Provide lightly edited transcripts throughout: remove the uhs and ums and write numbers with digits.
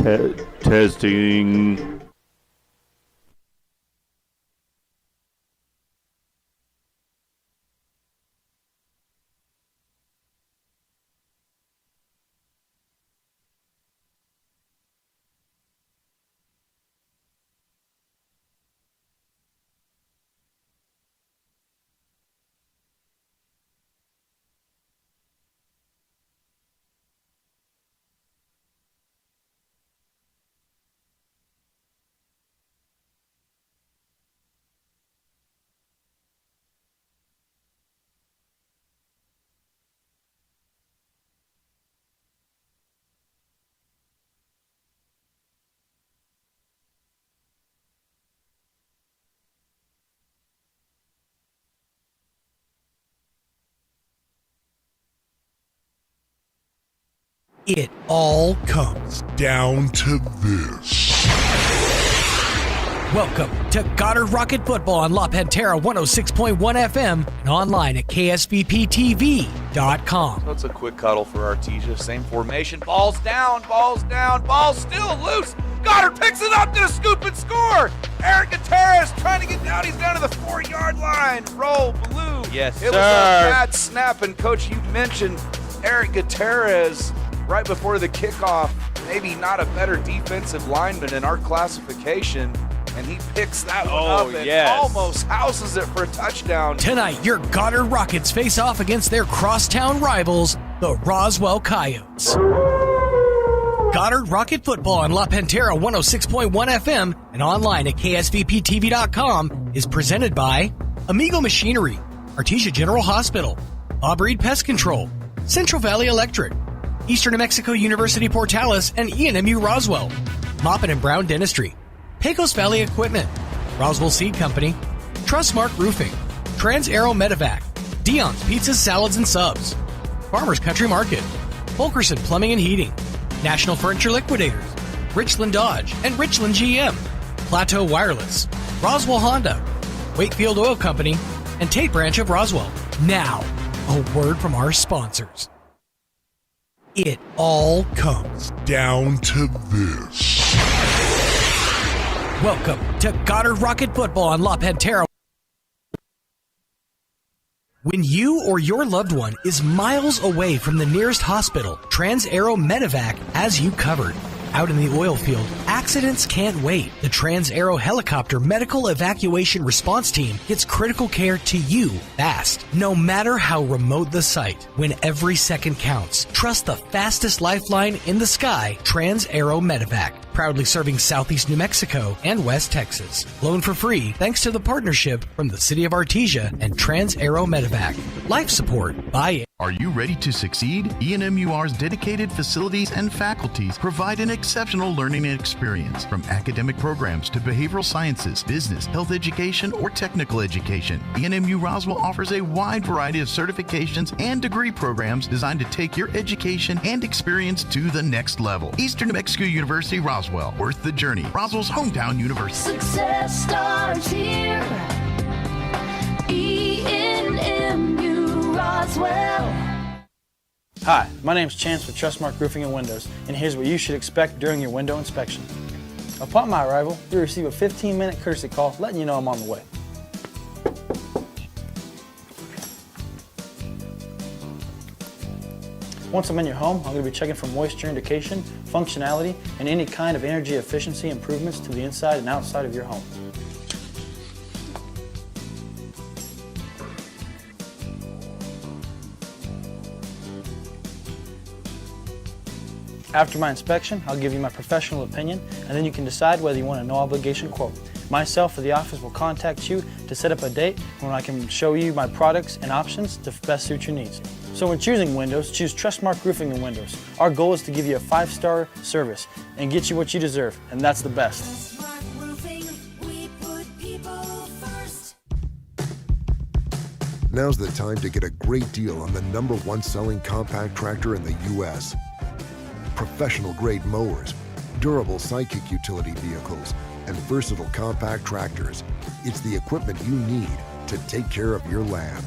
Testing. It all comes down to this. Welcome to Goddard Rocket Football on La Pantera 106.1 FM and online at ksvptv.com. So it's a quick cuddle for Artesia. Same formation. Ball's down. Ball's still loose. Goddard picks it up, did a scoop and score. Eric Gutierrez trying to get down. He's down to the 4-yard line. Roll blue. Yes, It was a bad snap. And, Coach, you mentioned Eric Gutierrez right before the kickoff. Maybe not a better defensive lineman in our classification. And he picks that one up and almost houses it for a touchdown. Tonight, your Goddard Rockets face off against their crosstown rivals, the Roswell Coyotes. Goddard Rocket Football on La Pantera 106.1 FM and online at ksvptv.com is presented by Amigo Machinery, Artesia General Hospital, Bob Reed Pest Control, Central Valley Electric, Eastern New Mexico University Portales and ENMU Roswell, Moppin and Brown Dentistry, Pecos Valley Equipment, Roswell Seed Company, Trustmark Roofing, Trans Aero Medevac, Dion's Pizzas, Salads, and Subs, Farmers Country Market, Fulkerson Plumbing and Heating, National Furniture Liquidators, Richland Dodge and Richland GM, Plateau Wireless, Roswell Honda, Wakefield Oil Company, and Tate Branch of Roswell. Now, a word from our sponsors. It all comes down to this. Welcome to Goddard Rocket Football on La Pantera. When you or your loved one is miles away from the nearest hospital, Trans Aero Medevac has you covered. Out in the oil field, accidents can't wait. The Trans Aero Helicopter Medical Evacuation Response Team gets critical care to you fast, no matter how remote the site. When every second counts, trust the fastest lifeline in the sky, Trans Aero Medevac. Proudly serving Southeast New Mexico and West Texas. Loan for free thanks to the partnership from the City of Artesia and Trans Aero Medevac. Life support by... Are you ready to succeed? ENMUR's dedicated facilities and faculties provide an exceptional learning experience, from academic programs to behavioral sciences, business, health education, or technical education. ENMU Roswell offers a wide variety of certifications and degree programs designed to take your education and experience to the next level. Eastern New Mexico University Roswell, worth the journey. Roswell's hometown university. Success starts here. ENMU Roswell. Hi, my name is Chance with Trustmark Roofing and Windows, and here's what you should expect during your window inspection. Upon my arrival, you'll receive a 15-minute courtesy call letting you know I'm on the way. Once I'm in your home, I'm going to be checking for moisture indication, functionality, and any kind of energy efficiency improvements to the inside and outside of your home. After my inspection, I'll give you my professional opinion, and then you can decide whether you want a no-obligation quote. Myself or the office will contact you to set up a date when I can show you my products and options to best suit your needs. So when choosing windows, choose Trustmark Roofing and Windows. Our goal is to give you a 5-star service and get you what you deserve, and that's the best. Trustmark Roofing, we put people first. Now's the time to get a great deal on the #1 selling compact tractor in the U.S. Professional-grade mowers, durable sidekick utility vehicles, and versatile compact tractors. It's the equipment you need to take care of your land.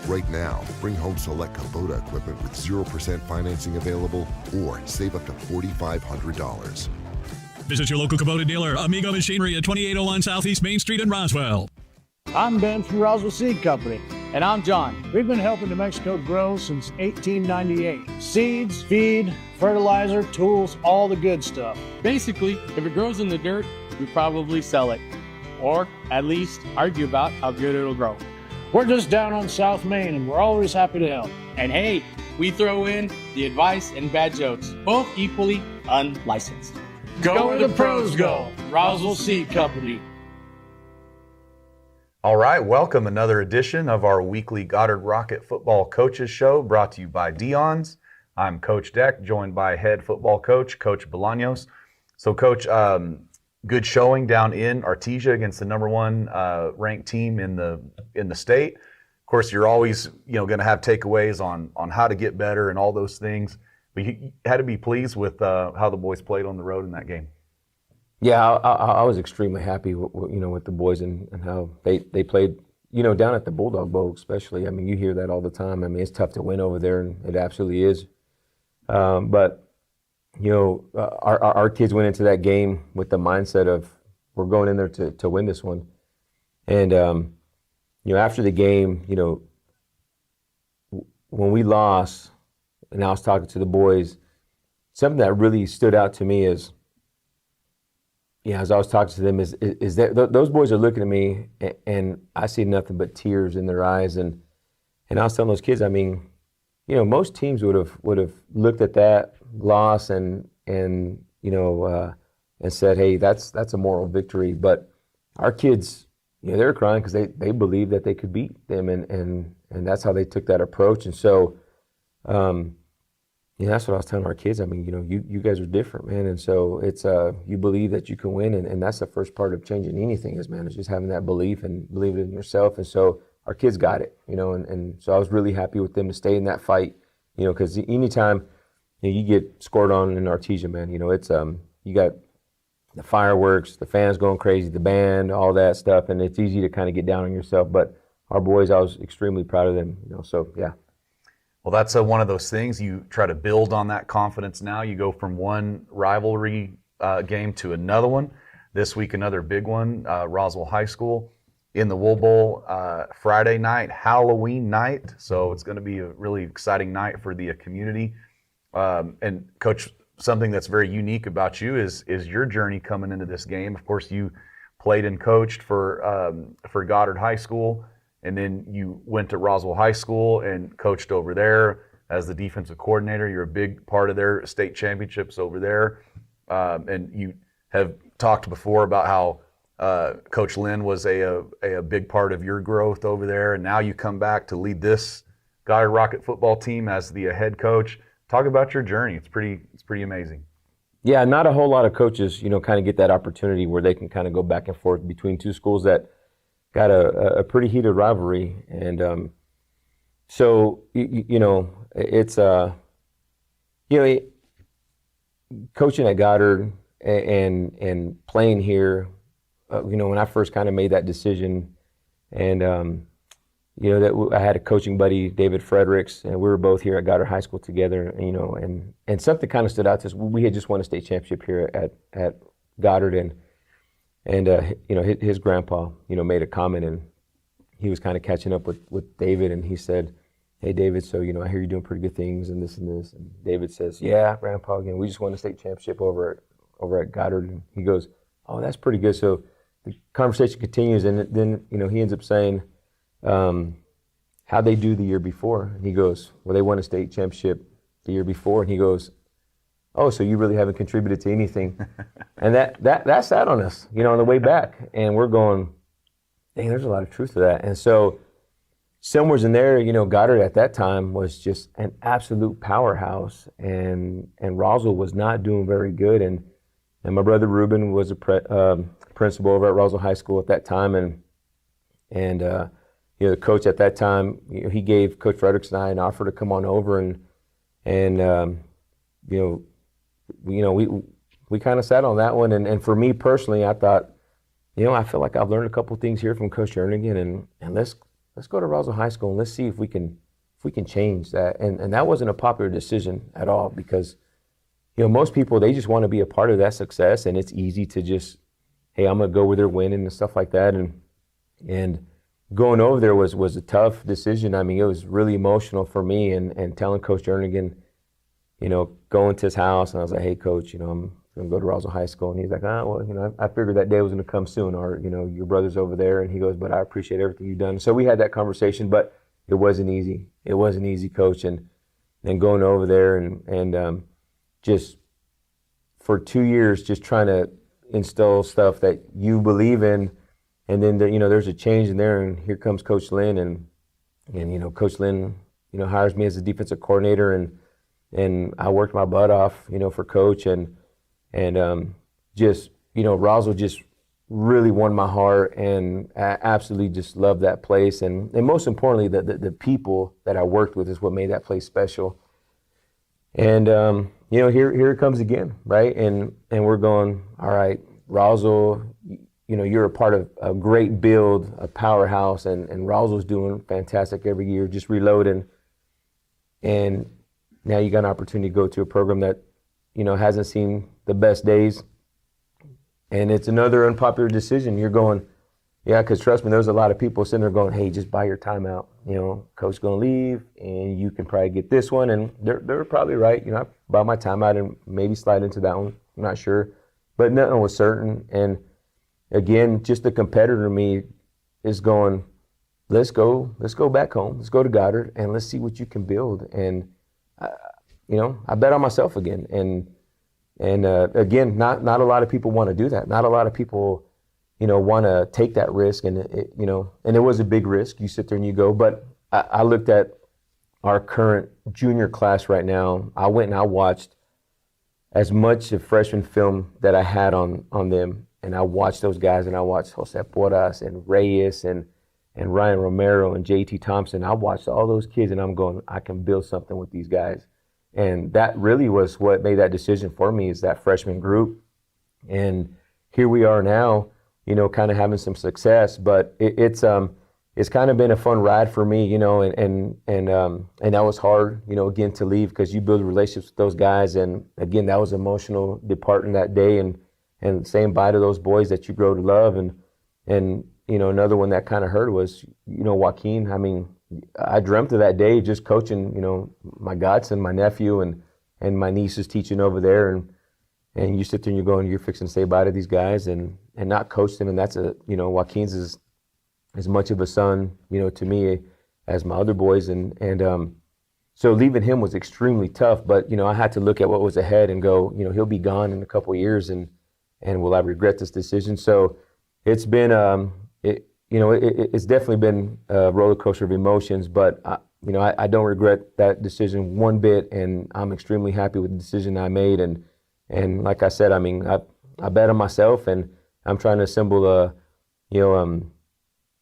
Right now, bring home select Kubota equipment with 0% financing available or save up to $4,500. Visit your local Kubota dealer, Amigo Machinery at 2801 Southeast Main Street in Roswell. I'm Ben from Roswell Seed Company. And I'm John. We've been helping New Mexico grow since 1898. Seeds, feed, fertilizer, tools, all the good stuff. Basically, if it grows in the dirt, we probably sell it. Or at least argue about how good it'll grow. We're just down on South Main and we're always happy to help. And hey, we throw in the advice and bad jokes, both equally unlicensed. Go where the pros go. Roswell Seed Company. All right, welcome another edition of our weekly Goddard Rocket Football Coaches Show, brought to you by Dion's. I'm Coach Deck, joined by head football coach, Coach Bolaños. So, Coach, good showing down in Artesia against the number one ranked team in the state. Of course, you're always going to have takeaways on how to get better and all those things. But you had to be pleased with how the boys played on the road in that game. Yeah, I was extremely happy with the boys and how they played, down at the Bulldog Bowl especially. I mean, you hear that all the time. I mean, it's tough to win over there, and it absolutely is. But our kids went into that game with the mindset of we're going in there to win this one. And, after the game, when we lost, and I was talking to the boys, something that really stood out to me is, as I was talking to them, is that those boys are looking at me, and I see nothing but tears in their eyes. And I was telling those kids, I mean, most teams would have looked at that loss and said, hey, that's a moral victory. But our kids, they're crying because they believe that they could beat them, and that's how they took that approach. And so, that's what I was telling our kids. I mean, you guys are different, man. And so it's you believe that you can win, and that's the first part of changing anything is just having that belief and believing in yourself. And so our kids got it, and so I was really happy with them to stay in that fight, because anytime you get scored on in Artesia, man, it's you got the fireworks, the fans going crazy, the band, all that stuff, and it's easy to kind of get down on yourself. But our boys, I was extremely proud of them, so yeah. Well, that's one of those things. You try to build on that confidence now. You go from one rivalry game to another one. This week, another big one, Roswell High School in the Wool Bowl Friday night, Halloween night. So it's going to be a really exciting night for the community. And, Coach, something that's very unique about you is your journey coming into this game. Of course, you played and coached for Goddard High School. And then you went to Roswell High School and coached over there as the defensive coordinator. You're a big part of their state championships over there. And you have talked before about how Coach Lynn was a big part of your growth over there. And now you come back to lead this Goddard Rocket football team as the head coach. Talk about your journey. It's pretty amazing. Yeah, not a whole lot of coaches, kind of get that opportunity where they can kind of go back and forth between two schools that got a pretty heated rivalry. And so, it's, coaching at Goddard and playing here, when I first kind of made that decision, and, that I had a coaching buddy, David Fredericks, and we were both here at Goddard High School together, and something kind of stood out to us. We had just won a state championship here at Goddard, and his grandpa, made a comment, and he was kind of catching up with David, and he said, hey, David, so, I hear you're doing pretty good things and this and this. And David says, yeah, Grandpa, again, we just won a state championship over at Goddard. And he goes, oh, that's pretty good. So the conversation continues, and then, he ends up saying, how'd they do the year before? And he goes, well, they won a state championship the year before. And he goes, oh, so you really haven't contributed to anything. And that sat on us, on the way back. And we're going, dang, there's a lot of truth to that. And so somewhere's in there, Goddard at that time was just an absolute powerhouse. And Roswell was not doing very good. And my brother Ruben was a principal over at Roswell High School at that time. And the coach at that time, he gave Coach Fredericks and I an offer to come on over. And we kind of sat on that one, and for me personally, I thought, I feel like I've learned a couple things here from Coach Jernigan, and let's go to Roswell High School and let's see if we can change that. And that wasn't a popular decision at all because, most people, they just want to be a part of that success, and it's easy to just, hey, I'm going to go where they're winning and stuff like that. And going over there was a tough decision. I mean, it was really emotional for me, and telling Coach Jernigan, going to his house, and I was like, hey, Coach, I'm going to go to Roswell High School. And he's like, well, I figured that day was going to come soon, or, your brother's over there. And he goes, but I appreciate everything you've done. So we had that conversation, but it wasn't easy. It wasn't easy, Coach. And going over there and just for 2 years, just trying to instill stuff that you believe in. And then, there's a change in there, and here comes Coach Lynn. And Coach Lynn, hires me as a defensive coordinator, and I worked my butt off, for Coach. And just, Roswell just really won my heart, and I absolutely just loved that place. And most importantly, the people that I worked with is what made that place special. And, here it comes again, right? And we're going, all right, Roswell, you're a part of a great build, a powerhouse, and Roswell's doing fantastic every year, just reloading. And now you got an opportunity to go to a program that, hasn't seen the best days. And it's another unpopular decision. You're going, yeah, because trust me, there's a lot of people sitting there going, hey, just buy your time out. Coach's going to leave, and you can probably get this one. And they're probably right. I buy my time out and maybe slide into that one. I'm not sure. But nothing was certain. And again, just the competitor in me is going, let's go back home. Let's go to Goddard, and let's see what you can build. And, I bet on myself again. And again, not a lot of people want to do that. Not a lot of people, want to take that risk. And, and it was a big risk. You sit there and you go. But I looked at our current junior class right now. I went and I watched as much of freshman film that I had on them. And I watched those guys, and I watched Jose Porras and Reyes and Ryan Romero and JT Thompson. I watched all those kids, and I'm going, I can build something with these guys. And that really was what made that decision for me, is that freshman group. And here we are now, kind of having some success. But it's kind of been a fun ride for me, and that was hard, again, to leave, because you build relationships with those guys. And again, that was emotional departing that day, and saying bye to those boys that you grow to love. And another one that kind of hurt was, Joaquin. I mean, I dreamt of that day just coaching, my godson, my nephew, and my niece is teaching over there. And you sit there and you're going, you're fixing to say bye to these guys and not coach them. And that's Joaquin's is as much of a son, to me as my other boys. And so leaving him was extremely tough. But, I had to look at what was ahead and go, he'll be gone in a couple of years. And will I regret this decision? So it's been, it's definitely been a roller coaster of emotions, but I don't regret that decision one bit, and I'm extremely happy with the decision I made. And like I said, I mean, I bet on myself, and I'm trying to assemble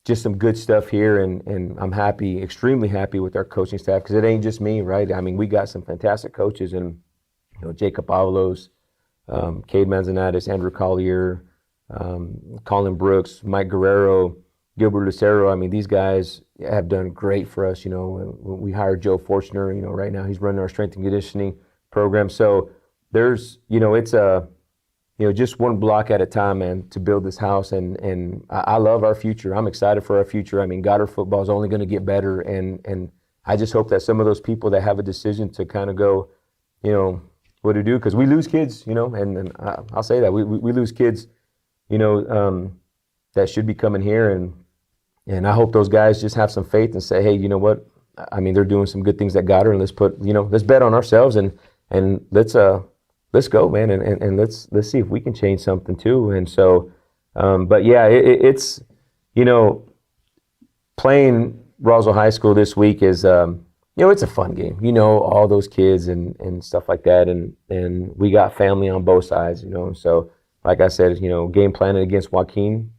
just some good stuff here, and I'm happy, extremely happy with our coaching staff, because it ain't just me, right? I mean, we got some fantastic coaches, and Jacob Avalos, Cade Manzanares, Andrew Collier, Colin Brooks, Mike Guerrero, Gilbert Lucero. I mean, these guys have done great for us. We hired Joe Fortner, right now he's running our strength and conditioning program. So there's, it's just one block at a time, man, to build this house. And I love our future. I'm excited for our future. I mean, Goddard football is only going to get better. And I just hope that some of those people that have a decision to kind of go, what to do, because we lose kids, and I'll say that we lose kids, that should be coming here, and I hope those guys just have some faith and say, hey, you know what? I mean, they're doing some good things at Goddard, and let's put, let's bet on ourselves, and let's go, man, and let's see if we can change something too. And so, but yeah, it's playing Roswell High School this week is it's a fun game. All those kids and stuff like that, and we got family on both sides, So, like I said, game planning against Joaquin,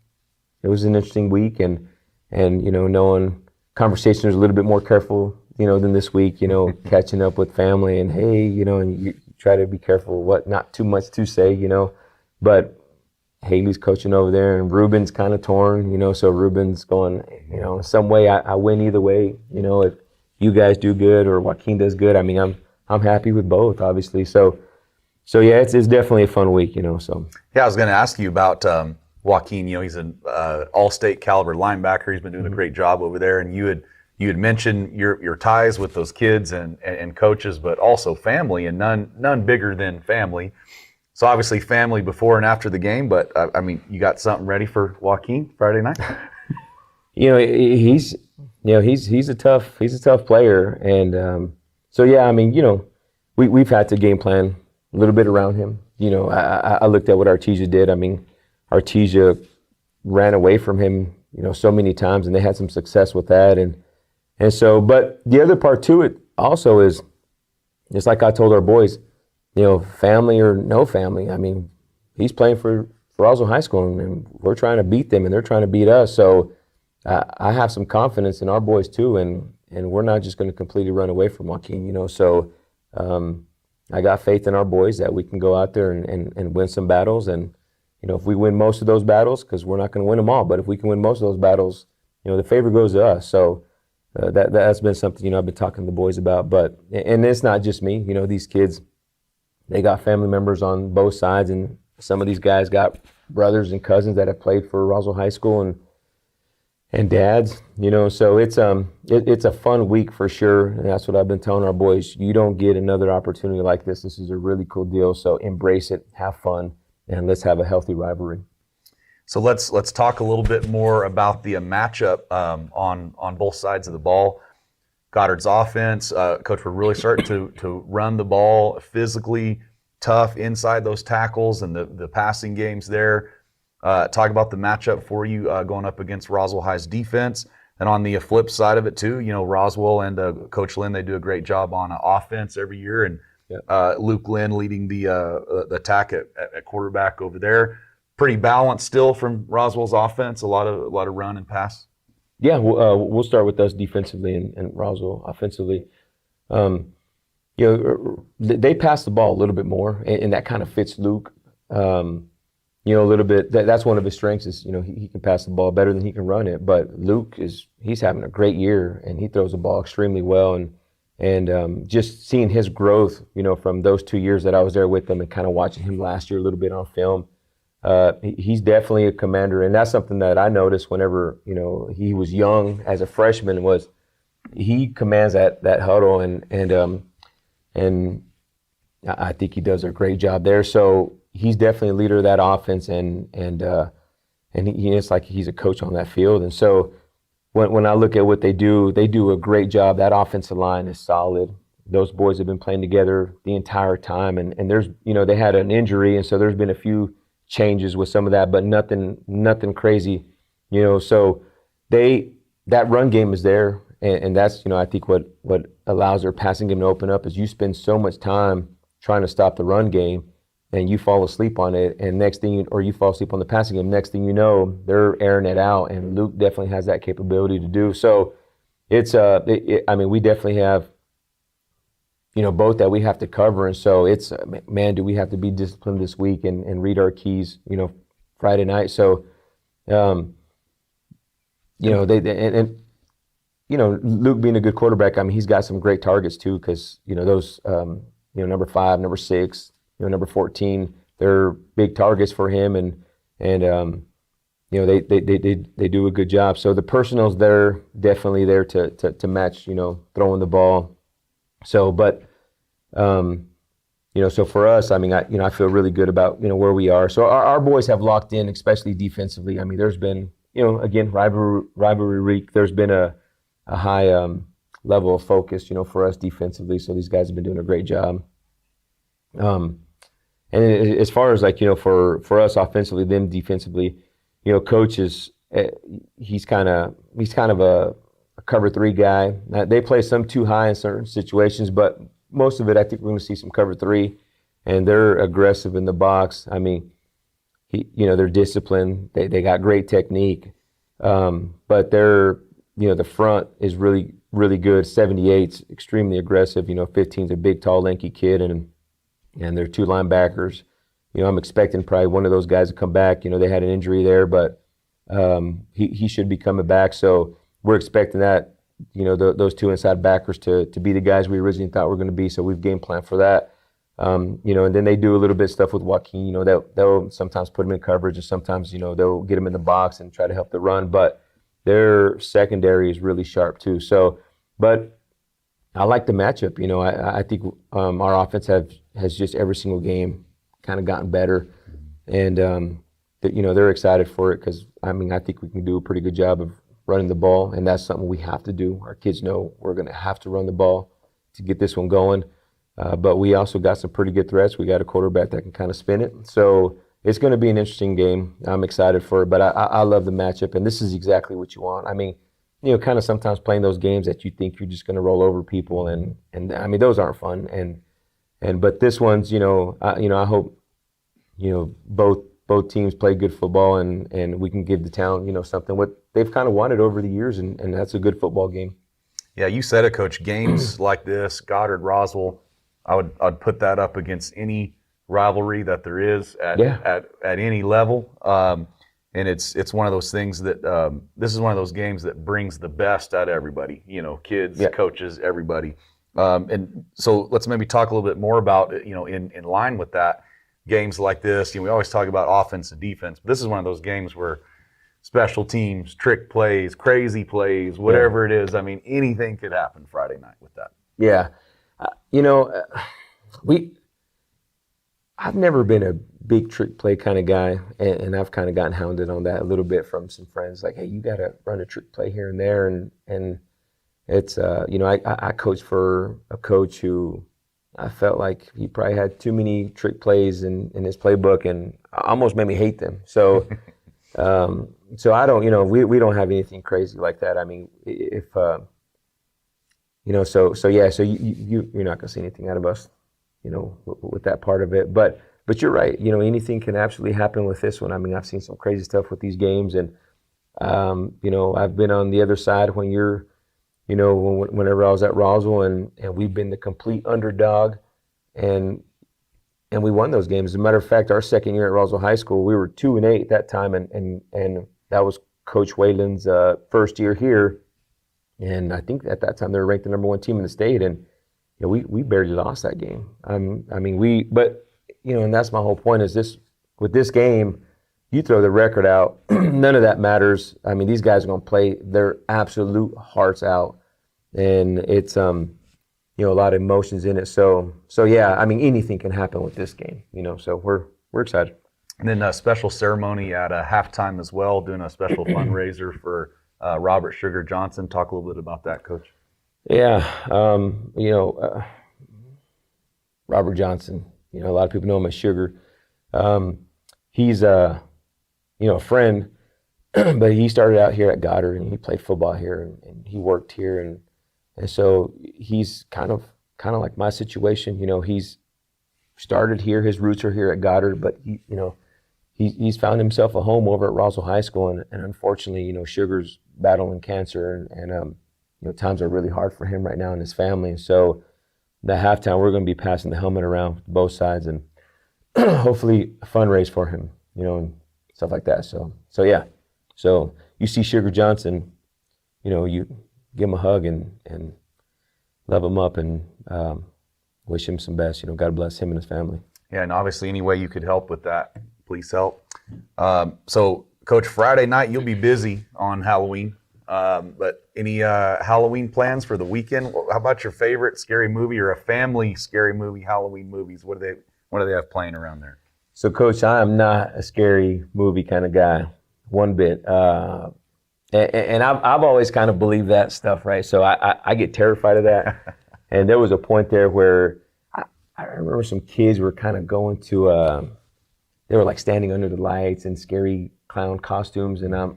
it was an interesting week, and knowing conversations was a little bit more careful, than this week, catching up with family, and hey, and you try to be careful what not too much to say, but Haley's coaching over there, and Ruben's kind of torn, so Ruben's going, some way I win either way, if you guys do good or Joaquin does good. I mean, I'm happy with both, obviously. So yeah, it's definitely a fun week, so. Yeah, I was going to ask you about Joaquin. He's an all-state caliber linebacker. He's been doing a great job over there, and you had mentioned your ties with those kids and coaches, but also family, and none bigger than family. So obviously family before and after the game, but I mean, you got something ready for Joaquin Friday night? He's a tough player, and so yeah, I mean, we've had to game plan a little bit around him. I looked at what Artesia did. I mean, Artesia ran away from him, so many times, and they had some success with that, and so. But the other part to it also is, just like I told our boys, family or no family. I mean, he's playing for Roswell High School, and we're trying to beat them, and they're trying to beat us. So I have some confidence in our boys too, and we're not just going to completely run away from Joaquin. So I got faith in our boys that we can go out there and win some battles. And if we win most of those battles, because we're not going to win them all, but if we can win most of those battles, the favor goes to us. So that's been something I've been talking to the boys about. But and it's not just me. These kids, they got family members on both sides, and some of these guys got brothers and cousins that have played for Roswell High School and dads, so it's a fun week for sure. And that's what I've been telling our boys. You don't get another opportunity like this. This is a really cool deal. So embrace it, have fun, and let's have a healthy rivalry. So let's talk a little bit more about the matchup on both sides of the ball. Goddard's offense, Coach, we're really starting to run the ball physically tough inside those tackles and the passing games there. Talk about the matchup for you going up against Roswell High's defense. And on the flip side of it too, Roswell and Coach Lynn, they do a great job on offense every year. And Luke Lynn leading the attack at quarterback over there. Pretty balanced still from Roswell's offense, a lot of run and pass. Yeah, we'll start with us defensively and Roswell offensively. They pass the ball a little bit more, and that kind of fits Luke. A little bit. That's one of his strengths is, he can pass the ball better than he can run it. But Luke he's having a great year, and he throws the ball extremely well. And just seeing his growth, from those 2 years that I was there with him, and kind of watching him last year a little bit on film. He's definitely a commander, and that's something that I noticed whenever he was young as a freshman. Was he commands that huddle, and I think he does a great job there. So he's definitely a leader of that offense, and it's like he's a coach on that field. And so when I look at what they do a great job. That offensive line is solid. Those boys have been playing together the entire time, and there's they had an injury, and so there's been a few changes with some of that, but nothing crazy, so that run game is there, and that's I think what allows their passing game to open up is you spend so much time trying to stop the run game, and you fall asleep on it, and you fall asleep on the passing game, next thing you know, they're airing it out, and Luke definitely has that capability to do. So it's we definitely have both that we have to cover. And so it's, man, do we have to be disciplined this week and read our keys, Friday night. So, Luke being a good quarterback, he's got some great targets too, because, those, number 5, number 6, number 14, they're big targets for him. And they do a good job. So the personnel's definitely there to match, throwing the ball. So, but, so for us, I feel really good about, where we are. So our boys have locked in, especially defensively. There's been, again, rivalry week. There's been a high level of focus, for us defensively. So these guys have been doing a great job. And as far as for us offensively, them defensively, coach he's kind of a cover 3 guy. Now, they play some too high in certain situations, but most of it, I think we're going to see some cover 3, and they're aggressive in the box. They're disciplined. They got great technique, but they're, the front is really, really good. 78's extremely aggressive. 15's a big, tall, lanky kid, and they're 2 linebackers. I'm expecting probably one of those guys to come back. They had an injury there, but he should be coming back. So we're expecting that, those two inside backers to be the guys we originally thought were going to be. So we've game planned for that. And then they do a little bit of stuff with Joaquin. They'll sometimes put him in coverage, and sometimes, they'll get him in the box and try to help the run. But their secondary is really sharp too. So, but I like the matchup. I think our offense has just every single game kind of gotten better, and they're excited for it because I think we can do a pretty good job of running the ball, and that's something we have to do. Our kids know we're going to have to run the ball to get this one going. But we also got some pretty good threats. We got a quarterback that can kind of spin it. So it's going to be an interesting game. I'm excited for it. But I love the matchup, and this is exactly what you want. Kind of sometimes playing those games that you think you're just going to roll over people, and those aren't fun. But this one's, I hope, both teams play good football, and we can give the town, something what they've kind of wanted over the years, and that's a good football game. Yeah, you said it, Coach. Games like this, Goddard, Roswell, I'd put that up against any rivalry that there is at any level. And it's one of those things that this is one of those games that brings the best out of everybody. Kids, coaches, everybody. And so let's maybe talk a little bit more about in line with that. Games like this, we always talk about offense and defense, but this is one of those games where special teams, trick plays, crazy plays, whatever it is. Anything could happen Friday night with that. Yeah. I've never been a big trick play kind of guy, and I've kind of gotten hounded on that a little bit from some friends, like, hey, you got to run a trick play here and there. And it's, I coached for a coach who I felt like he probably had too many trick plays in his playbook, and almost made me hate them. So, so I don't, we don't have anything crazy like that. If, so you're not going to see anything out of us, with that part of it. But you're right. Anything can absolutely happen with this one. I've seen some crazy stuff with these games, and, I've been on the other side when you're, whenever I was at Roswell, and we've been the complete underdog, and we won those games. As a matter of fact, our second year at Roswell High School, we were 2-8 at that time, and that was Coach Whalen's first year here, and I think at that time they were ranked the number 1 team in the state, and we barely lost that game. And that's my whole point is this: with this game, you throw the record out, none of that matters. These guys are going to play their absolute hearts out, and it's a lot of emotions in it. So yeah, anything can happen with this game. So we're excited. And then a special ceremony at halftime as well, doing a special fundraiser for Robert Sugar Johnson. Talk a little bit about that, Coach. Yeah, Robert Johnson. A lot of people know him as Sugar. He's a friend, but he started out here at Goddard, and he played football here, and he worked here, and so he's kind of like my situation. He's started here, his roots are here at Goddard, but he's found himself a home over at Roswell High School, and unfortunately, Sugar's battling cancer, and times are really hard for him right now and his family. And so the halftime, we're going to be passing the helmet around both sides, and hopefully fundraise for him, and stuff like that. So yeah. So you see Sugar Johnson, you give him a hug and love him up, and wish him some best. God bless him and his family. Yeah, and obviously any way you could help with that, please help. So Coach, Friday night you'll be busy on Halloween. But any Halloween plans for the weekend? How about your favorite scary movie or a family scary movie, Halloween movies? What do they have playing around there? So, Coach, I am not a scary movie kind of guy, one bit. And I've always kind of believed that stuff, right? So I get terrified of that. And there was a point there where I remember some kids were kind of going to, they were like standing under the lights in scary clown costumes, and I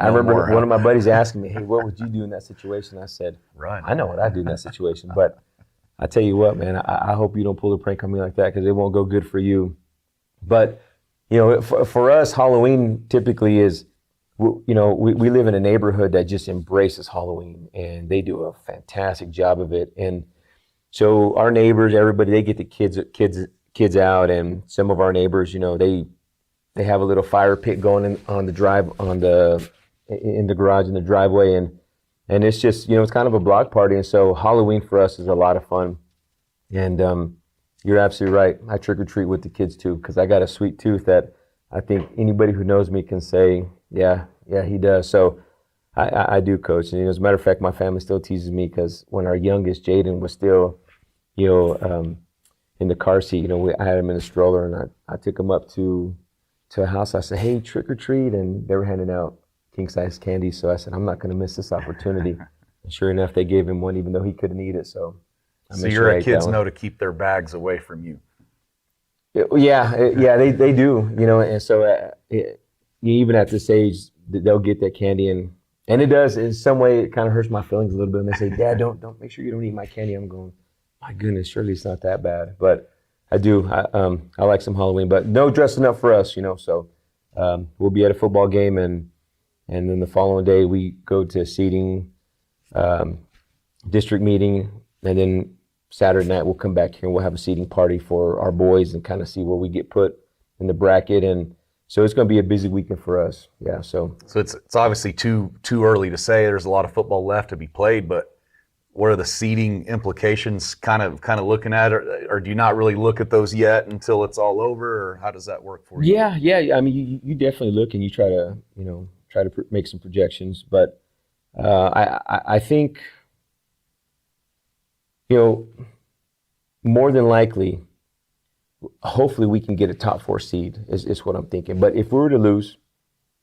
remember one of my buddies asking me, hey, what would you do in that situation? I said, right. I know what I'd do in that situation, but I tell you what, man, I hope you don't pull a prank on me like that, because it won't go good for you. But, for us, Halloween typically is, we live in a neighborhood that just embraces Halloween, and they do a fantastic job of it. And so our neighbors, everybody, they get the kids kids out, and some of our neighbors, you know, they have a little fire pit going in on the drive in the garage in the driveway, and it's just, you know, it's kind of a block party, and so Halloween for us is a lot of fun. And you're absolutely right. I trick or treat with the kids too, because I got a sweet tooth that I think anybody who knows me can say, yeah, he does. So I do, Coach. And, you know, as a matter of fact, my family still teases me because when our youngest, Jaden, was still, you know, in the car seat, you know, I had him in a stroller, and I took him up to a house. I said, hey, trick or treat, and they were handing out king-size candy. So I said, I'm not going to miss this opportunity. And sure enough, they gave him one, even though he couldn't eat it. So your kids know to keep their bags away from you. Yeah, they do, you know, and so even at this age, they'll get that candy, and it does, in some way, it kind of hurts my feelings a little bit. And they say, Dad, don't make sure you don't eat my candy. I'm going, my goodness, surely it's not that bad. But I do, I like some Halloween, but no dressing up for us, you know. So we'll be at a football game, and then the following day we go to a seating district meeting, and then Saturday night we'll come back here and we'll have a seating party for our boys and kind of see where we get put in the bracket. And so it's going to be a busy weekend for us. Yeah. So it's obviously too early to say. There's a lot of football left to be played, but what are the seeding implications kind of looking at, or do you not really look at those yet until it's all over, or how does that work for you? Yeah. I mean, you definitely look and you try to make some projections, but I think, you know, more than likely, hopefully we can get a top 4 seed is what I'm thinking. But if we were to lose,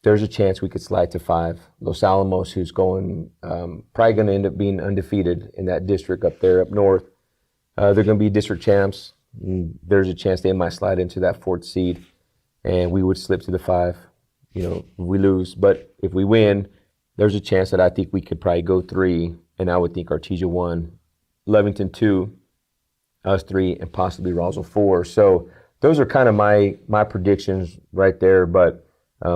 there's a chance we could slide to 5. Los Alamos, who's going, probably going to end up being undefeated in that district up there, up north. They're going to be district champs. There's a chance they might slide into that 4th seed, and we would slip to the 5, you know, if we lose. But if we win, there's a chance that I think we could probably go 3, and I would think Artesia 1, Lovington 2, us 3, and possibly Roswell 4. So those are kind of my predictions right there. But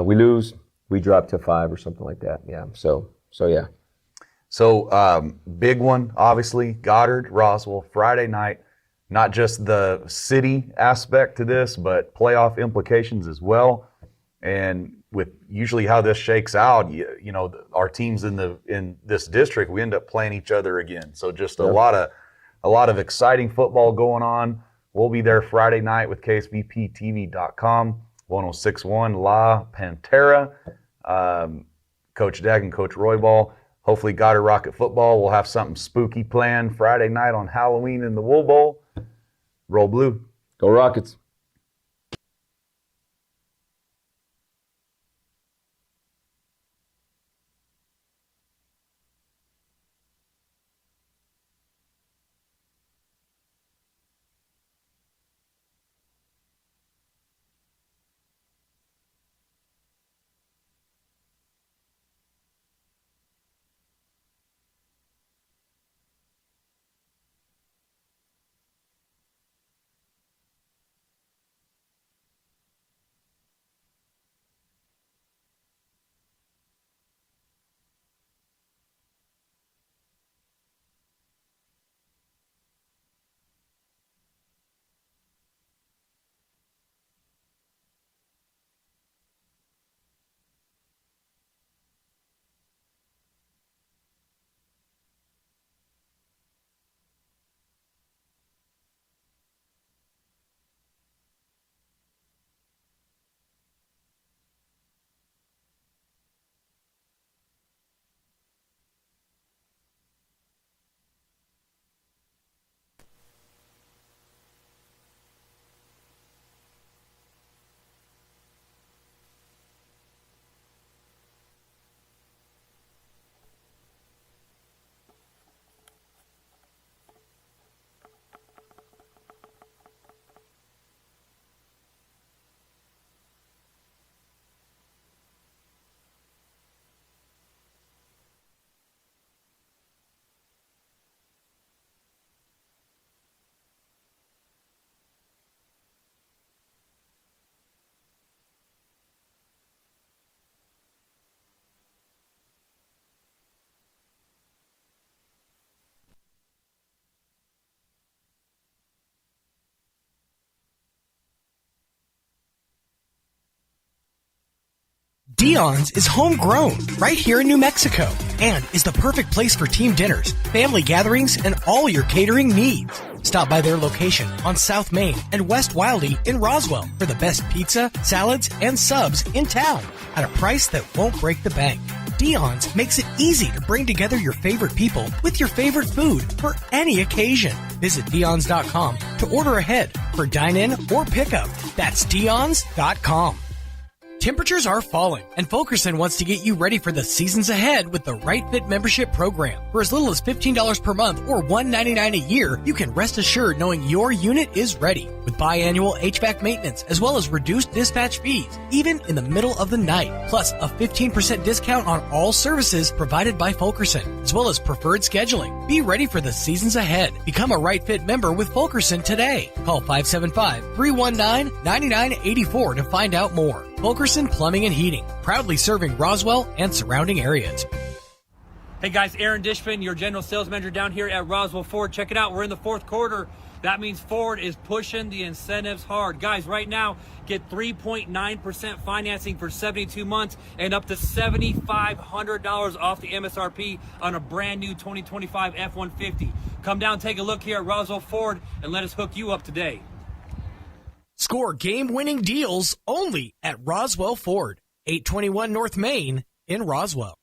we lose, we drop to 5 or something like that. Yeah. So yeah. So big one, obviously, Goddard, Roswell, Friday night. Not just the city aspect to this, but playoff implications as well. And with usually how this shakes out, you know, our teams in this district, we end up playing each other again. So just a lot of exciting football going on. We'll be there Friday night with KSBPTV.com, 1061 La Pantera. Coach Degg and Coach Roybal. Hopefully Goddard Rocket football will have something spooky planned Friday night on Halloween in the Wool Bowl. Roll Blue. Go Rockets. Dion's is homegrown right here in New Mexico and is the perfect place for team dinners, family gatherings, and all your catering needs. Stop by their location on South Main and West Wildy in Roswell for the best pizza, salads, and subs in town at a price that won't break the bank. Dion's makes it easy to bring together your favorite people with your favorite food for any occasion. Visit Dion's.com to order ahead for dine-in or pickup. That's Dion's.com. Temperatures are falling, and Fulkerson wants to get you ready for the seasons ahead with the Right Fit membership program. For as little as $15 per month or $199 a year, you can rest assured knowing your unit is ready. With biannual HVAC maintenance, as well as reduced dispatch fees, even in the middle of the night. Plus, a 15% discount on all services provided by Fulkerson, as well as preferred scheduling. Be ready for the seasons ahead. Become a Right Fit member with Fulkerson today. Call 575-319-9984 to find out more. Fulkerson Plumbing and Heating, proudly serving Roswell and surrounding areas. Hey guys, Aaron Dishman, your general sales manager down here at Roswell Ford. Check it out, we're in the fourth quarter. That means Ford is pushing the incentives hard. Guys, right now, get 3.9% financing for 72 months and up to $7,500 off the MSRP on a brand new 2025 F-150. Come down, take a look here at Roswell Ford, and let us hook you up today. Score game-winning deals only at Roswell Ford, 821 North Main in Roswell.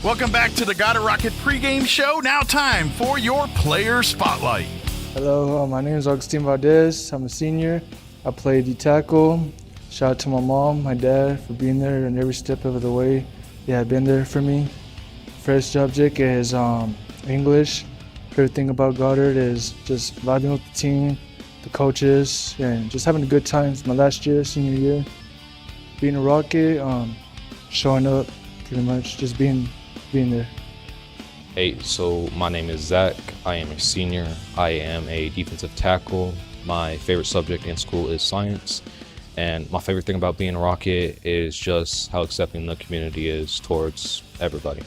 Welcome back to the Goddard Rocket pregame show. Now time for your player spotlight. Hello, my name is Augustine Valdez. I'm a senior. I play D-tackle. Shout out to my mom, my dad for being there and every step of the way they have been there for me. First subject is English. Favorite thing about Goddard is just vibing with the team, the coaches, and just having a good time. It's my last year, senior year. Being a Rocket, showing up, pretty much just being there. Hey, so my name is Zach. I am a senior. I am a defensive tackle. My favorite subject in school is science. And my favorite thing about being a Rocket is just how accepting the community is towards everybody.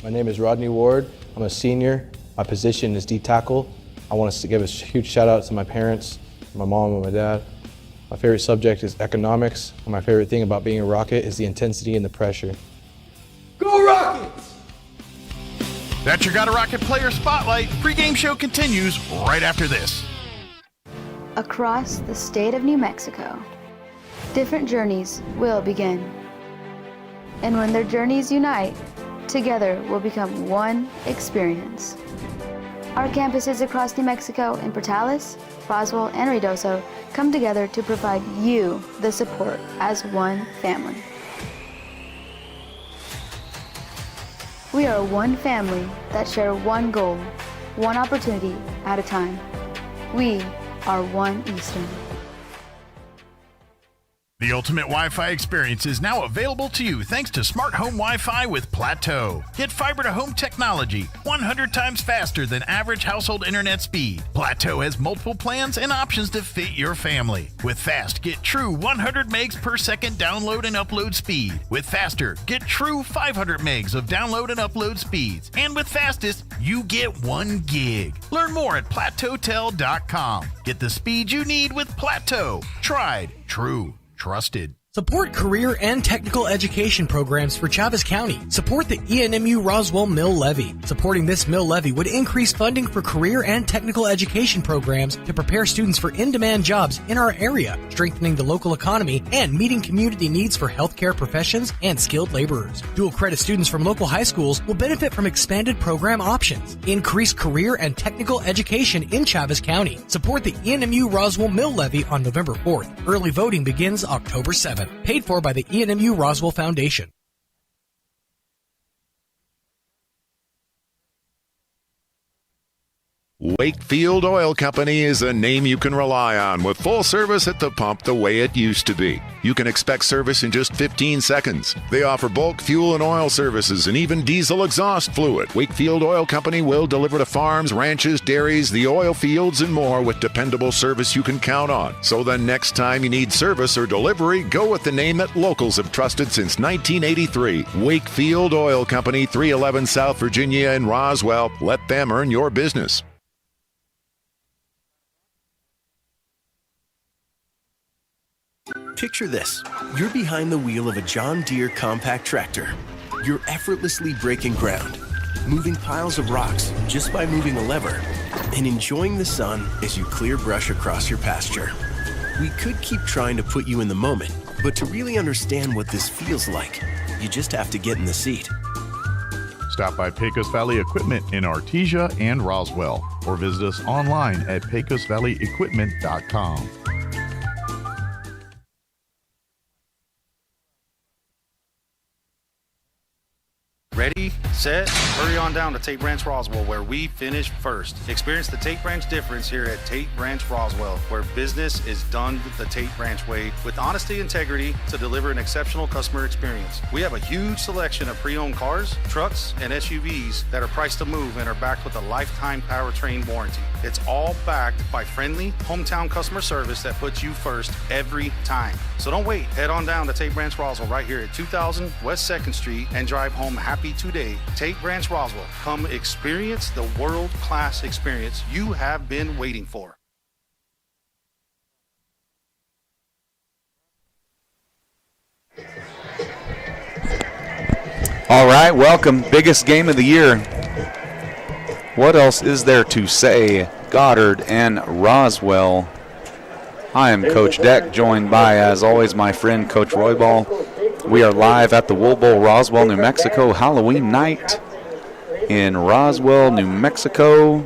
My name is Rodney Ward. I'm a senior. My position is D-tackle. I want to give a huge shout out to my parents, my mom and my dad. My favorite subject is economics. And my favorite thing about being a Rocket is the intensity and the pressure. Go Rockets! That's your Gotta Rocket player spotlight. Pre-game show continues right after this. Across the state of New Mexico, different journeys will begin. And when their journeys unite, together will become one experience. Our campuses across New Mexico in Portales, Roswell, and Ruidoso come together to provide you the support as one family. We are one family that share one goal, one opportunity at a time. We are One Eastern. The ultimate Wi-Fi experience is now available to you thanks to Smart Home Wi-Fi with Plateau. Get fiber-to-home technology 100 times faster than average household internet speed. Plateau has multiple plans and options to fit your family. With Fast, get true 100 megs per second download and upload speed. With Faster, get true 500 megs of download and upload speeds. And with Fastest, you get 1 gig. Learn more at plateautel.com. Get the speed you need with Plateau. Tried, true, trusted. Support career and technical education programs for Chavez County. Support the ENMU Roswell Mill Levy. Supporting this mill levy would increase funding for career and technical education programs to prepare students for in-demand jobs in our area, strengthening the local economy and meeting community needs for healthcare professions and skilled laborers. Dual credit students from local high schools will benefit from expanded program options. Increase career and technical education in Chavez County. Support the ENMU Roswell Mill Levy on November 4th. Early voting begins October 7th. Paid for by the ENMU Roswell Foundation. Wakefield Oil Company is a name you can rely on with full service at the pump the way it used to be. You can expect service in just 15 seconds. They offer bulk fuel and oil services and even diesel exhaust fluid. Wakefield Oil Company will deliver to farms, ranches, dairies, the oil fields, and more with dependable service you can count on. So the next time you need service or delivery, go with the name that locals have trusted since 1983. Wakefield Oil Company, 311 South Virginia in Roswell. Let them earn your business. Picture this. You're behind the wheel of a John Deere compact tractor. You're effortlessly breaking ground, moving piles of rocks just by moving a lever, and enjoying the sun as you clear brush across your pasture. We could keep trying to put you in the moment, but to really understand what this feels like, you just have to get in the seat. Stop by Pecos Valley Equipment in Artesia and Roswell, or visit us online at pecosvalleyequipment.com. Ready, set, hurry on down to Tate Branch Roswell, where we finish first. Experience the Tate Branch difference here at Tate Branch Roswell, where business is done the Tate Branch way with honesty and integrity to deliver an exceptional customer experience. We have a huge selection of pre-owned cars, trucks, and SUVs that are priced to move and are backed with a lifetime powertrain warranty. It's all backed by friendly hometown customer service that puts you first every time. So don't wait. Head on down to Tate Branch Roswell right here at 2000 West 2nd Street and drive home happy today. Tate Branch Roswell. Come experience the world-class experience you have been waiting for. All right, welcome. Biggest game of the year. What else is there to say? Goddard and Roswell. I am Coach Deck, joined by, as always, my friend Coach Roybal. We are live at the Wool Bowl, Roswell, New Mexico, Halloween night in Roswell, New Mexico.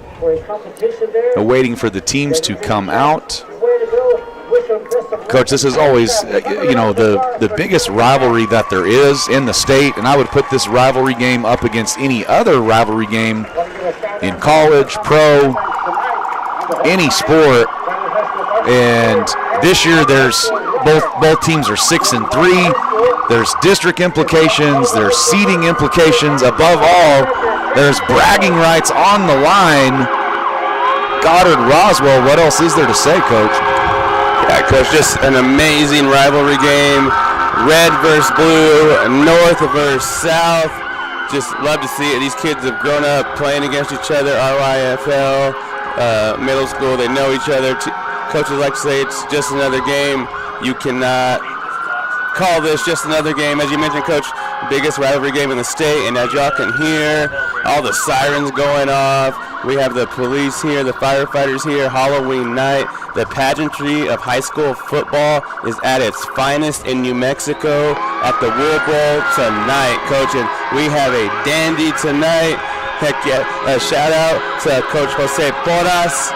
Waiting for the teams to come out. Coach, this is always, the biggest rivalry that there is in the state, and I would put this rivalry game up against any other rivalry game in college, pro, any sport. And this year, there's both teams are 6-3. There's district implications. There's seeding implications. Above all, there's bragging rights on the line. Goddard, Roswell. What else is there to say, Coach? Yeah, Coach, just an amazing rivalry game. Red versus blue, north versus south. Just love to see it. These kids have grown up playing against each other, RYFL, middle school. They know each other. Coaches like to say it's just another game. You cannot call this just another game. As you mentioned, Coach, biggest rivalry game in the state, and as y'all can hear, all the sirens going off. We have the police here, the firefighters here, Halloween night. The pageantry of high school football is at its finest in New Mexico at the Wool Bowl tonight, Coach, and we have a dandy tonight. Heck yeah, a shout out to Coach Jose Porras.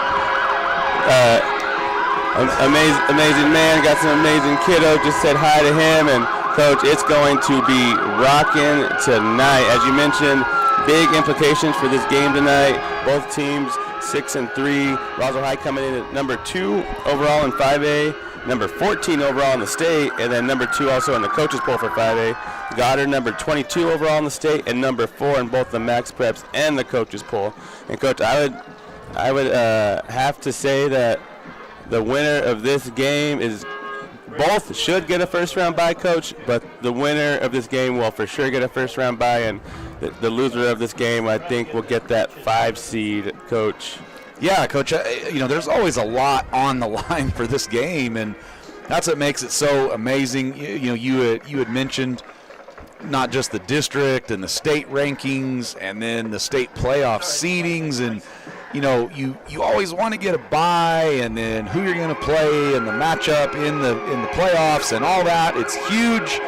Amazing man, got some amazing kiddo, just said hi to him, and Coach, it's going to be rocking tonight. As you mentioned, big implications for this game tonight. Both teams 6-3. Roswell High coming in at number 2 overall in 5A, number 14 overall in the state, and then number 2 also in the coaches poll for 5A. Goddard number 22 overall in the state, and number 4 in both the Max Preps and the coaches poll. And Coach, I would have to say that the winner of this game is, both should get a first-round bye, Coach, but the winner of this game will for sure get a first-round bye, and the loser of this game, I think, will get that 5 seed, Coach. Yeah, Coach, there's always a lot on the line for this game, and that's what makes it so amazing. You had mentioned not just the district and the state rankings and then the state playoff seedings, and you always want to get a bye, and then who you're going to play and the matchup in the playoffs and all that. It's huge.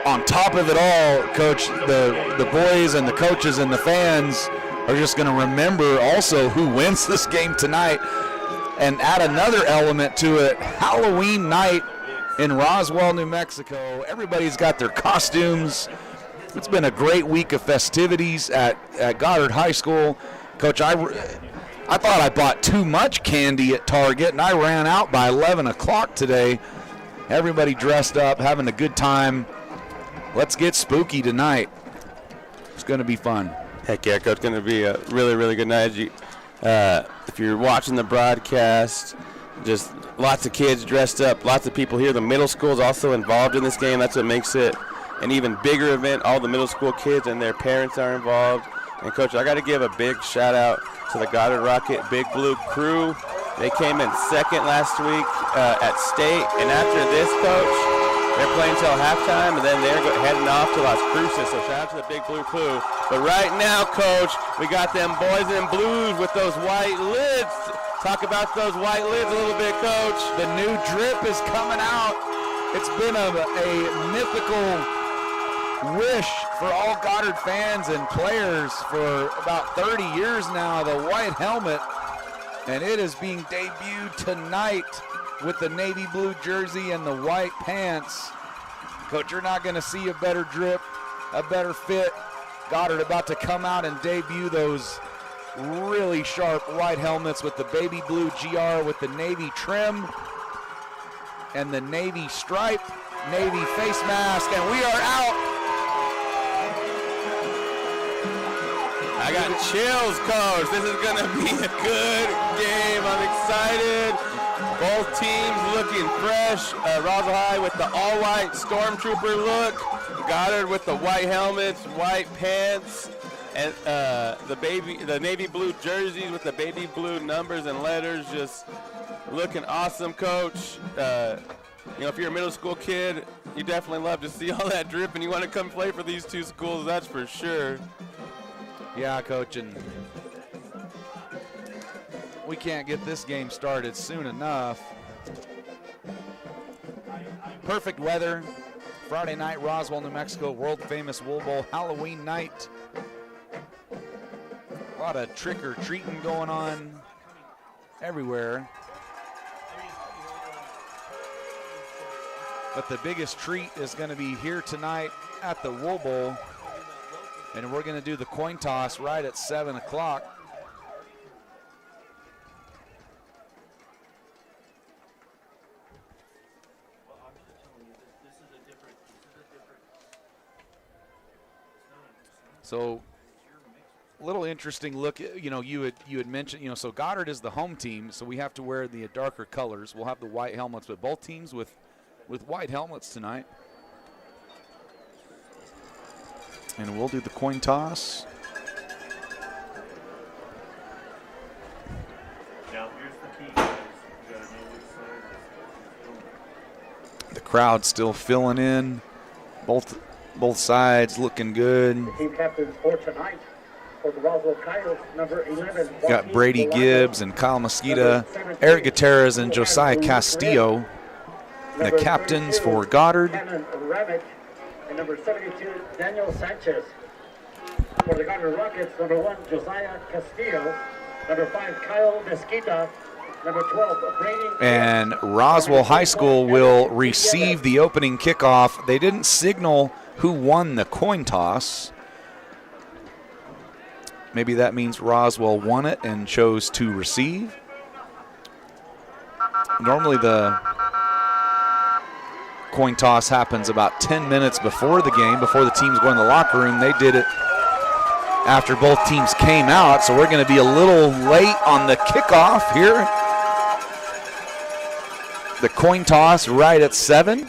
On top of it all, Coach, the boys and the coaches and the fans are just going to remember also who wins this game tonight, and add another element to it. Halloween night in Roswell, New Mexico. Everybody's got their costumes. It's been a great week of festivities at Goddard High School. Coach, I thought I bought too much candy at Target, and I ran out by 11 o'clock today. Everybody dressed up, having a good time. Let's get spooky tonight. It's going to be fun. Heck yeah, Coach, it's going to be a really, really good night. If you're watching the broadcast, just lots of kids dressed up, lots of people here. The middle school is also involved in this game. That's what makes it an even bigger event. All the middle school kids and their parents are involved. And, Coach, I got to give a big shout-out to the Goddard Rocket Big Blue crew. They came in second last week at state, and after this, coach, they're playing till halftime, and then they're heading off to Las Cruces, so shout out to the Big Blue Crew. But right now, coach, we got them boys in blues with those white lids. Talk about those white lids a little bit, coach. The new drip is coming out. It's been a mythical wish for all Goddard fans and players for about 30 years now, the white helmet. And it is being debuted tonight with the navy blue jersey and the white pants. Coach, you're not going to see a better drip, a better fit. Goddard about to come out and debut those really sharp white helmets with the baby blue GR with the navy trim and the navy stripe, navy face mask, and we are out. I got chills, coach. This is going to be a good game. I'm excited. Both teams looking fresh. Roswell High with the all-white Stormtrooper look. Goddard with the white helmets, white pants, and the navy blue jerseys with the baby blue numbers and letters. Just looking awesome, coach. If you're a middle school kid, you definitely love to see all that drip, and you want to come play for these two schools, that's for sure. Yeah, Coach, and we can't get this game started soon enough. Perfect weather. Friday night, Roswell, New Mexico, world-famous Wool Bowl Halloween night. A lot of trick-or-treating going on everywhere. But the biggest treat is going to be here tonight at the Wool Bowl. And we're going to do the coin toss right at 7 o'clock. So, a little interesting look. You had mentioned, so Goddard is the home team, so we have to wear the darker colors. We'll have the white helmets, but both teams with white helmets tonight. And we'll do the coin toss. Now here's the key, guys. You gotta know which side. The crowd still filling in. Both sides looking good. The team captains for tonight for the Roswell Coyotes, number 11. Got Brady Gibbs and Kyle Mosqueda, Eric Gutierrez and Josiah Castillo. The captains for Goddard. And number 72, Daniel Sanchez. For the Goddard Rockets, number 1, Josiah Castillo. Number 5, Kyle Mesquita. Number 12, Brady. And Roswell High School will receive the opening kickoff. They didn't signal who won the coin toss. Maybe that means Roswell won it and chose to receive. Normally the coin toss happens about 10 minutes before the game, before the teams go in the locker room. They did it after both teams came out, so we're going to be a little late on the kickoff here. The coin toss right at 7.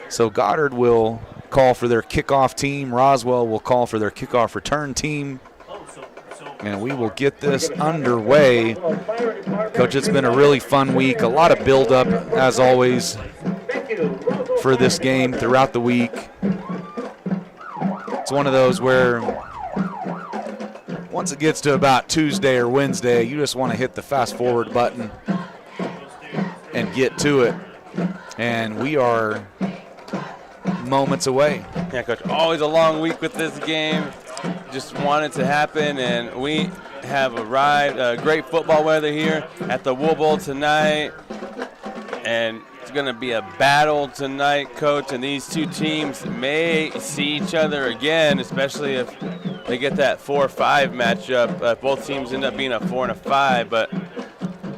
So Goddard will call for their kickoff team. Roswell will call for their kickoff return team. And we will get this underway. Coach, it's been a really fun week. A lot of build-up, as always, for this game throughout the week. It's one of those where once it gets to about Tuesday or Wednesday, you just want to hit the fast-forward button and get to it. And we are moments away. Yeah, Coach, always a long week with this game. Just want it to happen, and we have arrived. Great football weather here at the Wool Bowl tonight, and it's going to be a battle tonight, Coach, and these two teams may see each other again, especially if they get that 4-5 matchup. Both teams end up being a 4 and a 5, but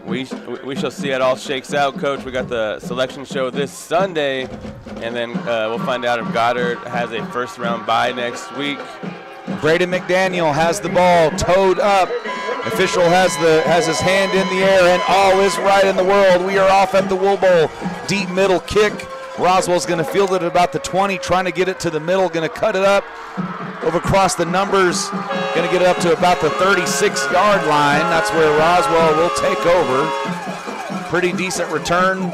we shall see how it all shakes out, Coach. We got the selection show this Sunday, and then we'll find out if Goddard has a first-round bye next week. Braden McDaniel has the ball towed up. Official has his hand in the air, and all is right in the world. We are off at the Wool Bowl. Deep middle kick Roswell's going to field it at about the 20, trying to get it to the middle, going to cut it up over across the numbers, going to get it up to about the 36-yard line. That's where Roswell will take over. Pretty decent return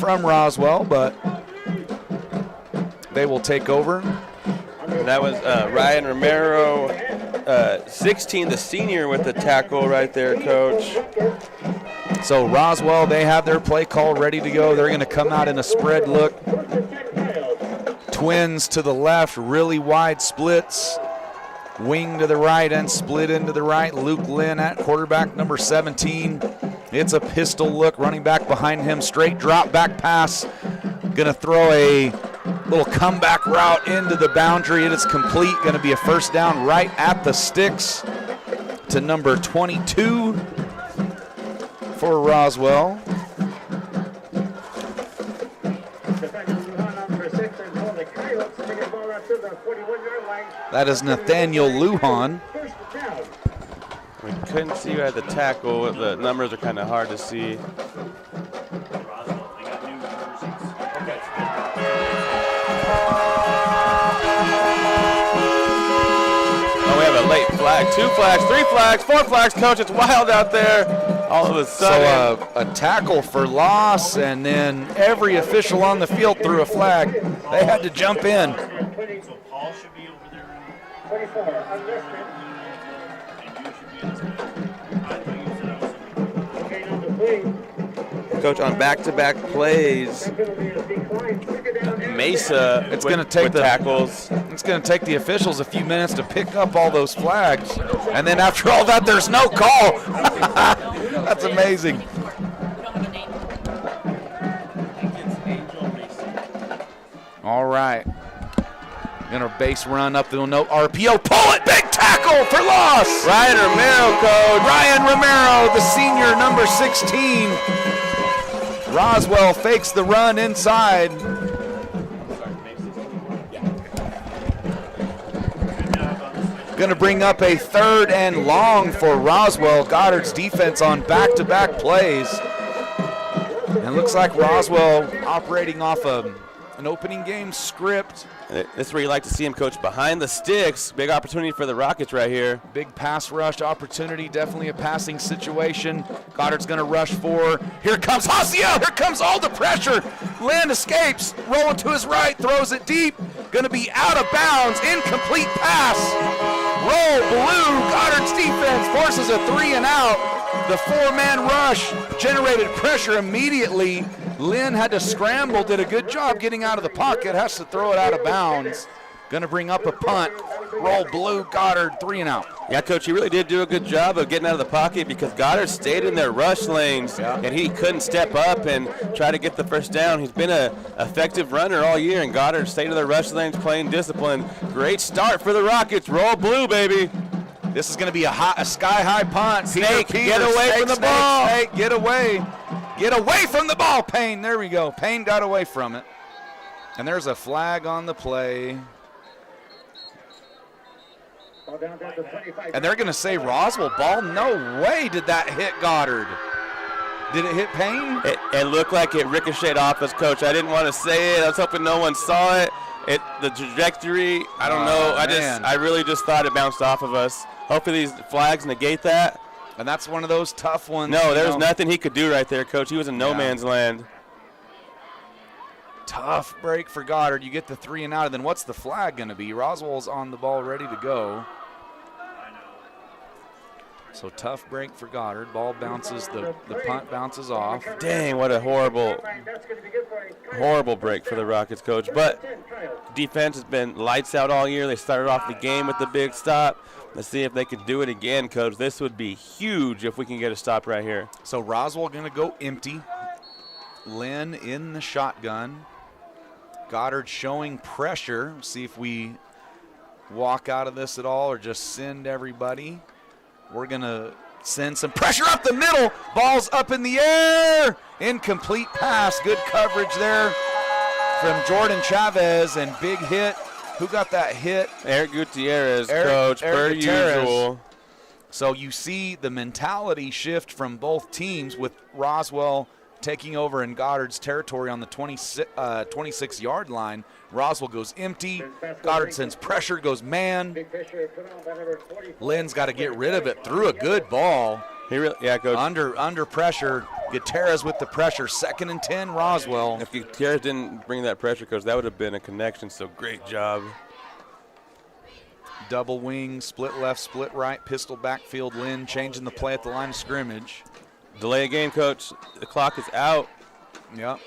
from Roswell, but they will take over. That was Ryan Romero, 16, the senior, with the tackle right there, Coach. So Roswell, they have their play call ready to go. They're going to come out in a spread look. Twins to the left, really wide splits. Wing to the right and split into the right. Luke Lynn at quarterback, number 17. It's a pistol look, running back behind him. Straight drop back pass. Going to throw a little comeback route into the boundary. It is complete. Going to be a first down right at the sticks to number 22 for Roswell. That is Nathaniel Lujan. We couldn't see who had the tackle. The numbers are kind of hard to see. Oh, we have a late flag. 2 flags, 3 flags, 4 flags, Coach. It's wild out there. All of a sudden. So a tackle for loss, and then every official on the field threw a flag. They had to jump in. Coach, on back-to-back plays, Mesa it's going to take the tackles. It's going to take the officials a few minutes to pick up all those flags, and then after all that, there's no call. That's amazing. All right. Gonna base run up the no RPO. Pull it! Big tackle for loss! Ryan Romero, Coach. Ryan Romero, the senior, number 16. Roswell fakes the run inside. Gonna bring up a 3rd and long for Roswell. Goddard's defense on back-to-back plays. And it looks like Roswell operating off an opening game script. This is where you like to see him, Coach, behind the sticks. Big opportunity for the Rockets right here. Big pass rush opportunity, definitely a passing situation. Goddard's going to rush 4. Here comes Haciel. Here comes all the pressure. Lynn escapes, rolling to his right, throws it deep. Going to be out of bounds. Incomplete pass. Roll blue. Goddard's defense forces a 3 and out. The 4-man rush generated pressure immediately. Lynn had to scramble, did a good job getting out of the pocket, has to throw it out of bounds. Going to bring up a punt. Roll blue, Goddard, 3 and out. Yeah, Coach, he really did do a good job of getting out of the pocket because Goddard stayed in their rush lanes, and he couldn't step up and try to get the first down. He's been an effective runner all year, and Goddard stayed in their rush lanes, playing discipline. Great start for the Rockets. Roll blue, baby. This is going to be a sky-high punt. Snake, get away from the ball. Snake, get away. Get away from the ball, Payne. There we go. Payne got away from it. And there's a flag on the play. And they're going to say Roswell ball. No way did that hit Goddard. Did it hit Payne? It looked like it ricocheted off us, Coach. I didn't want to say it. I was hoping no one saw it. The trajectory, I don't know. I really just thought it bounced off of us. Hopefully these flags negate that. And that's one of those tough ones. No, there was nothing he could do right there, Coach. He was in no man's land. Tough break for Goddard. You get the 3 and out, and then what's the flag going to be? Roswell's on the ball, ready to go. So tough break for Goddard. Ball bounces, the punt bounces off. Dang, what a horrible break for the Rockets, Coach. But defense has been lights out all year. They started off the game with the big stop. Let's see if they can do it again, Coach. This would be huge if we can get a stop right here. So Roswell going to go empty. Lynn in the shotgun. Goddard showing pressure. See if we walk out of this at all or just send everybody. We're going to send some pressure up the middle. Ball's up in the air. Incomplete pass. Good coverage there from Jordan Chavez, and big hit. Who got that hit? Eric Gutierrez, Coach, per usual. So you see the mentality shift from both teams with Roswell taking over in Goddard's territory on the 26-yard line. Roswell goes empty. Goddard sends pressure, goes man. Lynn's got to get rid of it. Threw a good ball. Coach. Under pressure. Gutierrez with the pressure. 2nd and 10, Roswell. If Gutierrez didn't bring that pressure, Coach, that would have been a connection, so great job. Double wing, split left, split right, pistol backfield. Lynn changing the play at the line of scrimmage. Delay a game, Coach. The clock is out. Yep.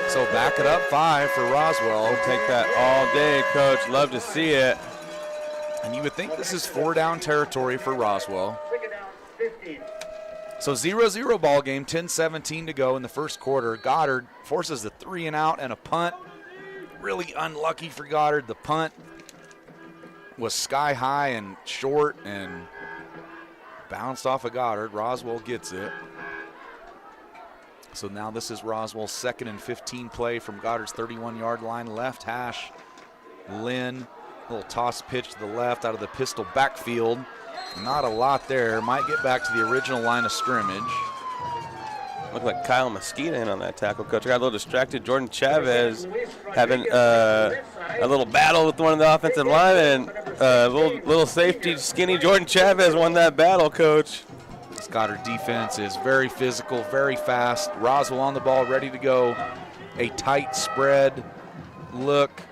So back it up 5 for Roswell. We'll take that all day, Coach. Love to see it. And you would think this is 4-down territory for Roswell. So 0-0 ball game, 10-17 to go in the first quarter. Goddard forces a 3-and-out and a punt. Really unlucky for Goddard. The punt was sky high and short and bounced off of Goddard. Roswell gets it. So now this is Roswell's 2nd and 15 play from Goddard's 31-yard line. Left hash. Lynn, little toss pitch to the left out of the pistol backfield. Not a lot there. Might get back to the original line of scrimmage. Looked like Kyle Mosqueda in on that tackle, Coach. I got a little distracted. Jordan Chavez having a little battle with one of the offensive linemen. Little safety, skinny Jordan Chavez won that battle, Coach. This Goddard defense is very physical, very fast. Roswell on the ball, ready to go. A tight spread look.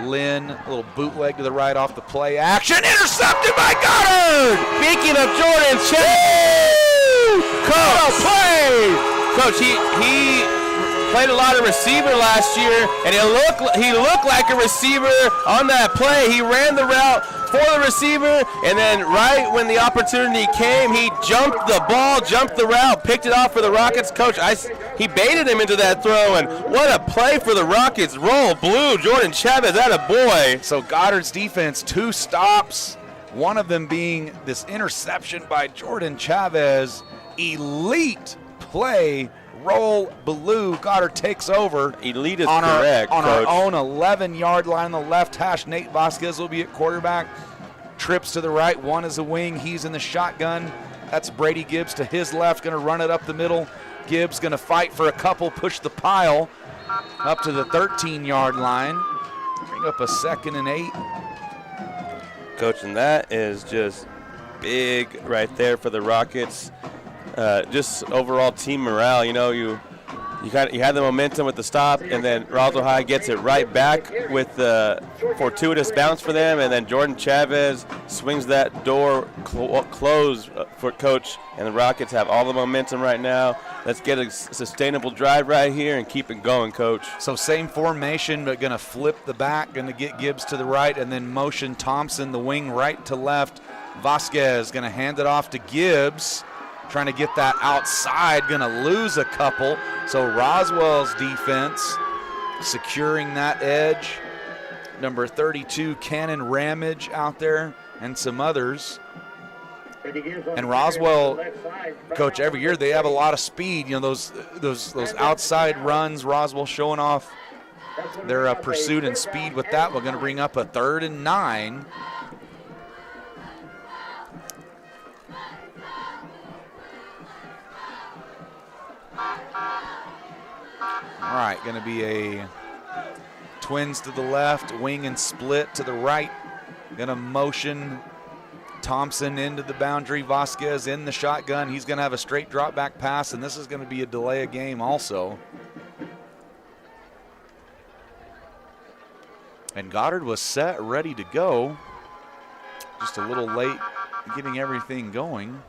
Lynn, a little bootleg to the right off the play. Action intercepted by Goddard! Speaking of Jordan Chavez, Coach, he played a lot of receiver last year, and he looked like a receiver on that play. He ran the route for the receiver, and then right when the opportunity came, he jumped the ball, jumped the route, picked it off for the Rockets. Coach, he baited him into that throw, and what a play for the Rockets. Roll blue, Jordan Chavez, that a boy. So Goddard's defense, 2 stops, one of them being this interception by Jordan Chavez. Elite play, roll blue. Goddard takes over. Elite is on correct, our Coach. own 11-yard line on the left hash. Nate Vasquez will be at quarterback. Trips to the right. One is a wing. He's in the shotgun. That's Brady Gibbs to his left. Going to run it up the middle. Gibbs going to fight for a couple. Push the pile up to the 13-yard line. Bring up a 2nd and 8. Coach, and that is just big right there for the Rockets. Just overall team morale. You know, you had the momentum with the stop, and then Roswell High gets it right back with the fortuitous bounce for them, and then Jordan Chavez swings that door closed for Coach, and the Rockets have all the momentum right now. Let's get a sustainable drive right here and keep it going, Coach. So same formation, but going to flip the back, going to get Gibbs to the right, and then motion Thompson, the wing right to left. Vasquez going to hand it off to Gibbs. Trying to get that outside, going to lose a couple. So Roswell's defense securing that edge. Number 32, Cannon Ramage out there, and some others. And Roswell, Coach, every year they have a lot of speed. You know, those outside runs, Roswell showing off their pursuit and speed with that. We're going to bring up a 3rd and 9. All right, going to be a twins to the left, wing and split to the right. Going to motion Thompson into the boundary. Vasquez in the shotgun. He's going to have a straight drop back pass, and this is going to be a delay of game also. And Goddard was set, ready to go. Just a little late getting everything going.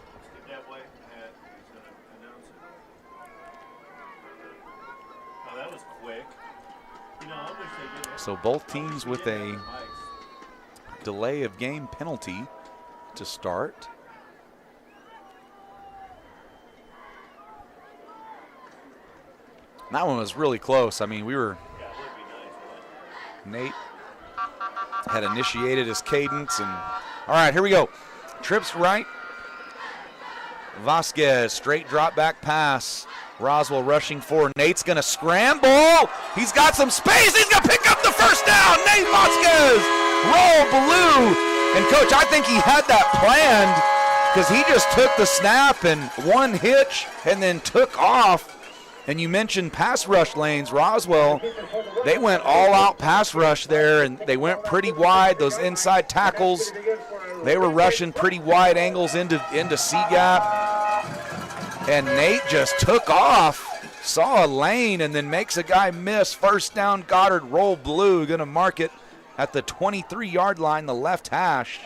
So both teams with a delay of game penalty to start. That one was really close. I mean, Nate had initiated his cadence. And all right, here we go. Trips right. Vasquez, straight drop back pass. Roswell rushing forward. Nate's going to scramble. He's got some space. He's going to pick up the first down. Nate Vasquez, roll blue. And, Coach, I think he had that planned because he just took the snap and one hitch and then took off. And you mentioned pass rush lanes. Roswell, they went all out pass rush there, and they went pretty wide. Those inside tackles, they were rushing pretty wide angles into C-gap. And Nate just took off, saw a lane, and then makes a guy miss. First down, Goddard, roll blue, going to mark it at the 23-yard line, the left hash.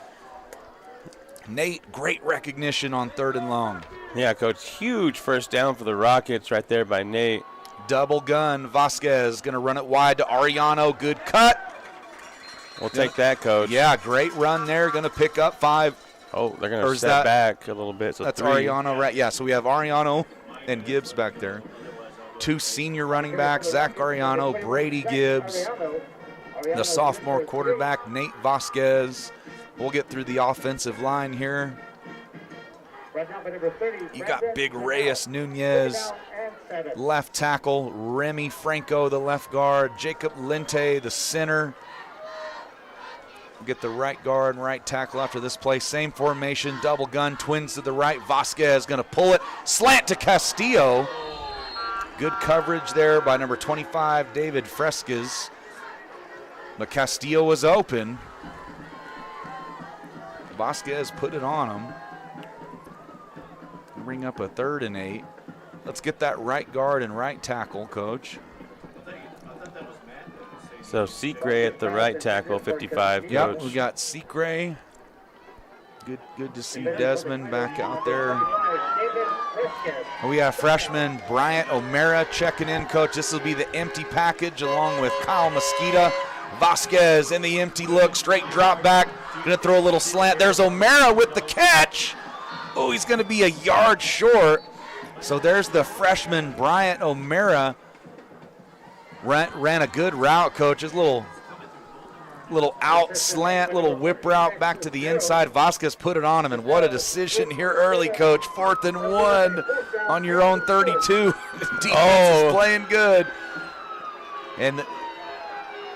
Nate, great recognition on 3rd and long. Yeah, Coach, huge first down for the Rockets right there by Nate. Double gun, Vasquez going to run it wide to Ariano, good cut. We'll take that, Coach. Yeah, great run there, going to pick up 5. Oh, they're going to step back a little bit. So that's 3. Ariano, right? Yeah, so we have Ariano and Gibbs back there. 2 senior running backs, Zach Ariano, Brady Gibbs, the sophomore quarterback, Nate Vasquez. We'll get through the offensive line here. You got Big Reyes Nunez, left tackle, Remy Franco, the left guard, Jacob Lente, the center. Get the right guard and right tackle after this play. Same formation, double gun, twins to the right. Vasquez going to pull it, slant to Castillo. Good coverage there by number 25, David Fresquez. But Castillo was open. Vasquez put it on him. Bring up a 3rd and 8. Let's get that right guard and right tackle, Coach. So Seacray at the right tackle, 55. Coach. Yep, we got Seacray. Good to see Desmond back out there. We have freshman Bryant O'Mara checking in, Coach. This will be the empty package along with Kyle Mosqueda. Vasquez in the empty look, straight drop back. Going to throw a little slant. There's O'Mara with the catch. Oh, he's going to be a yard short. So there's the freshman Bryant O'Mara. Ran a good route, Coach. His little out slant, little whip route back to the inside. Vasquez put it on him, and what a decision here early, Coach. 4th and 1 on your own 32. Defense is playing good. And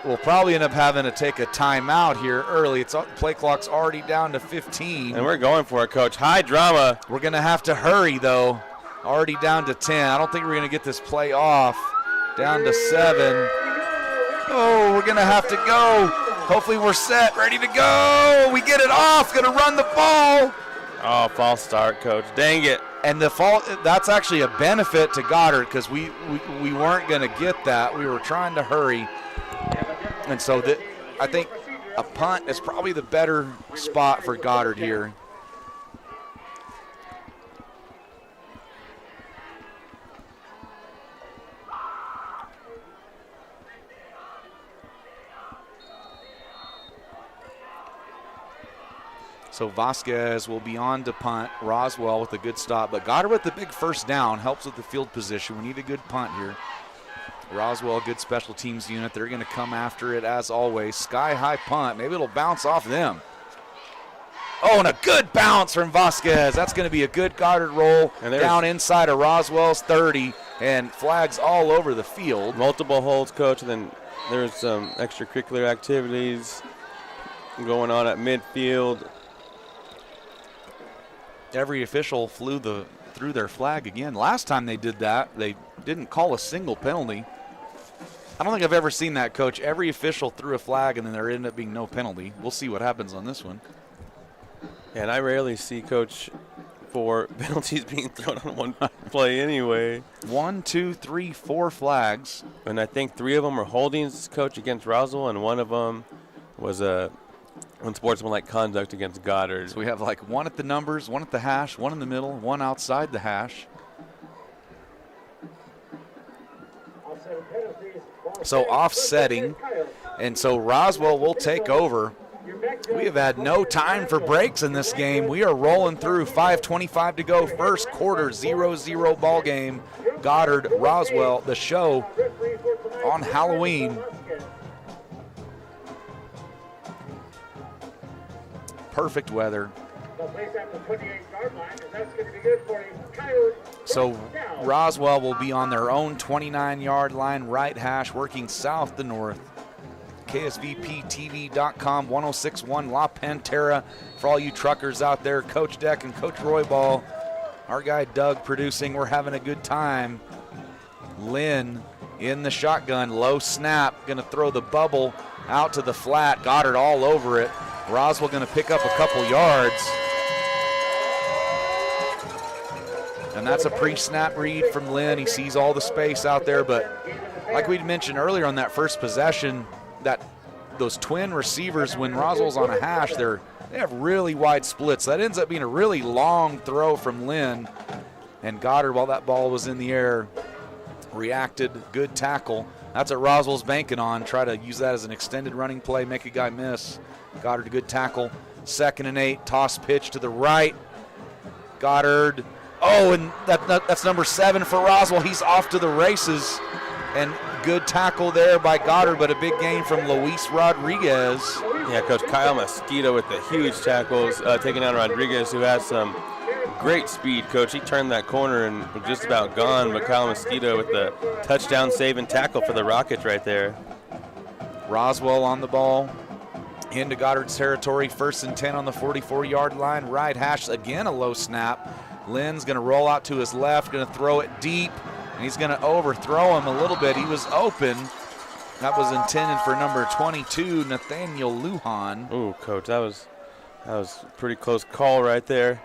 we'll probably end up having to take a timeout here early. Play clock's already down to 15. And we're going for it, Coach. High drama. We're going to have to hurry, though. Already down to 10. I don't think we're going to get this play off. Down to 7. Oh, we're going to have to go. Hopefully we're set, ready to go. We get it off, going to run the ball. Oh, false start, Coach. Dang it. And that's actually a benefit to Goddard because we weren't going to get that. We were trying to hurry. And so I think a punt is probably the better spot for Goddard here. So Vasquez will be on to punt. Roswell with a good stop. But Goddard with the big first down helps with the field position. We need a good punt here. Roswell, good special teams unit. They're going to come after it as always. Sky-high punt. Maybe it'll bounce off them. Oh, and a good bounce from Vasquez. That's going to be a good Goddard roll down inside of Roswell's 30. And flags all over the field. Multiple holds, Coach. And then there's some extracurricular activities going on at midfield. Every official threw their flag again. Last time they did that, they didn't call a single penalty. I don't think I've ever seen that, Coach. Every official threw a flag, and then there ended up being no penalty. We'll see what happens on this one. And I rarely see, Coach, for penalties being thrown on one play anyway. 1, 2, 3, 4 flags. And I think 3 of them were holdings, Coach, against Roswell, and one of them was a unsportsmanlike conduct against Goddard. So we have like 1 at the numbers, 1 at the hash, 1 in the middle, 1 outside the hash. So offsetting, and so Roswell will take over. We have had no time for breaks in this game. We are rolling through. 5:25 to go. First quarter, 0-0 ball game. Goddard, Roswell, the show on Halloween. Perfect weather. So Roswell will be on their own 29-yard line, right hash, working south to north. KSVPTV.com, 106.1 La Pantera. For all you truckers out there, Coach Deck and Coach Roybal, our guy Doug producing. We're having a good time. Lynn in the shotgun, low snap, going to throw the bubble out to the flat. Goddard all over it. Roswell going to pick up a couple yards. And that's a pre-snap read from Lynn. He sees all the space out there, but like we mentioned earlier on that first possession, that those twin receivers, when Roswell's on a hash, they have really wide splits. That ends up being a really long throw from Lynn. And Goddard, while that ball was in the air, reacted. Good tackle. That's what Roswell's banking on. Try to use that as an extended running play, make a guy miss. Goddard, a good tackle. 2nd and 8, toss pitch to the right. Goddard. Oh, and that's number 7 for Roswell. He's off to the races. And good tackle there by Goddard, but a big gain from Luis Rodriguez. Yeah, Coach Kyle Mosquito with the huge tackles, taking down Rodriguez, who has some great speed, Coach. He turned that corner and was just about gone, but Kyle Mosquito with the touchdown saving tackle for the Rockets right there. Roswell on the ball. Into Goddard's territory. 1st and 10 on the 44-yard line. Right hash, again a low snap. Lynn's going to roll out to his left, going to throw it deep, and he's going to overthrow him a little bit. He was open. That was intended for number 22, Nathaniel Lujan. Ooh, Coach, that was a pretty close call right there.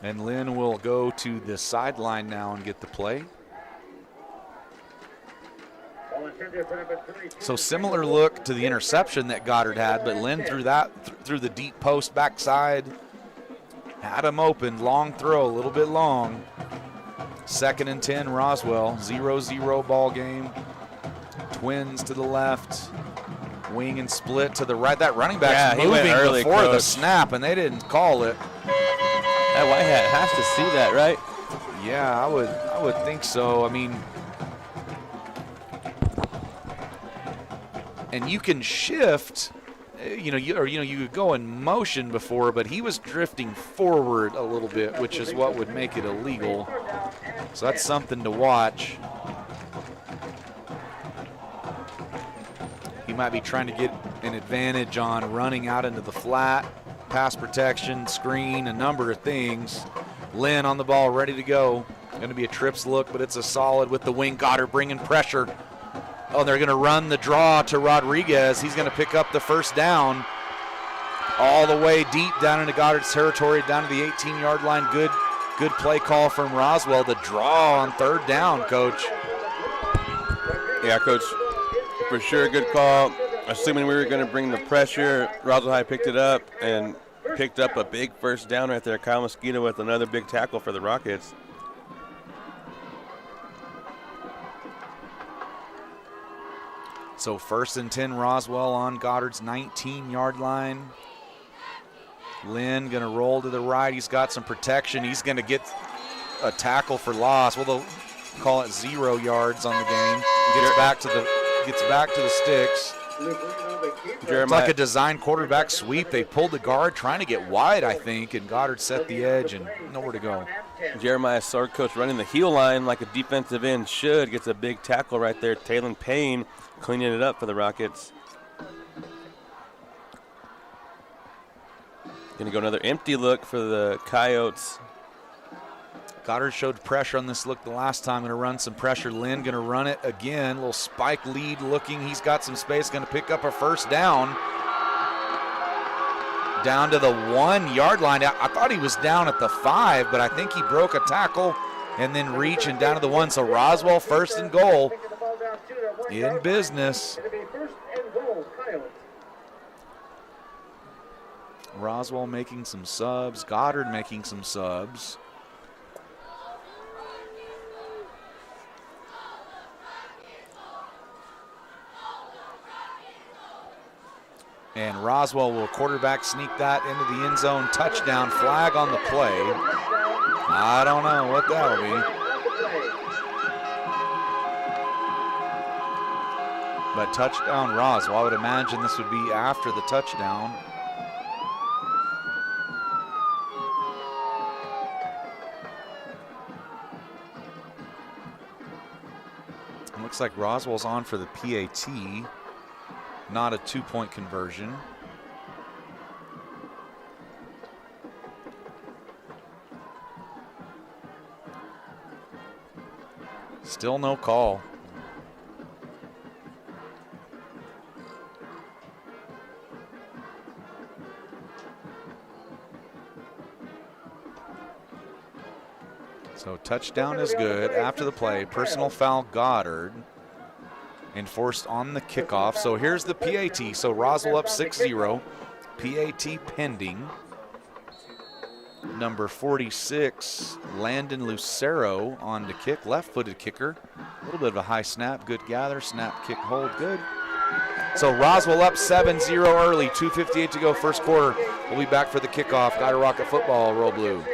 And Lynn will go to the sideline now and get the play. So similar look to the interception that Goddard had, but Lynn threw that through the deep post backside. Had him open, long throw, a little bit long. 2nd and 10, Roswell, 0-0 ball game. Twins to the left, wing and split to the right. That running back's moving early, before the snap, and they didn't call it. That white hat has to see that, right? Yeah, I would think so. I mean, and you can shift, you could go in motion before, but he was drifting forward a little bit, which is what would make it illegal. So that's something to watch. He might be trying to get an advantage on running out into the flat, pass protection, screen, a number of things. Lynn on the ball, ready to go. Going to be a trips look, but it's a solid with the wing. Goddard bringing pressure. Oh, they're going to run the draw to Rodriguez. He's going to pick up the 1st down all the way deep down into Goddard's territory, down to the 18-yard line. Good play call from Roswell. The draw on 3rd down, Coach. Yeah, Coach, for sure, good call. Assuming we were going to bring the pressure, Roswell High picked it up and picked up a big 1st down right there. Kyle Mosquito with another big tackle for the Rockets. So 1st and 10, Roswell on Goddard's 19-yard line. Lynn going to roll to the right. He's got some protection. He's going to get a tackle for loss. Well, they'll call it 0 yards on the game. Gets back to the sticks. It's like a design quarterback sweep. They pulled the guard trying to get wide, I think, and Goddard set the edge and nowhere to go. Jeremiah Sword, Coach, running the heel line like a defensive end should. Gets a big tackle right there. Taylon Payne cleaning it up for the Rockets. Going to go another empty look for the Coyotes. Goddard showed pressure on this look the last time. Going to run some pressure. Lynn going to run it again. Little spike lead looking. He's got some space. Going to pick up a 1st down. Down to the 1-yard line. I thought he was down at the 5, but I think he broke a tackle and then reach and down to the 1. So Roswell 1st and goal in business. Roswell making some subs. Goddard making some subs. And Roswell will quarterback sneak that into the end zone. Touchdown, flag on the play. I don't know what that'll be. But touchdown Roswell. I would imagine this would be after the touchdown. Looks like Roswell's on for the PAT, not a 2-point conversion. Still no call. So touchdown is good. After the play, personal foul Goddard enforced on the kickoff. So here's the PAT. So Roswell up 6-0. PAT pending. Number 46, Landon Lucero on to kick, left-footed kicker. A little bit of a high snap, good gather, snap, kick, hold, good. So Roswell up 7-0 early, 2:58 to go, first quarter. We'll be back for the kickoff. Goddard Rocket football, roll blue.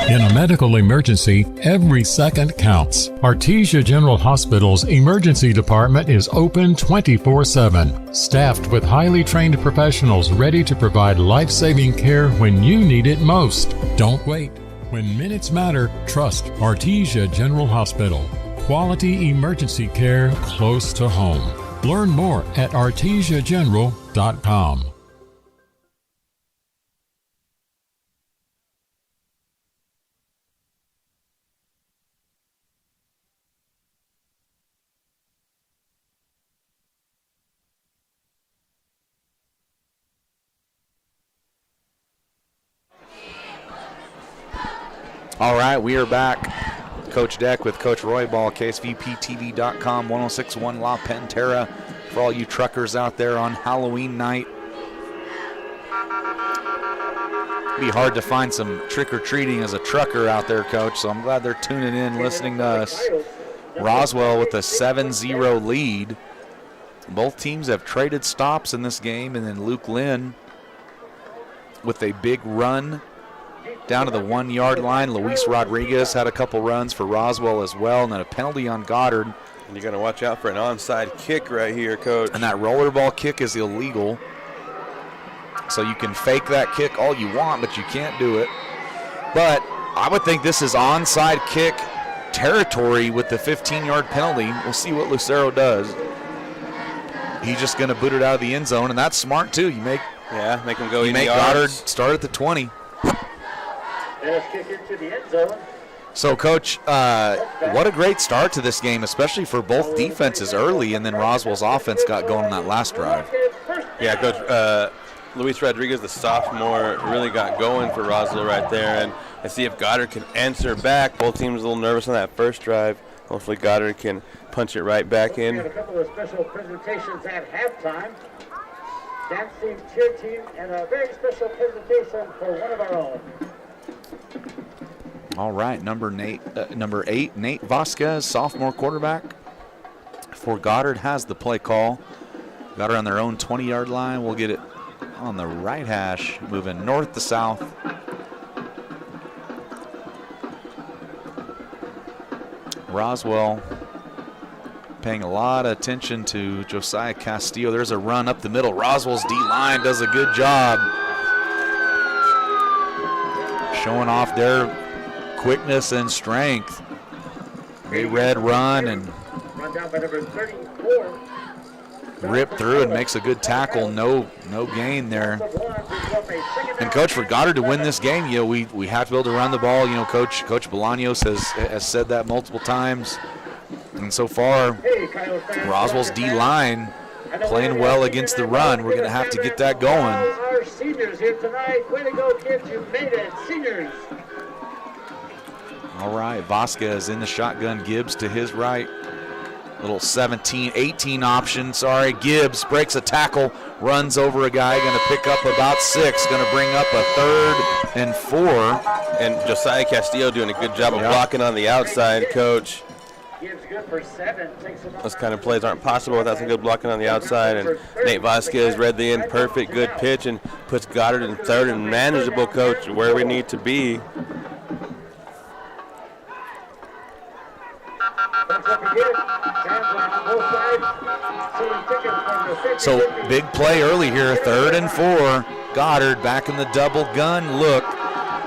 In a medical emergency, every second counts. Artesia General Hospital's emergency department is open 24/7, staffed with highly trained professionals ready to provide life-saving care when you need it most. Don't wait. When minutes matter, trust Artesia General Hospital. Quality emergency care close to home. Learn more at artesiageneral.com. All right, we are back. Coach Deck with Coach Roybal, KSVPTV.com, 106.1 La Pantera. For all you truckers out there on Halloween night. It'd be hard to find some trick-or-treating as a trucker out there, Coach, so I'm glad they're tuning in, listening to us. Roswell with a 7-0 lead. Both teams have traded stops in this game, and then Luke Lynn with a big run down to the 1-yard line. Luis Rodriguez had a couple runs for Roswell as well, and then a penalty on Goddard. And you're going to watch out for an onside kick right here, Coach. And that rollerball kick is illegal. So you can fake that kick all you want, but you can't do it. But I would think this is onside kick territory with the 15-yard penalty. We'll see what Lucero does. He's just going to boot it out of the end zone, and that's smart too. You make him go. You make Goddard start at the 20. Let's kick into the end zone. So, Coach, what a great start to this game, especially for both defenses early, and then Roswell's offense got going on that last drive. Yeah, Coach, Luis Rodriguez, the sophomore, really got going for Roswell right there, and see if Goddard can answer back. Both teams a little nervous on that first drive. Hopefully Goddard can punch it right back in. We have a couple of special presentations at halftime. Dance team, cheer team, and a very special presentation for one of our own. All right, number 8, Nate Vasquez, sophomore quarterback for Goddard, has the play call. Goddard on their own 20-yard line. We'll get it on the right hash, moving north to south. Roswell paying a lot of attention to Josiah Castillo. There's a run up the middle. Roswell's D-line does a good job showing off their quickness and strength. Great red run and rip through and makes a good tackle. No gain there. And Coach, for Goddard to win this game, we have to be able to run the ball. Coach Bolaños has said that multiple times. And so far, Roswell's D-line playing well against the run. We're going to have to get that going. Our seniors here tonight. Way to go, kids. You made it. Seniors. All right, Vasquez in the shotgun. Gibbs to his right. Little 18 option. Gibbs breaks a tackle, runs over a guy, going to pick up about 6, going to bring up a 3rd and 4. And Josiah Castillo doing a good job of blocking on the outside, Coach. Gibbs good for 7. Those kind of plays aren't possible without some good blocking on the outside. And Nate Vasquez read the end perfect, good pitch, and puts Goddard in 3rd and manageable, Coach, where we need to be. So big play early here, 3rd and 4. Goddard back in the double gun look.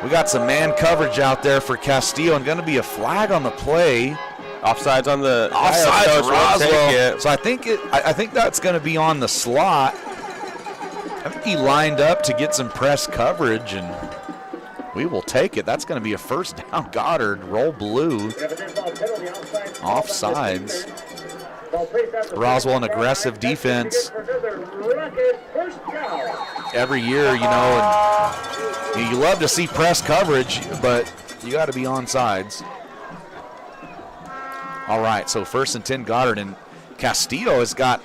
We got some man coverage out there for Castillo, and going to be a flag on the play. Offsides on the offsides. Roswell. So I think that's going to be on the slot. I think he lined up to get some press coverage, and we will take it. That's going to be a first down. Goddard, roll blue. Offsides. Roswell, an aggressive defense. Every year, you know, and you love to see press coverage, but you got to be on sides. All right, so 1st and 10 Goddard, and Castillo has got,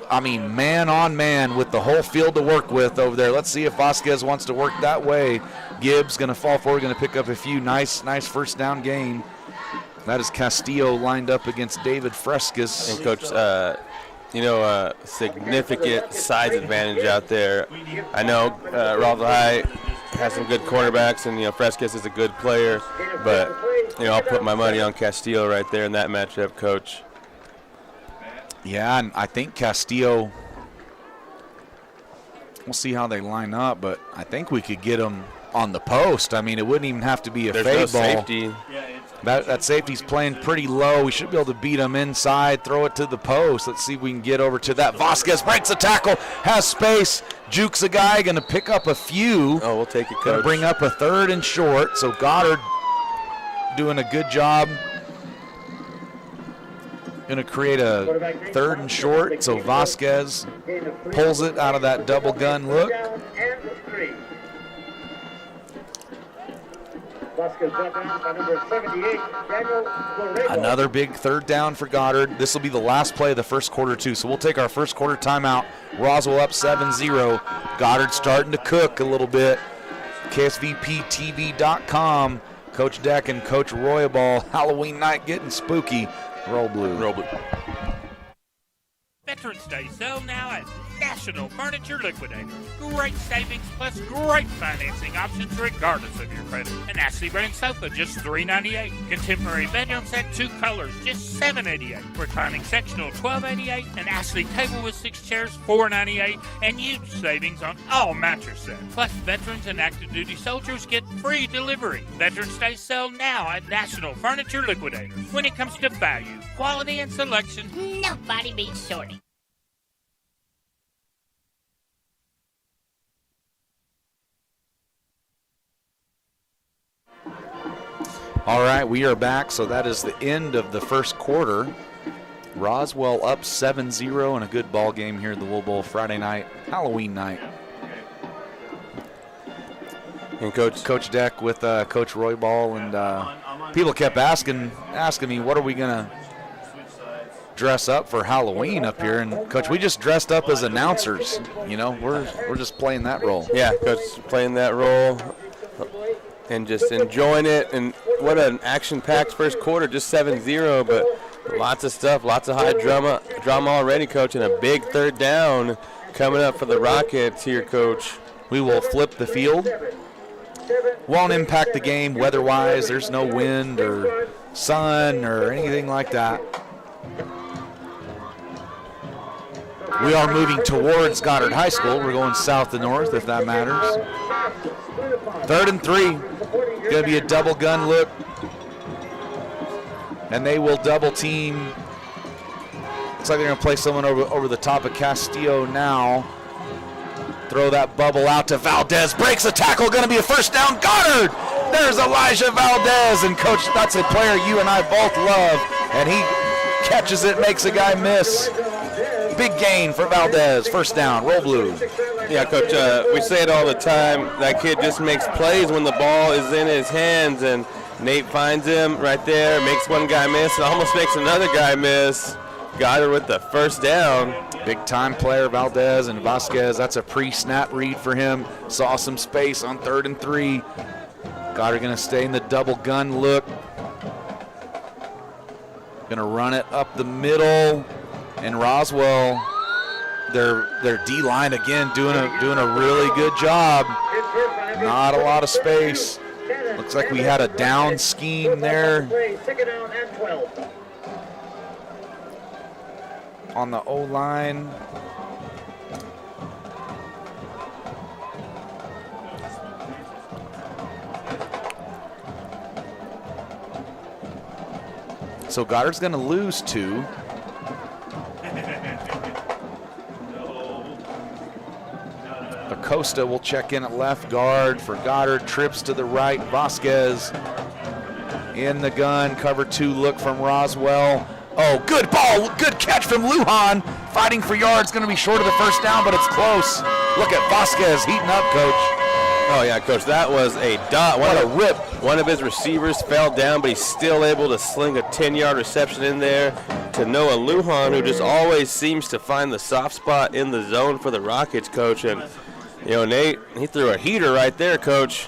I mean, man on man with the whole field to work with over there. Let's see if Vasquez wants to work that way. Gibbs going to fall forward, going to pick up a few. Nice first down gain. That is Castillo lined up against David Frescas. And Coach, significant size advantage out there. I know Roswell High has some good cornerbacks, and Frescas is a good player, but I'll put my money on Castillo right there in that matchup, Coach. Yeah, and I think Castillo, we'll see how they line up, but I think we could get him on the post. I mean, it wouldn't even have to be a fade ball. Safety. That safety's playing pretty low. We should be able to beat him inside, throw it to the post. Let's see if we can get over to that. Vasquez breaks a tackle, has space, jukes a guy, going to pick up a few. Oh, we'll take it, Coach. Going to bring up a 3rd and short. So Goddard doing a good job. Going to create a 3rd and short. So Vasquez pulls it out of that double gun look. Another big 3rd down for Goddard. This will be the last play of the first quarter, too. So we'll take our first quarter timeout. Roswell up 7-0. Goddard starting to cook a little bit. KSVPTV.com. Coach Deck and Coach Roybal. Halloween night getting spooky. Roll blue. Roll blue. Veterans Day sale now at National Furniture Liquidator. Great savings plus great financing options regardless of your credit. An Ashley brand sofa, just $3.98. Contemporary bedroom set, 2 colors, just $7.88. Reclining sectional, $12.88. An Ashley table with 6 chairs, $4.98. And huge savings on all mattress sets. Plus, veterans and active duty soldiers get free delivery. Veterans Day sale now at National Furniture Liquidator. When it comes to value, quality, and selection, nobody beats Shorty. All right, we are back. So that is the end of the first quarter. Roswell up 7-0 in a good ball game here at the Wool Bowl Friday night, Halloween night. And Coach Deck with Coach Roybal, and people kept asking me, what are we gonna dress up for Halloween up here? And Coach, we just dressed up as announcers. We're just playing that role. Yeah, Coach, playing that role and just enjoying it. And what an action-packed first quarter, just 7-0, but lots of stuff, lots of high drama already, Coach, and a big 3rd down coming up for the Rockets here, Coach. We will flip the field. Won't impact the game weather-wise. There's no wind or sun or anything like that. We are moving towards Goddard High School. We're going south to north, if that matters. 3rd and 3. Going to be a double gun look. And they will double team. Looks like they're going to play someone over the top of Castillo now. Throw that bubble out to Valdez. Breaks the tackle. Going to be a first down. Goddard! There's Elijah Valdez. And, Coach, that's a player you and I both love. And he catches it, makes a guy miss. Big gain for Valdez. First down. Roll blue. Yeah, Coach, we say it all the time. That kid just makes plays when the ball is in his hands, and Nate finds him right there, makes one guy miss, and almost makes another guy miss. Goddard with the first down. Big-time player, Valdez and Vasquez. That's a pre-snap read for him. Saw some space on 3rd and 3. Goddard going to stay in the double gun look. Going to run it up the middle. And Roswell, their D-line again doing a really good job. Not a lot of space. Looks like we had a down scheme there on the O-line. So Goddard's going to lose 2. Acosta will check in at left guard for Goddard. Trips to the right. Vasquez in the gun. Cover 2 look from Roswell. Oh, good ball. Good catch from Lujan. Fighting for yards. Going to be short of the first down, but it's close. Look at Vasquez heating up, Coach. Oh, yeah, Coach, that was a dot. What a rip. One of his receivers fell down, but he's still able to sling a 10-yard reception in there to Noah Lujan, who just always seems to find the soft spot in the zone for the Rockets, Coach. And, Nate, he threw a heater right there, Coach.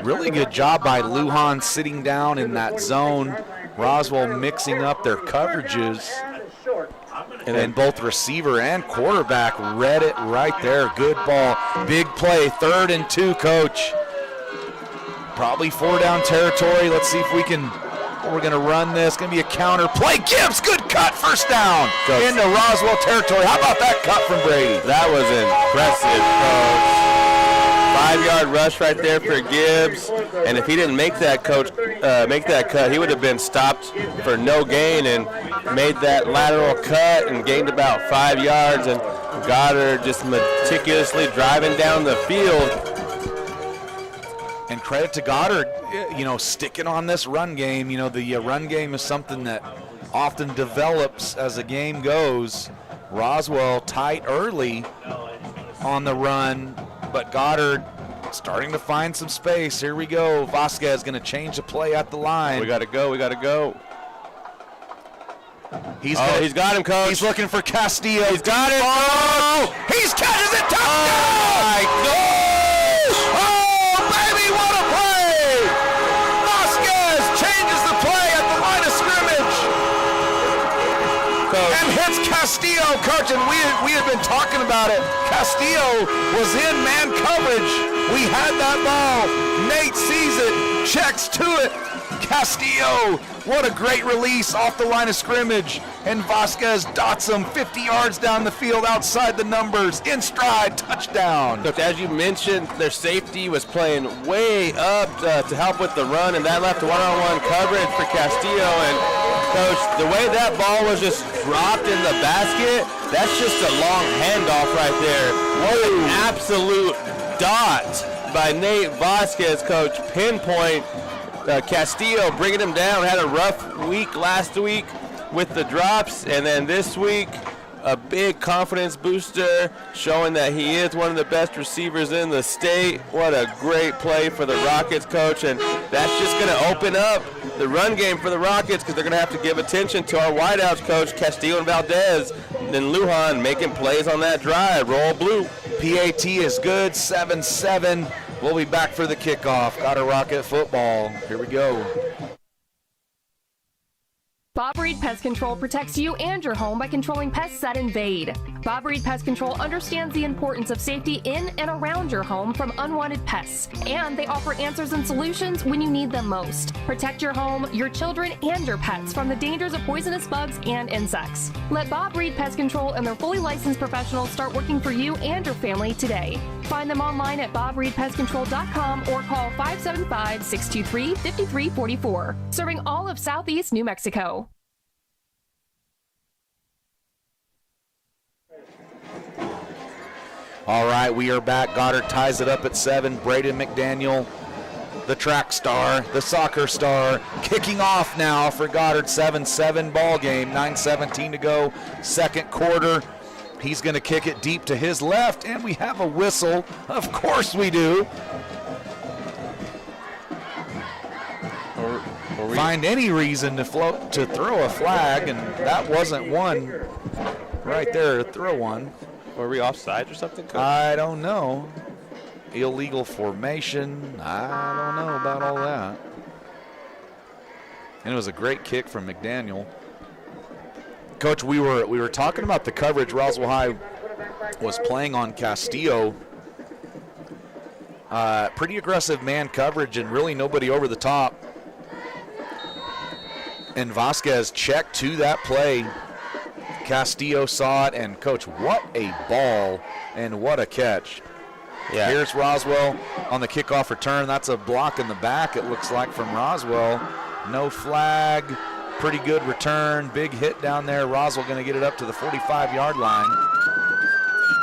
Really good job by Lujan sitting down in that zone. Roswell mixing up their coverages. And then both receiver and quarterback read it right there. Good ball. Big play. 3rd and 2, Coach. Probably 4-down territory. Let's see if we can. We're going to run this. Going to be a counter play. Gibbs, good cut. First down. Coach. Into Roswell territory. How about that cut from Brady? That was impressive, Coach. 5-yard rush right there for Gibbs, and if he didn't make that cut, he would have been stopped for no gain and made that lateral cut and gained about 5 yards. And Goddard just meticulously driving down the field. And credit to Goddard, sticking on this run game. The run game is something that often develops as the game goes. Roswell tight early on the run, but Goddard starting to find some space. Here we go. Vasquez going to change the play at the line. We got to go. He's got him, Coach. He's looking for Castillo. He's got it. Oh! He's catches it. Touchdown! My gosh! Oh, baby, what a play! Vasquez changes the play at the line of scrimmage. Coach. And hits Castillo, Coach, and we had been talking about it. Castillo was in man coverage. We had that ball. Nate sees it, checks to it. Castillo, what a great release off the line of scrimmage. And Vasquez dots him 50 yards down the field outside the numbers. In stride, touchdown. Coach, as you mentioned, their safety was playing way up to help with the run, and that left one-on-one coverage for Castillo. And, Coach, the way that ball was just dropped in the basket, that's just a long handoff right there. What an absolute dot by Nate Vasquez, Coach. Pinpoint. Castillo bringing him down. Had a rough week last week with the drops, and then this week a big confidence booster, showing that he is one of the best receivers in the state. What a great play for the Rockets, Coach, and that's just going to open up the run game for the Rockets, because they're going to have to give attention to our wideouts, Coach, Castillo and Valdez, and then Lujan making plays on that drive. Roll blue. PAT is good, 7-7. We'll be back for the kickoff. Goddard Rocket football. Here we go. Bob Reed Pest Control protects you and your home by controlling pests that invade. Bob Reed Pest Control understands the importance of safety in and around your home from unwanted pests, and they offer answers and solutions when you need them most. Protect your home, your children, and your pets from the dangers of poisonous bugs and insects. Let Bob Reed Pest Control and their fully licensed professionals start working for you and your family today. Find them online at bobreedpestcontrol.com or call 575-623-5344. Serving all of Southeast New Mexico. All right, we are back. Goddard ties it up at 7. Braden McDaniel, the track star, the soccer star, kicking off now for Goddard. 7-7 ball game. 9:17 to go. Second quarter. He's going to kick it deep to his left, and we have a whistle. Of course we do. Find any reason to throw a flag, and that wasn't one right there. Throw one. Were we offside or something, Coach? I don't know. Illegal formation. I don't know about all that. And it was a great kick from McDaniel. Coach, we were talking about the coverage Roswell High was playing on Castillo. Pretty aggressive man coverage and really nobody over the top. And Vasquez checked to that play. Castillo saw it, and Coach, what a ball and what a catch. Yeah. Here's Roswell on the kickoff return. That's a block in the back, it looks like, from Roswell. No flag. pretty good return. Big hit down there. Roswell going to get it up to the 45-yard line.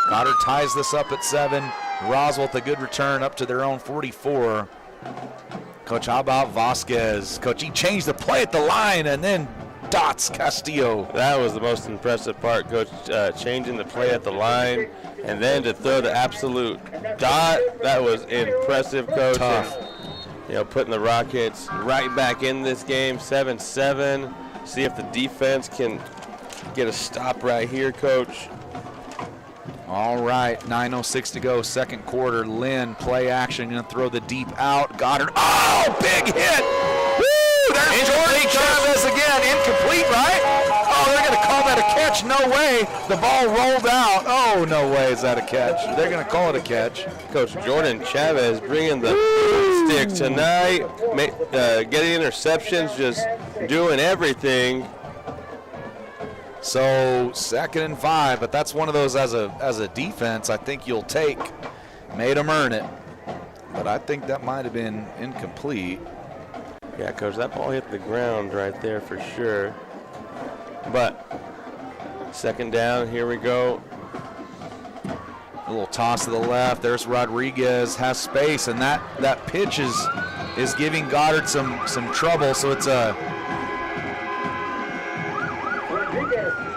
Goddard ties this up at 7. Roswell with a good return up to their own 44. Coach, how about Vasquez? Coach, he changed the play at the line and then dots Castillo. That was the most impressive part, Coach, changing the play at the line and then to throw the absolute dot. That was impressive, Coach. Tough. And, putting the Rockets right back in this game, 7-7. See if the defense can get a stop right here, Coach. All right, 9:06 to go, second quarter. Lynn, play action, going to throw the deep out. Goddard, oh, big hit. Woo, there's Jordan Chavez again, incomplete, right? Oh, they're going to call that a catch. No way. The ball rolled out. Oh, no way is that a catch. They're going to call it a catch. Coach Jordan Chavez bringing the stick tonight, getting interceptions, just doing everything. So 2nd and 5, but that's one of those as a defense I think you'll take. Made them earn it, but I think that might have been incomplete. Yeah, Coach, that ball hit the ground right there for sure. But 2nd down, here we go. A little toss to the left. There's Rodriguez, has space, and that pitch is giving Goddard some trouble. So it's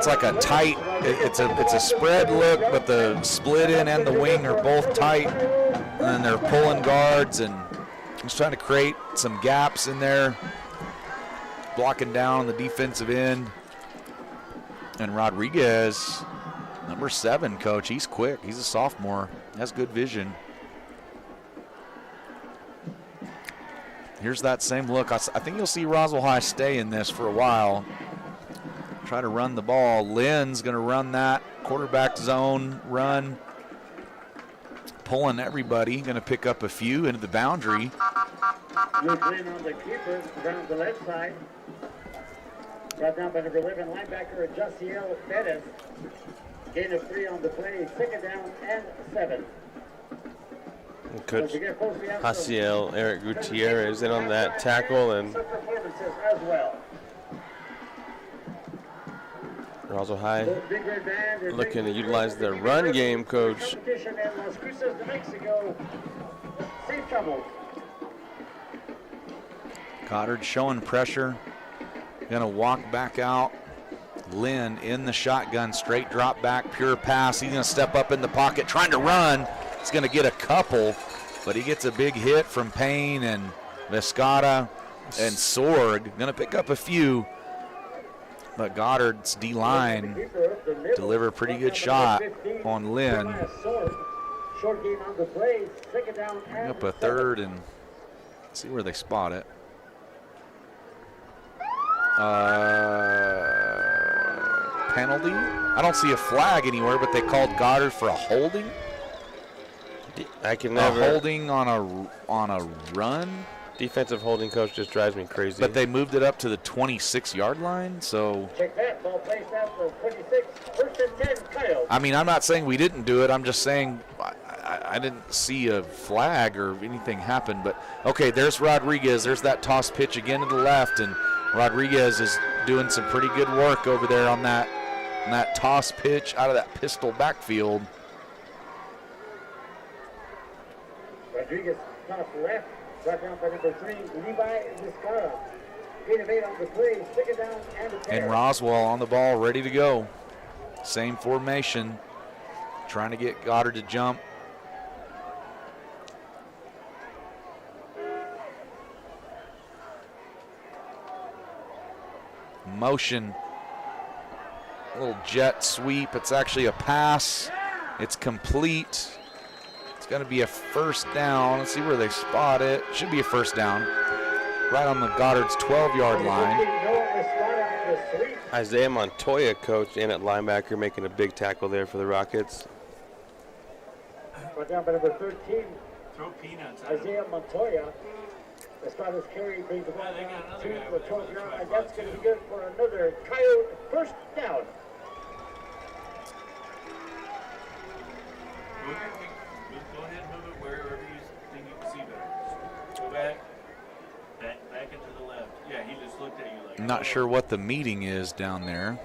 like a tight. It's a spread look, but the split in and the wing are both tight, and then they're pulling guards and just trying to create some gaps in there, blocking down on the defensive end. And Rodriguez, number 7, Coach, he's quick. He's a sophomore. Has good vision. Here's that same look. I think you'll see Roswell High stay in this for a while. Try to run the ball. Lynn's going to run that quarterback zone run. Pulling everybody. Going to pick up a few into the boundary. Luke Lynn on the keeper, down the left side. Brought down by number 11 linebacker Josiel Perez. Gain of 3 on the play. 2nd down and 7. Coach Josiel Eric Gutierrez in on that tackle, and performances as well. Roswell High looking to utilize their run game, Coach. Competition in Las Cruces, New Mexico. Safe trouble. Goddard showing pressure. Going to walk back out. Lynn in the shotgun, straight drop back, pure pass. He's going to step up in the pocket, trying to run. He's going to get a couple, but he gets a big hit from Payne and Vescata and Sorg. Going to pick up a few, but Goddard's D-line deliver a pretty good shot on Lynn. Short game on the play. 2nd down and up a 3rd, and see where they spot it. Penalty. I don't see a flag anywhere, but they called Goddard for a holding. I can never. A holding on a run. Defensive holding, Coach, just drives me crazy. But they moved it up to the 26-yard line, so. Check that. Ball placed out for 26. 1st and 10, Coyotes. I mean, I'm not saying we didn't do it. I'm just saying I didn't see a flag or anything happen. But okay, there's Rodriguez. There's that toss pitch again to the left, and Rodriguez is doing some pretty good work over there on that toss pitch out of that pistol backfield. Rodriguez toss left. Brought down by number 3, Levi Vizcarra. Gain of 8 on the play. 2nd down and a 10. And Roswell on the ball, ready to go. Same formation. Trying to get Goddard to jump. Motion. A little jet sweep. It's actually a pass. It's complete. It's going to be a 1st down. Let's see where they spot it. Should be a 1st down. Right on the Goddard's 12-yard line. Isaiah Montoya, Coach, in at linebacker, making a big tackle there for the Rockets. Brought down by number 13. Throw peanuts. Isaiah Montoya. The spot is carry, brings the ball down to the 12-yard line. That's going to be good for another Coyote 1st down. Go ahead and move it wherever you think you can see better. Go back into the left. Yeah, he just looked at you like. I'm not sure what the meeting is down there.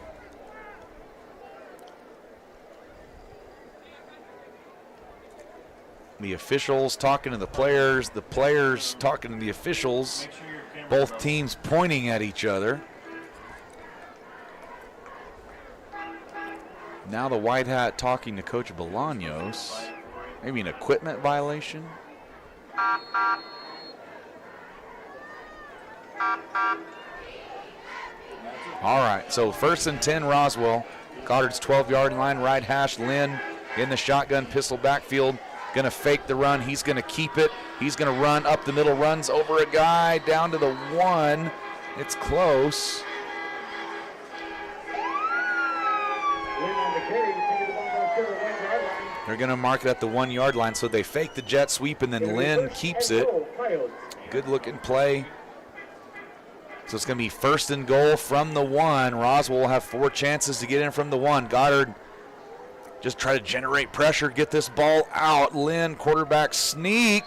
The officials talking to the players talking to the officials, both teams pointing at each other. Now the white hat talking to Coach Bolaños. Maybe an equipment violation. All right, so 1st and 10 Roswell. Goddard's 12-yard line, right hash. Lynn in the shotgun pistol backfield. Going to fake the run. He's going to keep it. He's going to run up the middle, runs over a guy, down to the 1. It's close. They're going to mark it at the 1-yard line, so they fake the jet sweep, and then Lynn keeps it. Good-looking play. So it's going to be 1st and goal from the 1. Roswell will have 4 chances to get in from the 1. Goddard just try to generate pressure, get this ball out. Lynn, quarterback sneak.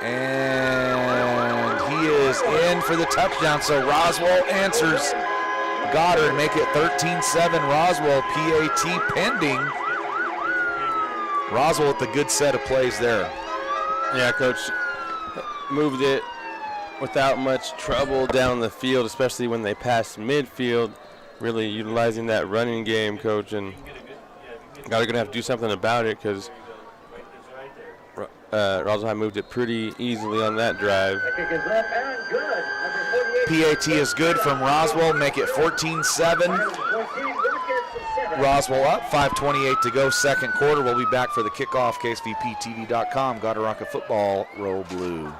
And he is in for the touchdown. So Roswell answers. Goddard make it 13-7. Roswell, PAT pending. Roswell with a good set of plays there. Yeah, Coach moved it without much trouble down the field, especially when they passed midfield. Really utilizing that running game, Coach, and Goddard gonna have to do something about it because Roswell moved it pretty easily on that drive. PAT is good from Roswell, make it 14-7. Roswell up, 5:28 to go, 2nd quarter. We'll be back for the kickoff, KSVPTV.com. Goddard Rocket Football, Roll Blue.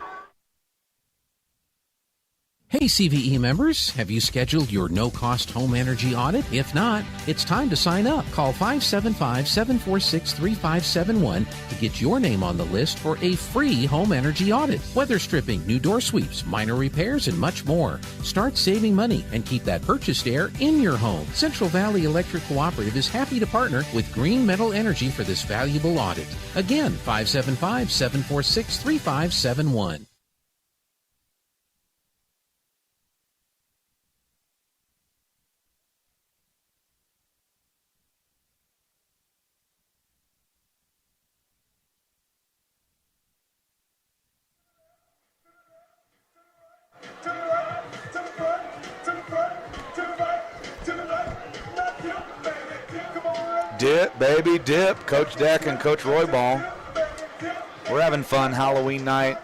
Hey CVE members, have you scheduled your no-cost home energy audit? If not, it's time to sign up. Call 575-746-3571 to get your name on the list for a free home energy audit. Weather stripping, new door sweeps, minor repairs, and much more. Start saving money and keep that purchased air in your home. Central Valley Electric Cooperative is happy to partner with Green Metal Energy for this valuable audit. Again, 575-746-3571. Dip, baby, dip. Coach Deck and Coach Roybal. We're having fun Halloween night.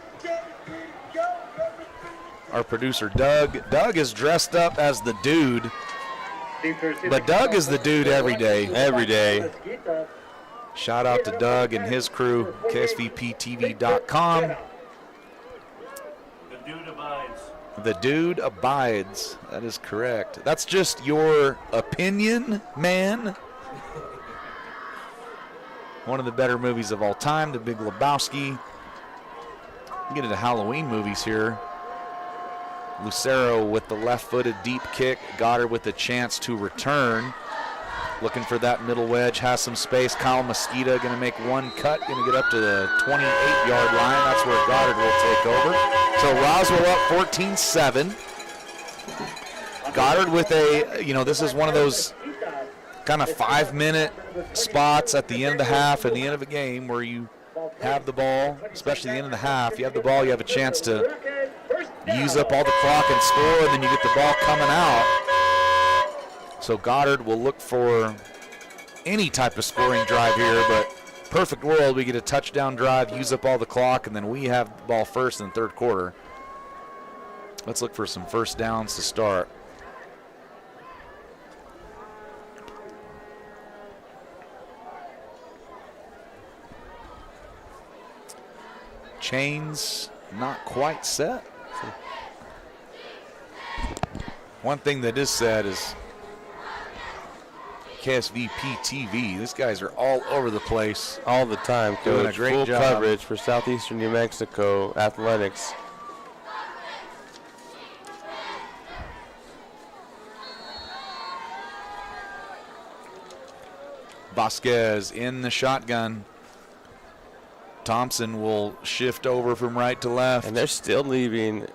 Our producer, Doug is dressed up as the dude. But Doug is the dude every day. Every day. Shout out to Doug and his crew, KSVPTV.com. The dude abides. The dude abides. That is correct. That's just your opinion, man. One of the better movies of all time, The Big Lebowski. We get into Halloween movies here. Lucero with the left-footed deep kick. Goddard with a chance to return. Looking for that middle wedge, has some space. Kyle Mosqueda going to make one cut, going to get up to the 28-yard line. That's where Goddard will take over. So Roswell up 14-7. Goddard with a, this is one of those kind of 5-minute spots at the end of the half and the end of a game where you have the ball, especially the end of the half. You have the ball, you have a chance to use up all the clock and score, and then you get the ball coming out. So Goddard will look for any type of scoring drive here, but perfect world, we get a touchdown drive, use up all the clock, and then we have the ball first in the 3rd quarter. Let's look for some first downs to start. Chains not quite set. One thing that is said is KSVP TV. These guys are all over the place. All the time, Coach. Doing a great Full job. coverage for Southeastern New Mexico Athletics. Vasquez in the shotgun. Thompson will shift over from right to left. And they're still leaving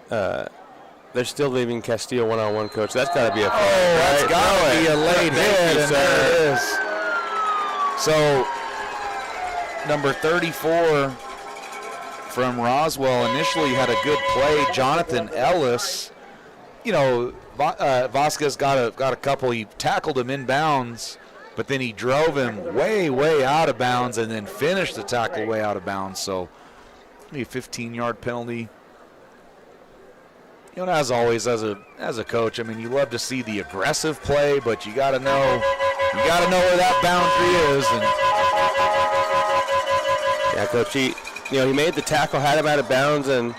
they're still leaving Castillo one-on-one, Coach. That's got to be a foul, that's right? got to be a late hit, and there it is. So, number 34 from Roswell initially had a good play. Jonathan Ellis, Vasquez got a couple. He tackled him inbounds, but then he drove him way out of bounds and then finished the tackle way out of bounds. So, a 15-yard penalty. As always, as a coach, I mean, you love to see the aggressive play, but you got to know where that boundary is. And yeah, Coach, he made the tackle, had him out of bounds, and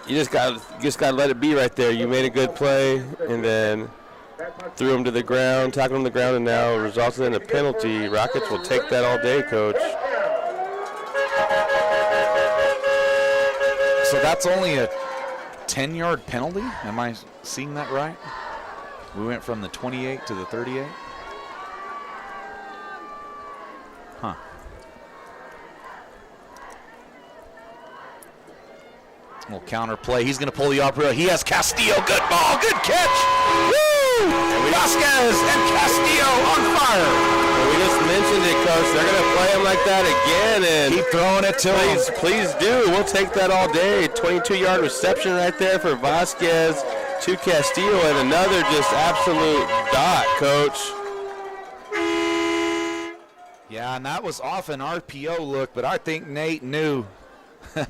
you just got to let it be right there. You made a good play, and then threw him to the ground, tackled him to the ground, and now resulted in a penalty. Rockets will take that all day, Coach. So that's only a 10-yard penalty? Am I seeing that right? We went from the 28 to the 38? Huh. Little counter play. He's going to pull the opera. He has Castillo. Good ball. Good catch. Woo! Vasquez and Castillo on fire. Well, we just mentioned it, Coach. They're going to play him like that again. And keep throwing it to him. Please do. We'll take that all day. 22-yard reception right there for Vasquez to Castillo, and another just absolute dot, Coach. Yeah, and that was off an RPO look, but I think Nate knew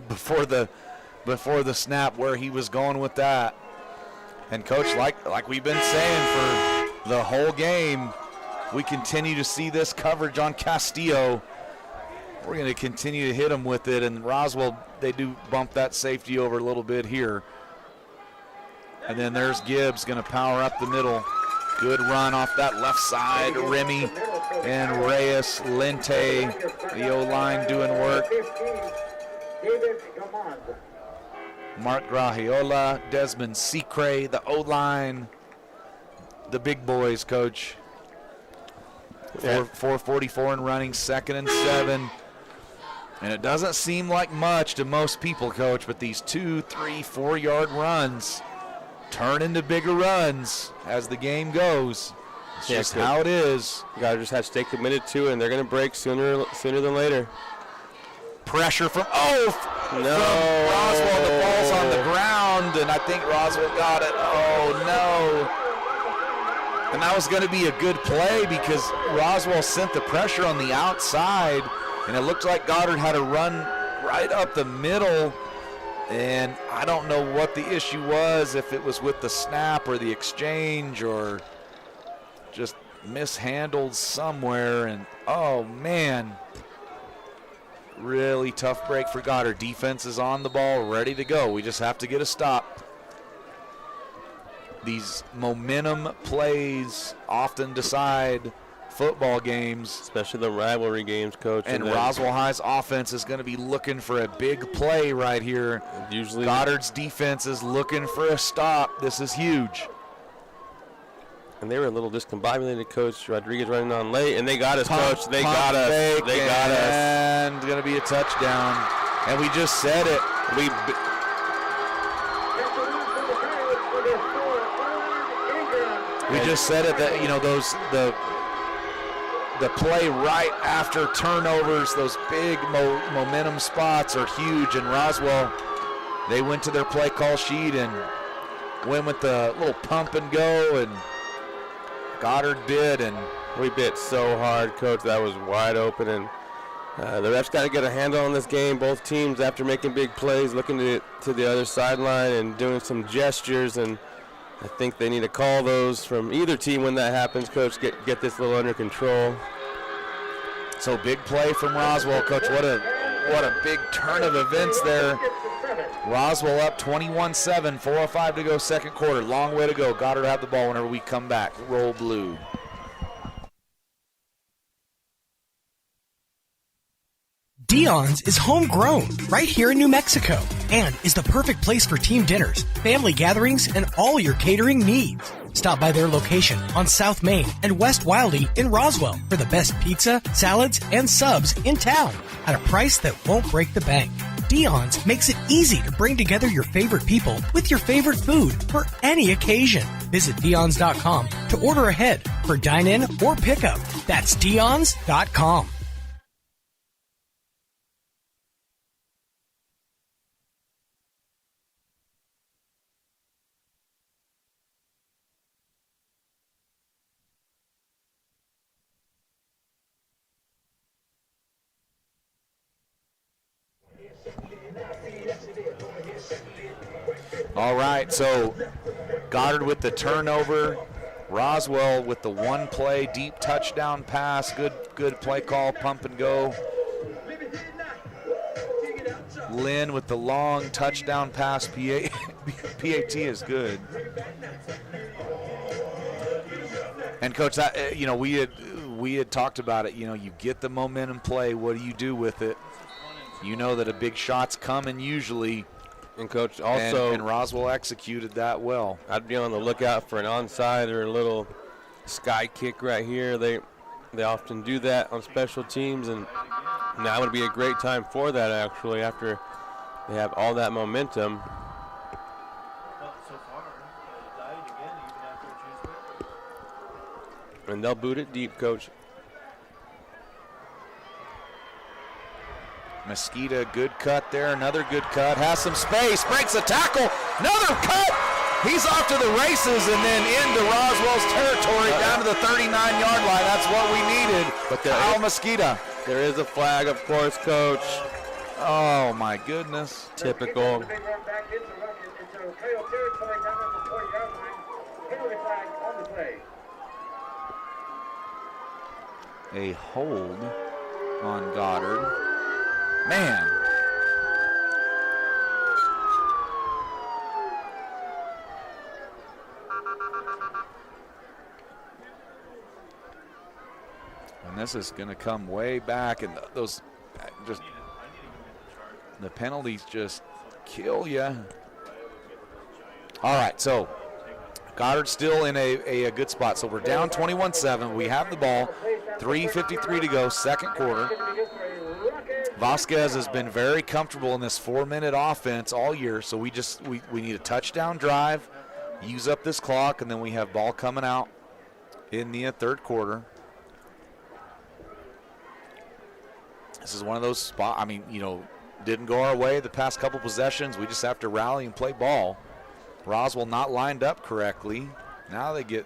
before the snap where he was going with that. And Coach, like we've been saying for the whole game, we continue to see this coverage on Castillo. We're going to continue to hit him with it, and Roswell, they do bump that safety over a little bit here. And then there's Gibbs going to power up the middle. Good run off that left side. Remy and Reyes, Lente, the O-line doing work. Mark Grahiola, Desmond Secre, the O-line. The big boys, Coach. 4:44 and running, 2nd and 7. And it doesn't seem like much to most people, Coach, but these 2, 3, 4-yard runs turn into bigger runs as the game goes. It's just how it is. You got to just have to stay committed to it, and they're going to break sooner than later. Pressure from Roswell. The ball's on the ground, and I think Roswell got it. Oh, no. And that was going to be a good play because Roswell sent the pressure on the outside, and it looked like Goddard had a run right up the middle. And I don't know what the issue was, if it was with the snap or the exchange or just mishandled somewhere. And, oh, man, really tough break for Goddard. Defense is on the ball, ready to go. We just have to get a stop. These momentum plays often decide football games. Especially the rivalry games, Coach. And Roswell High's offense is going to be looking for a big play right here. Usually Goddard's defense is looking for a stop. This is huge. And they were a little discombobulated, Coach. Rodriguez running on late, and they got us, Coach. They got us. They got us. And going to be a touchdown. And we just said it. We just said it that, the play right after turnovers, those big momentum spots are huge. And Roswell, they went to their play call sheet and went with the little pump and go, and Goddard bit, and we bit so hard, Coach. That was wide open, and the refs got to get a handle on this game. Both teams, after making big plays, looking to the other sideline and doing some gestures, and I think they need to call those from either team when that happens, Coach. Get this a little under control. So big play from Roswell, Coach. What a big turn of events there. Roswell up 21-7, 4:05 to go, second quarter. Long way to go. Goddard have the ball whenever we come back. Roll blue. Dion's is homegrown right here in New Mexico and is the perfect place for team dinners, family gatherings, and all your catering needs. Stop by their location on South Main and West Wildy in Roswell for the best pizza, salads, and subs in town at a price that won't break the bank. Dion's makes it easy to bring together your favorite people with your favorite food for any occasion. Visit Dion's.com to order ahead for dine-in or pickup. That's Dion's.com. All right, so Goddard with the turnover. Roswell with the one play, deep touchdown pass. Good play call, pump and go. Lynn with the long touchdown pass. PAT is good. And Coach, that, we had talked about it. You get the momentum play. What do you do with it? You know that a big shot's coming usually. And Coach, also, and Roswell executed that well. I'd be on the lookout for an onside or a little sky kick right here. They often do that on special teams, and now would be a great time for that actually after they have all that momentum. And they'll boot it deep, Coach. Mosquito, good cut there, another good cut, has some space, breaks a tackle, another cut. He's off to the races and then into Roswell's territory down to the 39-yard line. That's what we needed. But Kyle Mosquito. There is a flag, of course, Coach. Oh, my goodness. Typical. A hold on Goddard. Man. And this is going to come way back, and those just the penalties just kill you. All right, so Goddard's still in a good spot. So we're down 21-7. We have the ball. 3:53 to go, second quarter. Vasquez has been very comfortable in this 4-minute offense all year, so we need a touchdown drive, use up this clock, and then we have ball coming out in the third quarter. This is one of those spots, didn't go our way the past couple possessions. We just have to rally and play ball. Roswell not lined up correctly. Now they get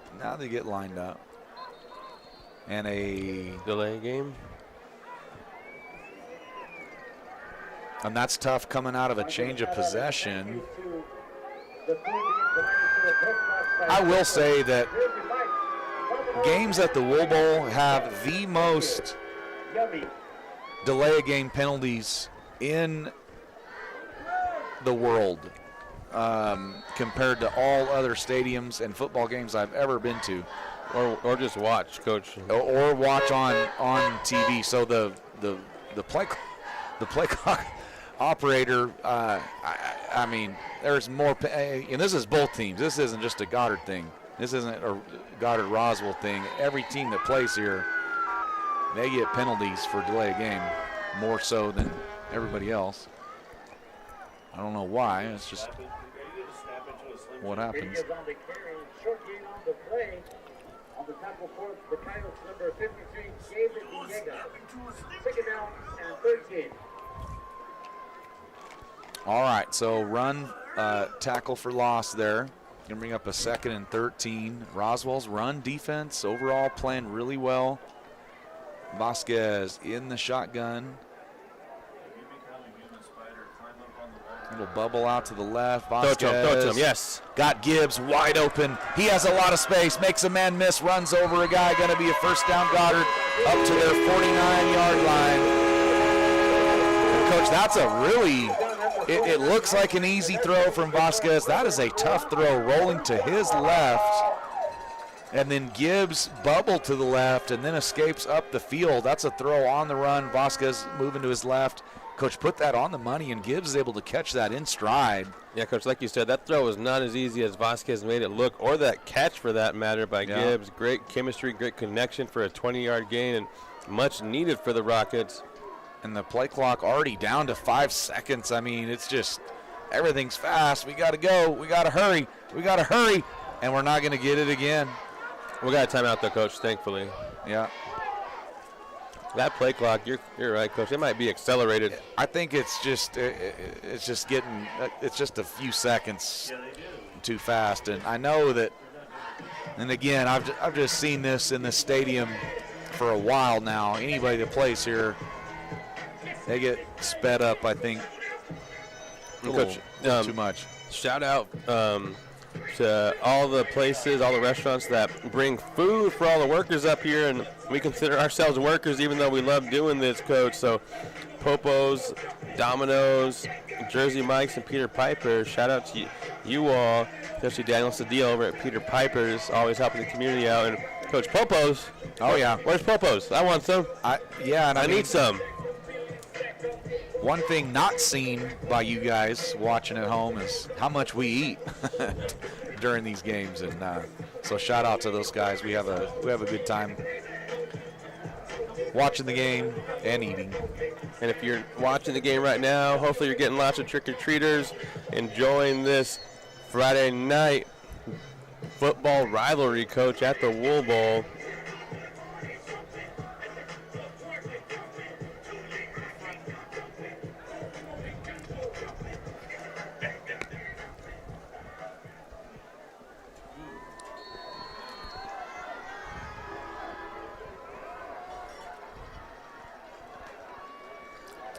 lined up. And a delay game. And that's tough coming out of a change of possession. I will say that games at the Wool Bowl have the most delay a game penalties in the world compared to all other stadiums and football games I've ever been to. Or just watch, Coach. Or watch on TV. So the play clock operator, there's more, and this is both teams. This isn't just a Goddard thing. This isn't a Goddard-Roswell thing. Every team that plays here, they get penalties for delay a game, more so than everybody else. I don't know why. It's just what happens. On the tackle for the Coyotes, number 53, David Diego. Second down and 13. All right, so run tackle for loss there. Gonna bring up a 2nd and 13. Roswell's run defense overall playing really well. Vasquez in the shotgun. Little bubble out to the left. Vasquez Touch him, yes. Got Gibbs wide open. He has a lot of space. Makes a man miss. Runs over a guy. Going to be a first down. Goddard up to their 49-yard line. And Coach, that's a really, it looks like an easy throw from Vasquez. That is a tough throw, rolling to his left. And then Gibbs bubbled to the left and then escapes up the field. That's a throw on the run. Vasquez moving to his left. Coach put that on the money, and Gibbs is able to catch that in stride. Yeah, Coach, like you said, that throw was not as easy as Vasquez made it look, or that catch for that matter by Gibbs. Great chemistry, great connection for a 20-yard gain, and much needed for the Rockets. And the play clock already down to 5 seconds. I mean, it's just everything's fast. We got to go. We got to hurry. We got to hurry. And we're not going to get it again. We got a timeout, though, Coach, thankfully. Yeah. That play clock, you're right, Coach. It might be accelerated. I think it's just getting it's just a few seconds too fast. And I know that. And again, I've just seen this in the stadium for a while now. Anybody that plays here, they get sped up, I think, a little too much. Shout out to all the places, all the restaurants that bring food for all the workers up here, and we consider ourselves workers even though we love doing this, Coach. So Popo's, Domino's, Jersey Mike's, and Peter Piper, shout out to you all, especially Daniel Cedillo over at Peter Piper's, always helping the community out. And Coach Popo's, oh yeah, where's Popo's? I want some. I need some. One thing not seen by you guys watching at home is how much we eat during these games, and so shout out to those guys. We have a good time watching the game and eating. And if you're watching the game right now, hopefully you're getting lots of trick-or-treaters, enjoying this Friday night football rivalry, Coach, at the Wool Bowl.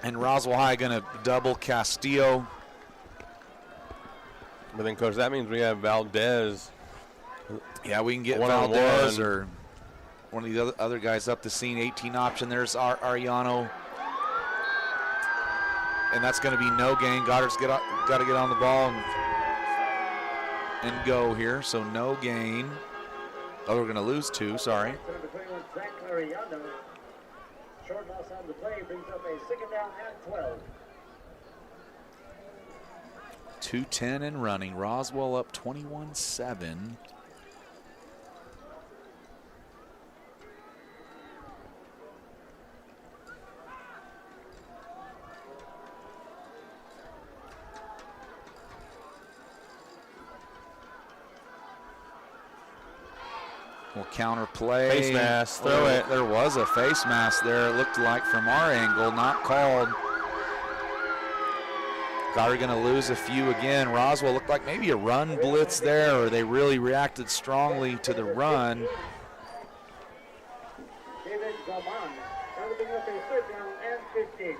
And Roswell High going to double Castillo. But then, Coach, that means we have Valdez. Yeah, we can get Valdez or one of the other guys up the scene. 18 option. There's Ariano. And that's going to be no gain. Goddard's got to get on the ball and go here. So no gain. Oh, we're going to lose 2. Sorry. Short loss on the play brings up a second down and 12. 2:10 and running. Roswell up 21-7. We'll counter play. Face mask, throw it. There was a face mask there, it looked like from our angle, not called. Goddard going to lose a few again. Roswell looked like maybe a run blitz there, or they really reacted strongly to the run. David Gaman, that'll bring up a third down and 15.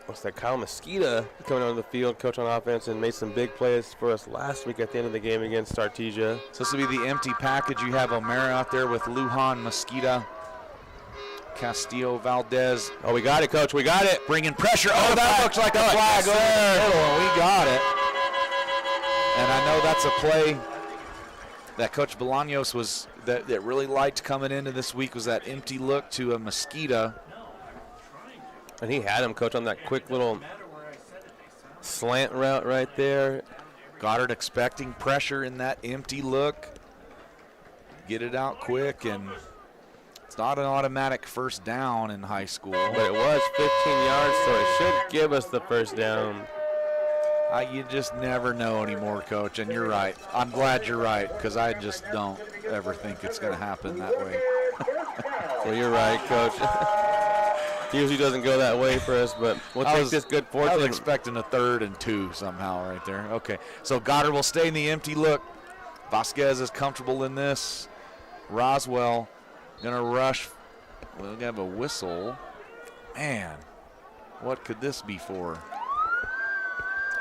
What's that? Kyle Mosqueda coming onto the field, Coach on offense, and made some big plays for us last week at the end of the game against Artesia. So this will be the empty package. You have O'Mara out there with Lujan, Mosqueda, Castillo, Valdez. Oh, we got it, Coach. We got it. Bringing pressure. Oh, that looks like a flag over the middle. We got it. And I know that's a play that Coach Bolaños was that really liked coming into this week, was that empty look to a Mosqueda. And he had him, Coach, on that quick little slant route right there. Goddard expecting pressure in that empty look. Get it out quick, and it's not an automatic first down in high school. But it was 15 yards, so it should give us the first down. You just never know anymore, Coach, and you're right. I'm glad you're right, because I just don't ever think it's going to happen that way. Well, you're right, Coach. Usually doesn't go that way for us, but we'll take this good fortune. I was expecting a 3rd and 2 somehow right there. Okay, so Goddard will stay in the empty look. Vasquez is comfortable in this. Roswell going to rush. We're going to have a whistle. Man, what could this be for?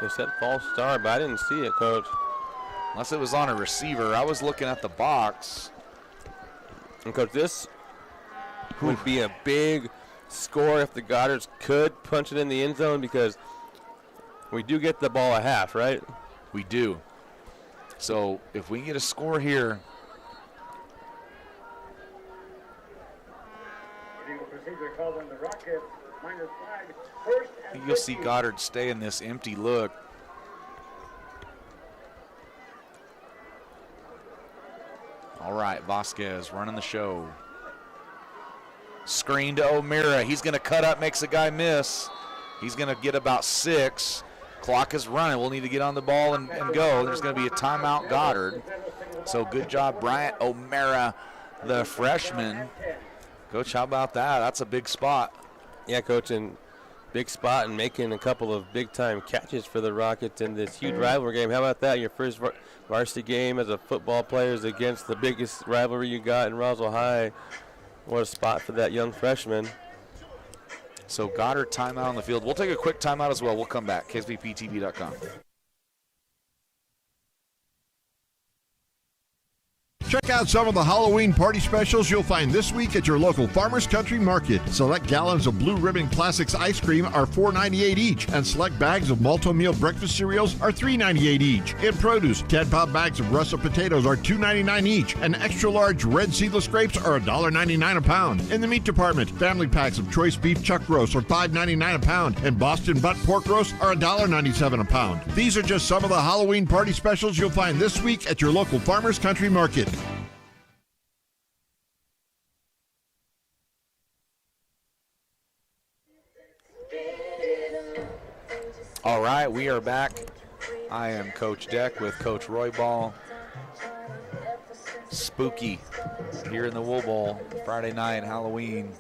They said false start, but I didn't see it, Coach. Unless it was on a receiver. I was looking at the box. And, Coach, this would be a big score if the Goddards could punch it in the end zone, because we do get the ball at half, right? We do. So if we can get a score here. Procedure called on the Rockets. Minor flag. First and You'll see Goddard stay in this empty look. All right, Vasquez running the show. Screen to O'Meara. He's going to cut up, makes a guy miss. He's going to get about 6. Clock is running. We'll need to get on the ball and go. There's going to be a timeout, Goddard. So good job, Bryant O'Meara, the freshman. Coach, how about that? That's a big spot. Yeah, Coach, and big spot and making a couple of big-time catches for the Rockets in this huge rivalry game. How about that? Your first varsity game as a football player is against the biggest rivalry you got in Roswell High. What a spot for that young freshman. So Goddard timeout on the field. We'll take a quick timeout as well. We'll come back. KSBPTV.com. Check out some of the Halloween party specials you'll find this week at your local Farmers Country Market. Select gallons of Blue Ribbon Classics ice cream are $4.98 each, and select bags of Malto-Meal breakfast cereals are $3.98 each. In produce, 10-pound bags of russet potatoes are $2.99 each, and extra-large red seedless grapes are $1.99 a pound. In the meat department, family packs of choice beef chuck roast are $5.99 a pound, and Boston butt pork roast are $1.97 a pound. These are just some of the Halloween party specials you'll find this week at your local Farmers Country Market. All right, we are back. I am Coach Deck with Coach Roybal. Spooky here in the Wool Bowl, Friday night, Halloween.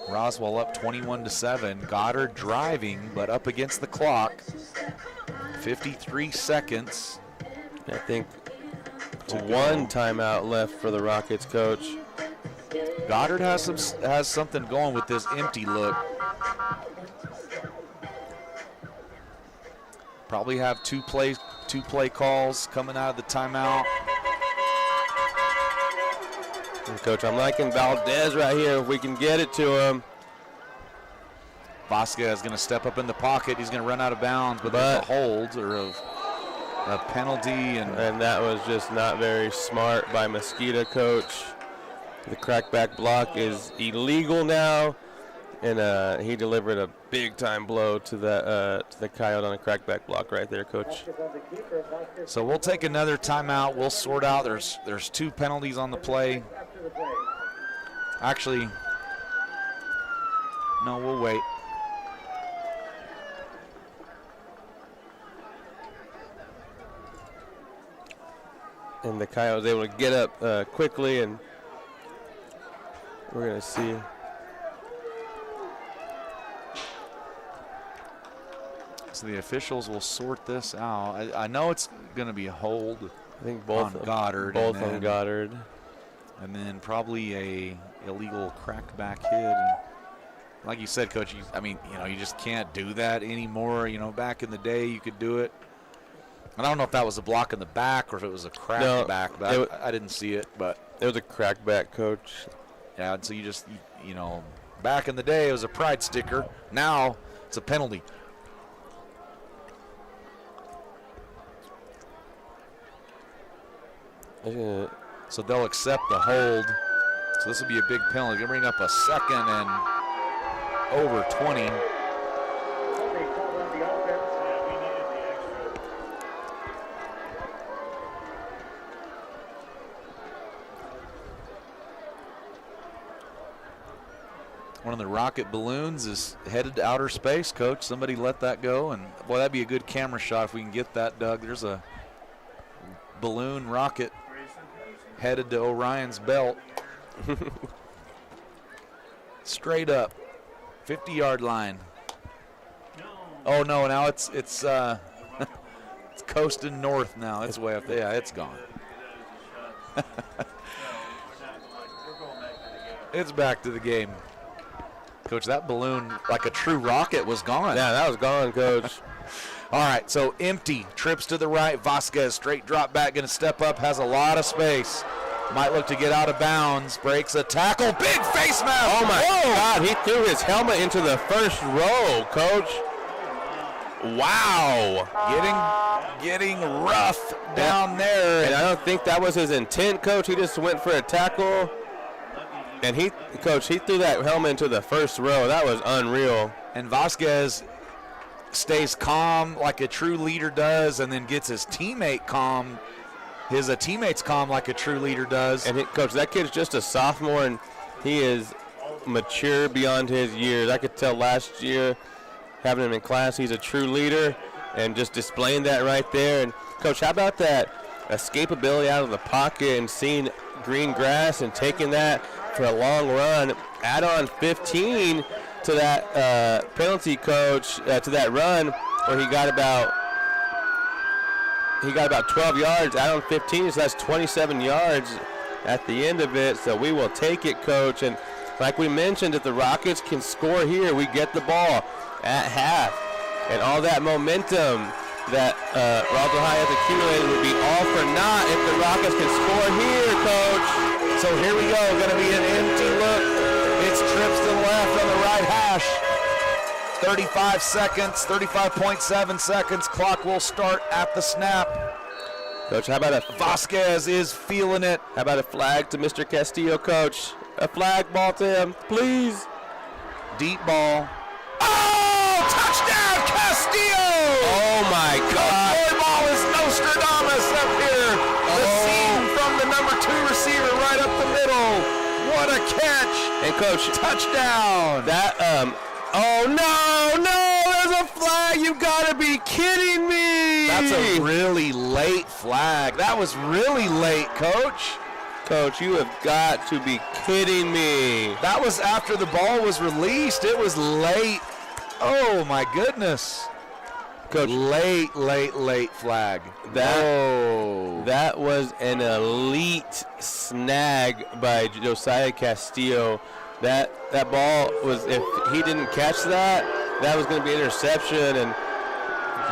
Roswell up 21-7. Goddard driving, but up against the clock. 53 seconds. I think one timeout left for the Rockets, Coach. Goddard has something going with this empty look. Probably have two play calls coming out of the timeout. And Coach, I'm liking Valdez right here if we can get it to him. Vasquez is going to step up in the pocket. He's going to run out of bounds, but there's a hold or a penalty. And that was just not very smart by Mosquito, Coach. The crackback block is illegal now. And he delivered a big-time blow to the Coyote on a crackback block right there, Coach. So we'll take another timeout. We'll sort out. There's 2 penalties on the play. Actually, no, we'll wait. And the Coyote was able to get up quickly, and we're going to see. So the officials will sort this out. I know it's going to be a hold. I think both on Goddard. Both on Goddard. And then probably a illegal crackback hit. And like you said, Coach, you just can't do that anymore. Back in the day you could do it. And I don't know if that was a block in the back or if it was a crackback. But I didn't see it. But it was a crackback, Coach. Yeah, and so you just, back in the day it was a pride sticker. Now it's a penalty. So they'll accept the hold. So this will be a big penalty. Going to bring up a second and over 20. One of the rocket balloons is headed to outer space, Coach. Somebody let that go. And, boy, that'd be a good camera shot if we can get that, Doug. There's a balloon rocket headed to Orion's belt. Straight up. 50-yard line. Oh, no, now it's it's coasting north now. It's way up there. Yeah, it's gone. It's back to the game. Coach, that balloon, like a true rocket, was gone. Yeah, that was gone, Coach. All right, so empty. Trips to the right. Vasquez, straight drop back, going to step up, has a lot of space. Might look to get out of bounds. Breaks a tackle. Big face mask. Oh, my God. He threw his helmet into the first row, Coach. Wow. Getting rough down there. And I don't think that was his intent, Coach. He just went for a tackle. And Coach, he threw that helmet into the first row. That was unreal. And Vasquez stays calm like a true leader does and then gets his teammate calm his teammates call him like a true leader does. And Coach, that kid's just a sophomore, and he is mature beyond his years. I could tell last year, having him in class, he's a true leader, and just displaying that right there. And Coach, how about that escapability out of the pocket and seeing green grass and taking that for a long run? Add on 15 to that penalty, Coach, to that run where he got about 12 yards. Add on 15, so that's 27 yards at the end of it. So we will take it, Coach. And like we mentioned, if the Rockets can score here, we get the ball at half. And all that momentum that Roswell High has accumulated would be all for naught if the Rockets can score here, Coach. So here we go. Going to be an empty look. It's trips to the left on the right hash. 35 seconds, 35.7 seconds. Clock will start at the snap. Coach, how about Vasquez is feeling it. How about a flag to Mr. Castillo, Coach? A flag ball to him, please. Deep ball. Oh, touchdown, Castillo! Oh, my God. The ball is Nostradamus up here. The seam from the number 2 receiver right up the middle. What a catch. And, Coach, touchdown. That, oh, no, there's a flag. You got to be kidding me. That's a really late flag. That was really late, Coach. Coach, you have got to be kidding me. That was after the ball was released. It was late. Oh, my goodness. Coach, late flag. That was an elite snag by Josiah Castillo. That ball was, if he didn't catch that was going to be an interception, and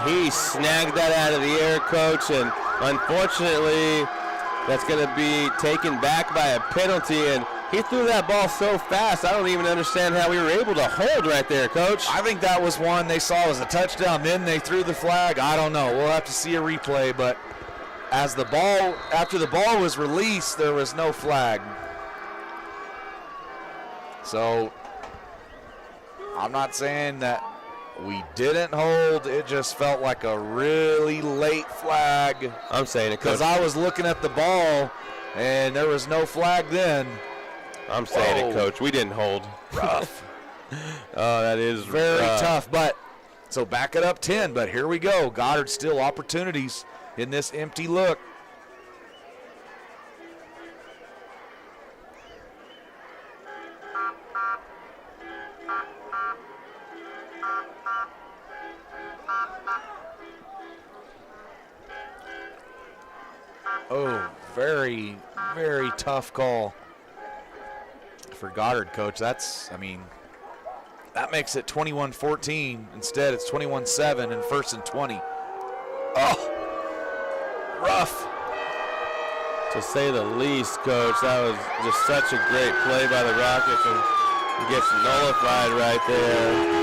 he snagged that out of the air, Coach, and unfortunately that's going to be taken back by a penalty, and he threw that ball so fast, I don't even understand how we were able to hold right there, Coach. I think that was one they saw as a touchdown, then they threw the flag. I don't know. We'll have to see a replay, but after the ball was released, there was no flag. So I'm not saying that we didn't hold. It just felt like a really late flag. I'm saying it, Coach. Because I was looking at the ball, and there was no flag then. I'm saying it, Coach. We didn't hold. Rough. Oh, that is very tough. But so back it up 10. But here we go. Goddard still opportunities in this empty look. Oh, very, very tough call for Goddard, Coach. That makes it 21-14. Instead, it's 21-7 and 1st and 20. Oh, rough. To say the least, Coach. That was just such a great play by the Rockets, and it gets nullified right there.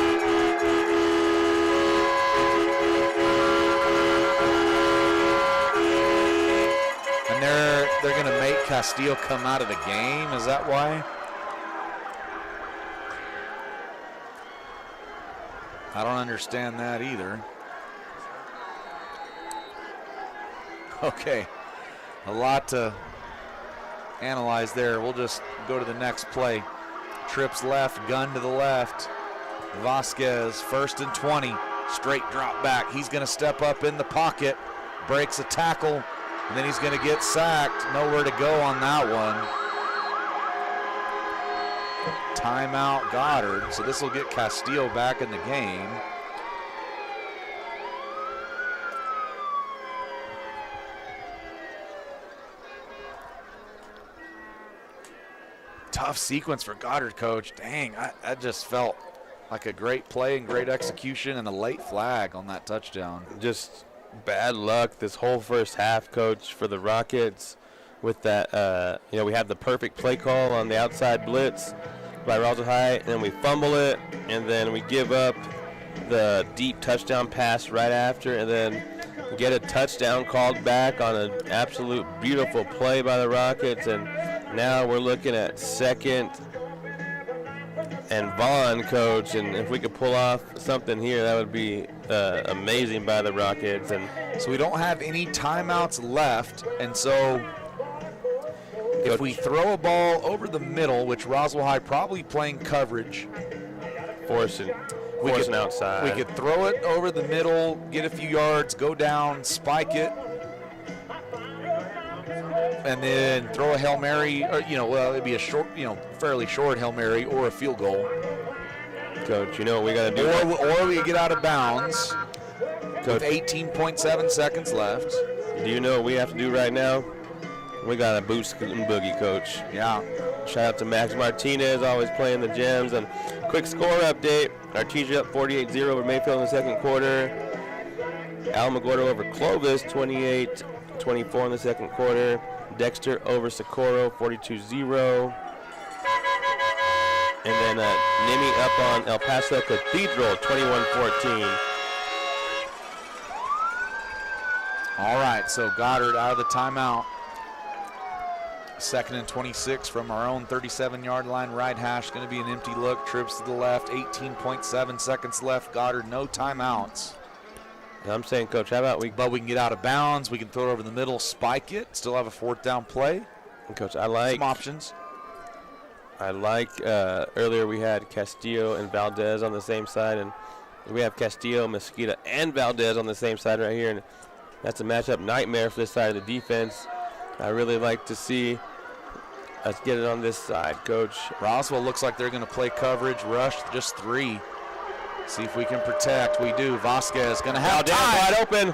They're going to make Castillo come out of the game. Is that why? I don't understand that either. Okay. A lot to analyze there. We'll just go to the next play. Trips left, gun to the left. Vasquez, 1st and 20. Straight drop back. He's going to step up in the pocket. Breaks a tackle. And then he's going to get sacked. Nowhere to go on that one. Timeout Goddard. So this will get Castillo back in the game. Tough sequence for Goddard, Coach. Dang, I just felt like a great play and great execution and a late flag on that touchdown. Just bad luck this whole first half, Coach, for the Rockets with that, we have the perfect play call on the outside blitz by Roswell High, and then we fumble it, and then we give up the deep touchdown pass right after, and then get a touchdown called back on an absolute beautiful play by the Rockets, and now we're looking at 2nd and Vaughn, Coach, and if we could pull off something here, that would be amazing by the Rockets. And so we don't have any timeouts left, and so if we throw a ball over the middle, which Roswell High probably playing coverage, forcing outside. We could throw it over the middle, get a few yards, go down, spike it, and then throw a Hail Mary, or, it'd be a short, fairly short Hail Mary or a field goal. Coach, you know what we got to do? Or we get out of bounds with 18.7 seconds left. Do you know what we have to do right now? We got to boost and boogie, Coach. Yeah. Shout out to Max Martinez, always playing the gems. And quick score update. Artesia up 48-0 over Mayfield in the second quarter. Alamogordo over Clovis, 28-24 in the second quarter. Dexter over Socorro, 42-0. And then Nimi up on El Paso Cathedral, 21-14. All right, so Goddard out of the timeout. 2nd and 26 from our own 37-yard line. Right hash going to be an empty look. Trips to the left. 18.7 seconds left. Goddard, no timeouts. I'm saying, Coach, how about But we can get out of bounds. We can throw it over the middle, spike it, still have a 4th down play. And Coach, I like some options. I like earlier we had Castillo and Valdez on the same side, and we have Castillo, Mesquita, and Valdez on the same side right here, and that's a matchup nightmare for this side of the defense. I really like to see us get it on this side, Coach. Roswell looks like they're going to play coverage, rush just 3. See if we can protect. We do. Vasquez going to have time. Wide open.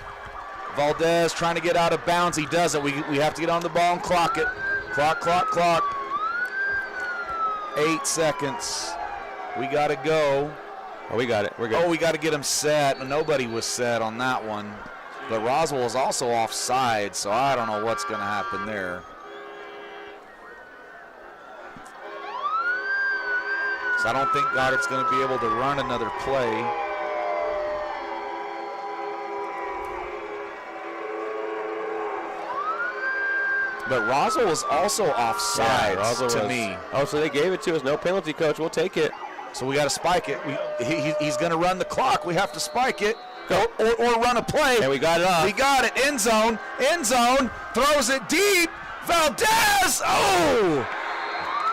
Valdez trying to get out of bounds. He doesn't. We have to get on the ball and clock it. Clock. 8 seconds. We got to go. Oh, we got it. We're good. Oh, we got to get him set. Nobody was set on that one. But Roswell is also offside, so I don't know what's going to happen there. So I don't think Goddard's going to be able to run another play. But Roswell was also offside to me. Oh, so they gave it to us. No penalty, Coach. We'll take it. So we got to spike it. He's going to run the clock. We have to spike it. Or run a play. And we got it off. We got it. End zone. Throws it deep. Valdez. Oh!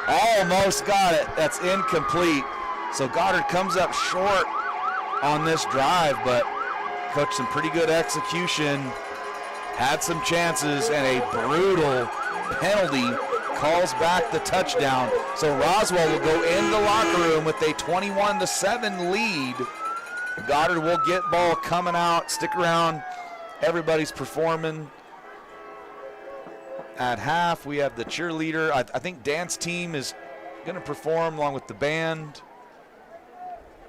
Almost got it. That's incomplete. So Goddard comes up short on this drive, but Coach, some pretty good execution. Had some chances, and a brutal penalty calls back the touchdown. So Roswell will go in the locker room with a 21-7 lead. Goddard will get ball coming out. Stick around. Everybody's performing. At half, we have the cheerleader. I think dance team is going to perform along with the band.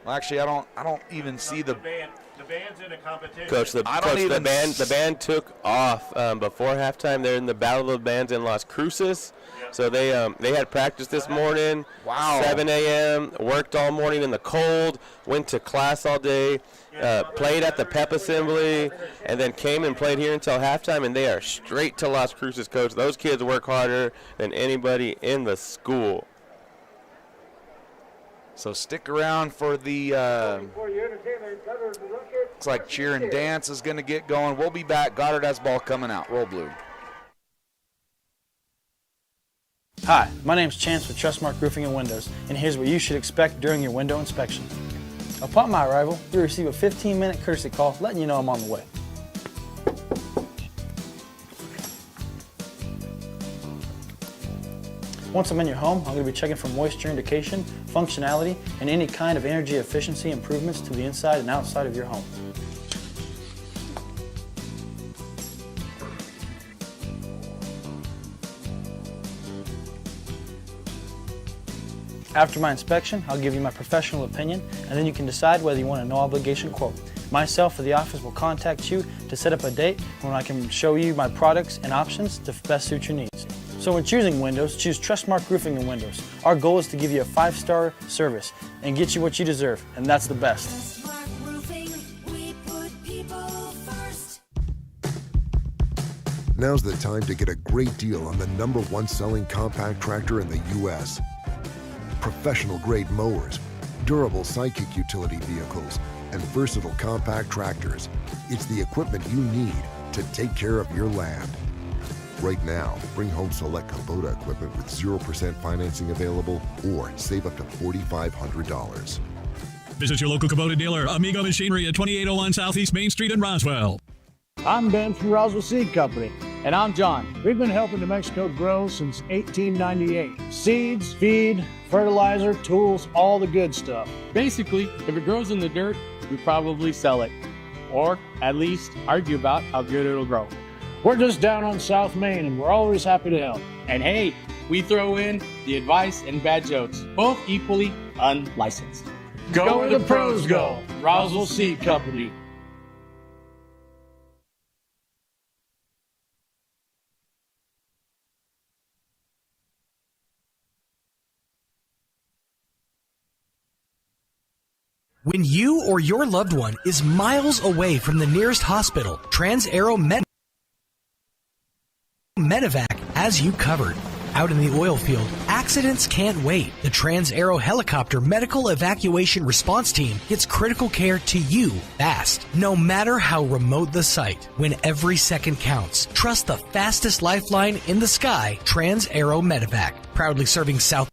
Well, actually, I don't even see the band. The band's in a competition. Coach, the band took off before halftime. They're in the Battle of the Bands in Las Cruces. So they had practice this morning. Wow. 7 a.m. Worked all morning in the cold. Went to class all day. Played at the pep assembly, and then came and played here until halftime. And they are straight to Las Cruces, Coach. Those kids work harder than anybody in the school. So stick around for the. Looks like cheer and dance is going to get going. We'll be back. Goddard has ball coming out. Roll blue. Hi, my name is Chance with Trustmark Roofing and Windows, and here's what you should expect during your window inspection. Upon my arrival, you'll receive a 15-minute courtesy call letting you know I'm on the way. Once I'm in your home, I'm going to be checking for moisture indication, functionality, and any kind of energy efficiency improvements to the inside and outside of your home. After my inspection, I'll give you my professional opinion, and then you can decide whether you want a no-obligation quote. Myself or the office will contact you to set up a date when I can show you my products and options to best suit your needs. So when choosing windows, choose Trustmark Roofing and Windows. Our goal is to give you a 5-star service and get you what you deserve, and that's the best. Now's the time to get a great deal on the #1 selling compact tractor in the U.S. Professional-grade mowers, durable sidekick utility vehicles, and versatile compact tractors. It's the equipment you need to take care of your land. Right now, bring home select Kubota equipment with 0% financing available or save up to $4,500. Visit your local Kubota dealer, Amigo Machinery at 2801 Southeast Main Street in Roswell. I'm Ben from Roswell Seed Company. And I'm John. We've been helping New Mexico grow since 1898. Seeds, feed, fertilizer, tools, all the good stuff. Basically, if it grows in the dirt, we probably sell it. Or at least argue about how good it'll grow. We're just down on South Main and we're always happy to help. And hey, we throw in the advice and bad jokes, both equally unlicensed. Go where the pros go. Roswell Seed Company. When you or your loved one is miles away from the nearest hospital, Trans-Aero Medevac has you covered. Out in the oil field, accidents can't wait. The Trans-Aero Helicopter Medical Evacuation Response Team gets critical care to you fast, no matter how remote the site. When every second counts, trust the fastest lifeline in the sky, Trans-Aero Medevac, proudly serving South.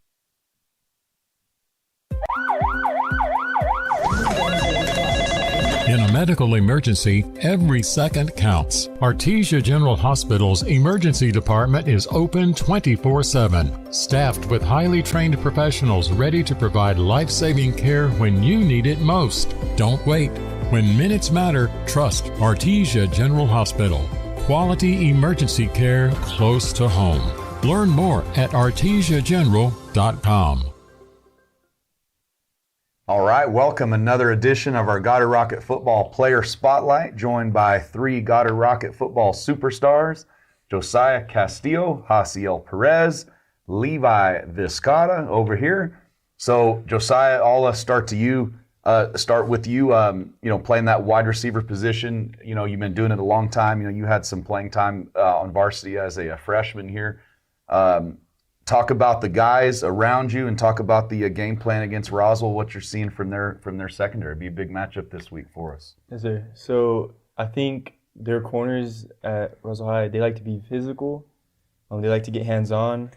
In a medical emergency, every second counts. Artesia General Hospital's emergency department is open 24/7, staffed with highly trained professionals ready to provide life-saving care when you need it most. Don't wait. When minutes matter, trust Artesia General Hospital. Quality emergency care close to home. Learn more at artesiageneral.com. All right, welcome another edition of our Goddard Rocket Football Player Spotlight, joined by three Goddard Rocket Football superstars, Josiah Castillo, Hasiel Perez, Levi Viscata over here. So, Josiah, I'll start with you, playing that wide receiver position. You know, you've been doing it a long time. You know, you had some playing time on varsity as a freshman here. Talk about the guys around you and talk about the game plan against Roswell, what you're seeing from their secondary. It'd be a big matchup this week for us. Yes, sir. So I think their corners at Roswell High, they like to be physical. They like to get hands-on.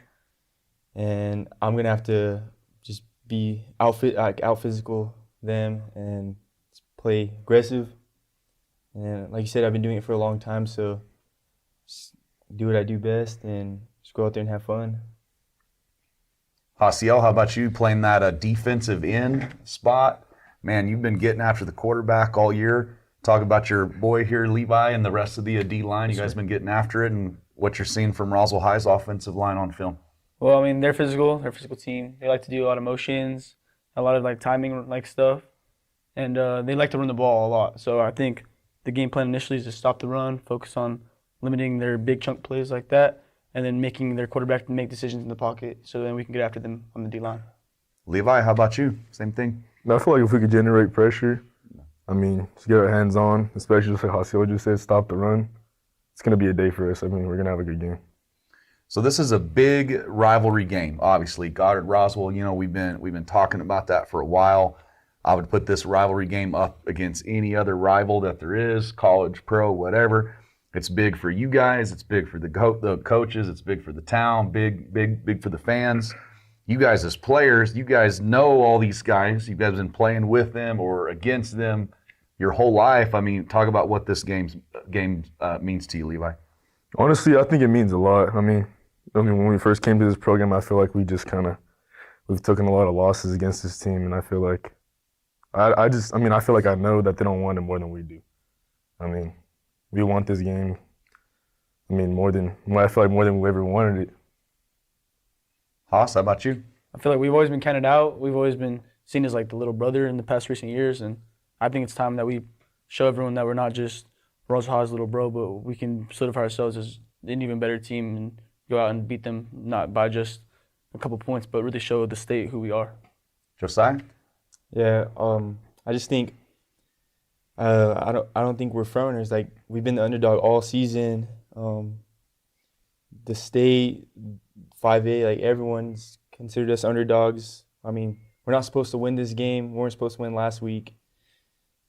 And I'm going to have to just be out-physical them and play aggressive. And like you said, I've been doing it for a long time, so just do what I do best and just go out there and have fun. Hasiel, how about you playing that defensive end spot? Man, you've been getting after the quarterback all year. Talk about your boy here, Levi, and the rest of the D-line. You guys been getting after it and what you're seeing from Roswell High's offensive line on film. Well, I mean, they're physical team. They like to do a lot of motions, a lot of timing stuff, and they like to run the ball a lot. So I think the game plan initially is to stop the run, focus on limiting their big chunk plays like that, and then making their quarterback make decisions in the pocket so then we can get after them on the D-line. Levi, how about you? Same thing? I feel like if we could generate pressure, just get our hands on, especially just like Hasiel just said, stop the run, it's going to be a day for us. We're going to have a good game. So this is a big rivalry game, obviously. Goddard-Roswell, we've been talking about that for a while. I would put this rivalry game up against any other rival that there is, college, pro, whatever. It's big for you guys. It's big for the coaches. It's big for the town. Big for the fans. You guys as players, you guys know all these guys. You guys have been playing with them or against them your whole life. Talk about what this game means to you, Levi. Honestly, I think it means a lot. When we first came to this program, I feel like we've taken a lot of losses against this team, and I feel like I feel like I know that they don't want it more than we do. We want this game. I feel like more than we ever wanted it. Haas, how about you? I feel like we've always been counted out. We've always been seen as the little brother in the past recent years, and I think it's time that we show everyone that we're not just Roswell High's little bro, but we can solidify ourselves as an even better team and go out and beat them, not by just a couple points, but really show the state who we are. Josiah? Yeah, I just think I don't think we're frontrunners. We've been the underdog all season. The state, 5A, everyone's considered us underdogs. We're not supposed to win this game. We weren't supposed to win last week.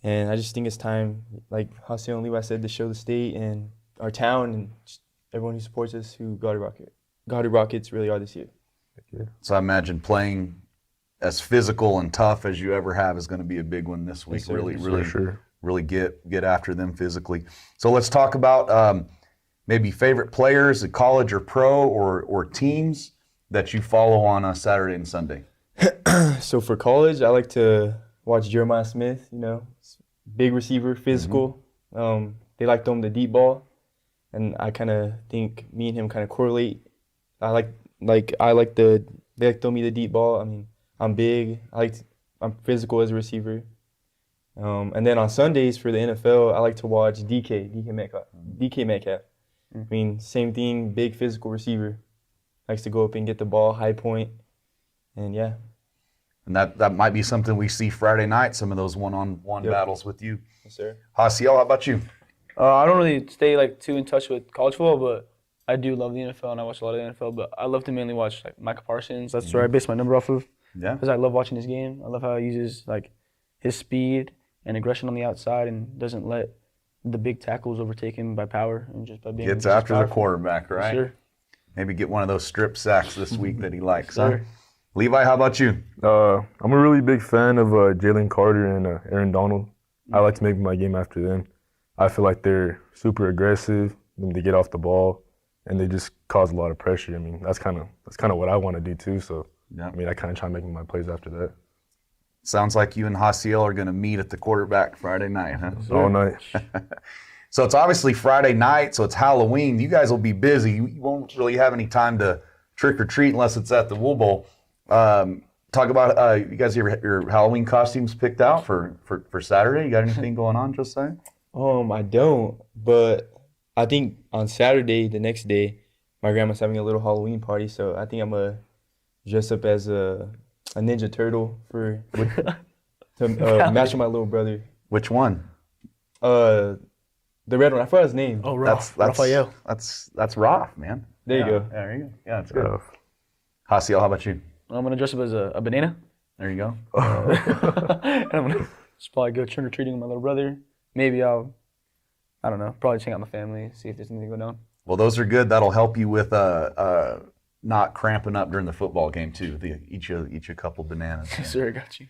And I just think it's time, like Hassan and Levi said, to show the state and our town and just everyone who supports us who Goddard Rockets really are this year. So I imagine playing as physical and tough as you ever have is going to be a big one this week. Yes, sir. Really get after them physically. So let's talk about maybe favorite players at college or pro or teams that you follow on Saturday and Sunday. So for college, I like to watch Jeremiah Smith, big receiver, physical. They like throwing the deep ball, and I kind of think me and him kind of correlate. They like throw me the deep ball. I mean, I'm big. I'm physical as a receiver. And then on Sundays for the NFL, I like to watch DK Metcalf. I mean, same thing, big physical receiver. Likes to go up and get the ball, high point, and yeah. And that might be something we see Friday night, some of those one-on-one battles with you. Yes, sir. Hasiel, how about you? I don't really stay too in touch with college football, but I do love the NFL and I watch a lot of the NFL. But I love to mainly watch Micah Parsons. That's where I base my number off of. Yeah. Because I love watching his game. I love how he uses his speed and aggression on the outside and doesn't let the big tackles overtake him by power and just by being. Gets after the quarterback, right? Sure. Maybe get one of those strip sacks this week that he likes. Sure. Huh? Levi, how about you? I'm a really big fan of Jalen Carter and Aaron Donald. I like to make my game after them. I feel like they're super aggressive. They get off the ball, and they just cause a lot of pressure. I mean, that's kind of what I want to do too. So, yeah. I mean, I kind of try making my plays after that. Sounds like you and Hasiel are going to meet at the quarterback Friday night, huh? All night. So it's obviously Friday night, so it's Halloween. You guys will be busy. You won't really have any time to trick or treat unless it's at the Wool Bowl. Talk about you guys have your Halloween costumes picked out for Saturday. You got anything going on, Josiah? I don't, but I think on Saturday, the next day, my grandma's having a little Halloween party, so I think I'm gonna dress up as a Ninja Turtle to match with my little brother. Which one? The red one. I forgot his name. Oh, Raphael. That's Raph, man. There you go. There you go. Yeah, that's good. Hasiel, how about you? I'm going to dress up as a banana. There you go. And I'm going to just probably go trick-or-treating with my little brother. Maybe I don't know, probably check out my family, see if there's anything going on. Well, those are good. That'll help you with not cramping up during the football game, too. Each a couple bananas. Sure, I got you.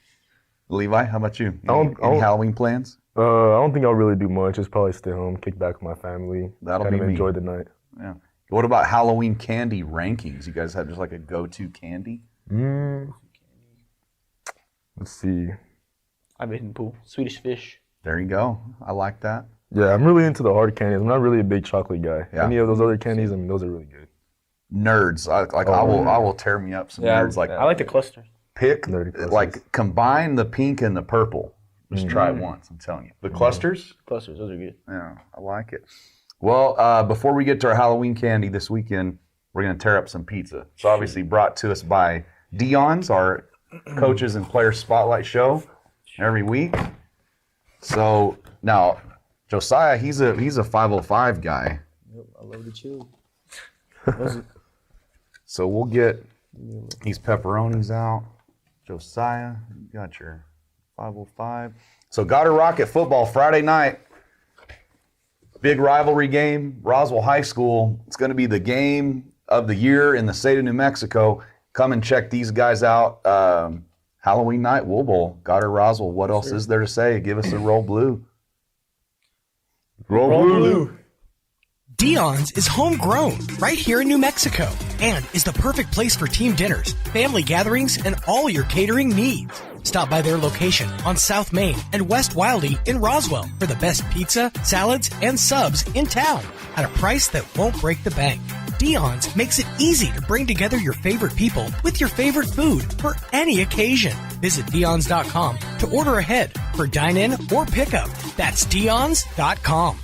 Levi, how about you? Any Halloween plans? I don't think I'll really do much. Just probably stay home, kick back with my family. That'll be me. Enjoy the night. Yeah. What about Halloween candy rankings? You guys have just a go-to candy? Let's see. I've been in the pool. Swedish Fish. There you go. I like that. Yeah, I'm really into the hard candies. I'm not really a big chocolate guy. Yeah. Any of those other candies, I mean, those are really good. Nerds. I will tear me up some nerds. I like the clusters. Pick, combine the pink and the purple. Just try it once, I'm telling you. The clusters? Clusters, those are good. Yeah, I like it. Well, before we get to our Halloween candy this weekend, we're going to tear up some pizza. It's obviously brought to us by Dion's, our coaches and players spotlight show every week. So now, Josiah, he's a 505 guy. Yep, I love the chill. So we'll get these pepperonis out. Josiah, you got your 505. So Goddard Rocket football Friday night. Big rivalry game, Roswell High School. It's going to be the game of the year in the state of New Mexico. Come and check these guys out. Halloween night, Wool Bowl, Goddard Roswell. What else is there to say? Give us a roll blue. Roll blue. Dion's is homegrown right here in New Mexico and is the perfect place for team dinners, family gatherings, and all your catering needs. Stop by their location on South Main and West Wildy in Roswell for the best pizza, salads, and subs in town at a price that won't break the bank. Dion's makes it easy to bring together your favorite people with your favorite food for any occasion. Visit Dion's.com to order ahead for dine-in or pickup. That's Dion's.com.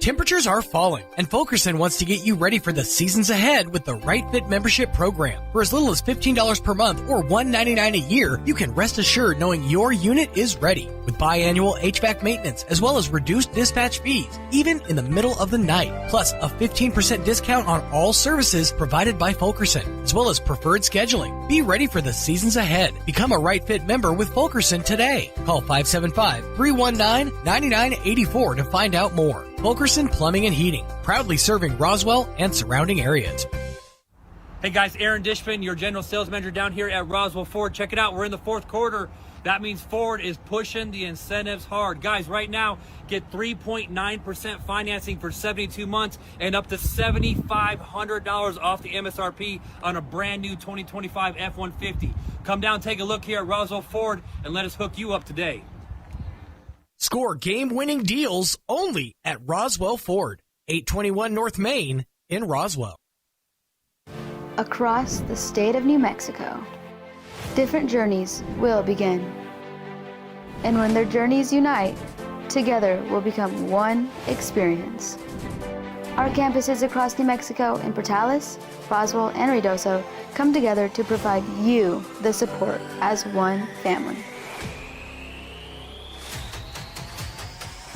Temperatures are falling, and Fulkerson wants to get you ready for the seasons ahead with the Right Fit membership program. For as little as $15 per month or $199 a year, you can rest assured knowing your unit is ready. With biannual HVAC maintenance, as well as reduced dispatch fees, even in the middle of the night. Plus, a 15% discount on all services provided by Fulkerson, as well as preferred scheduling. Be ready for the seasons ahead. Become a Right Fit member with Fulkerson today. Call 575-319-9984 to find out more. Fulkerson Plumbing and Heating, proudly serving Roswell and surrounding areas. Hey guys, Aaron Dishman, your general sales manager down here at Roswell Ford. Check it out, we're in the fourth quarter. That means Ford is pushing the incentives hard. Guys, right now, get 3.9% financing for 72 months and up to $7,500 off the MSRP on a brand new 2025 F-150. Come down, take a look here at Roswell Ford, and let us hook you up today. Score game-winning deals only at Roswell Ford, 821 North Main in Roswell. Across the state of New Mexico, different journeys will begin. And when their journeys unite, together will become one experience. Our campuses across New Mexico in Portales, Roswell, and Ruidoso come together to provide you the support as one family.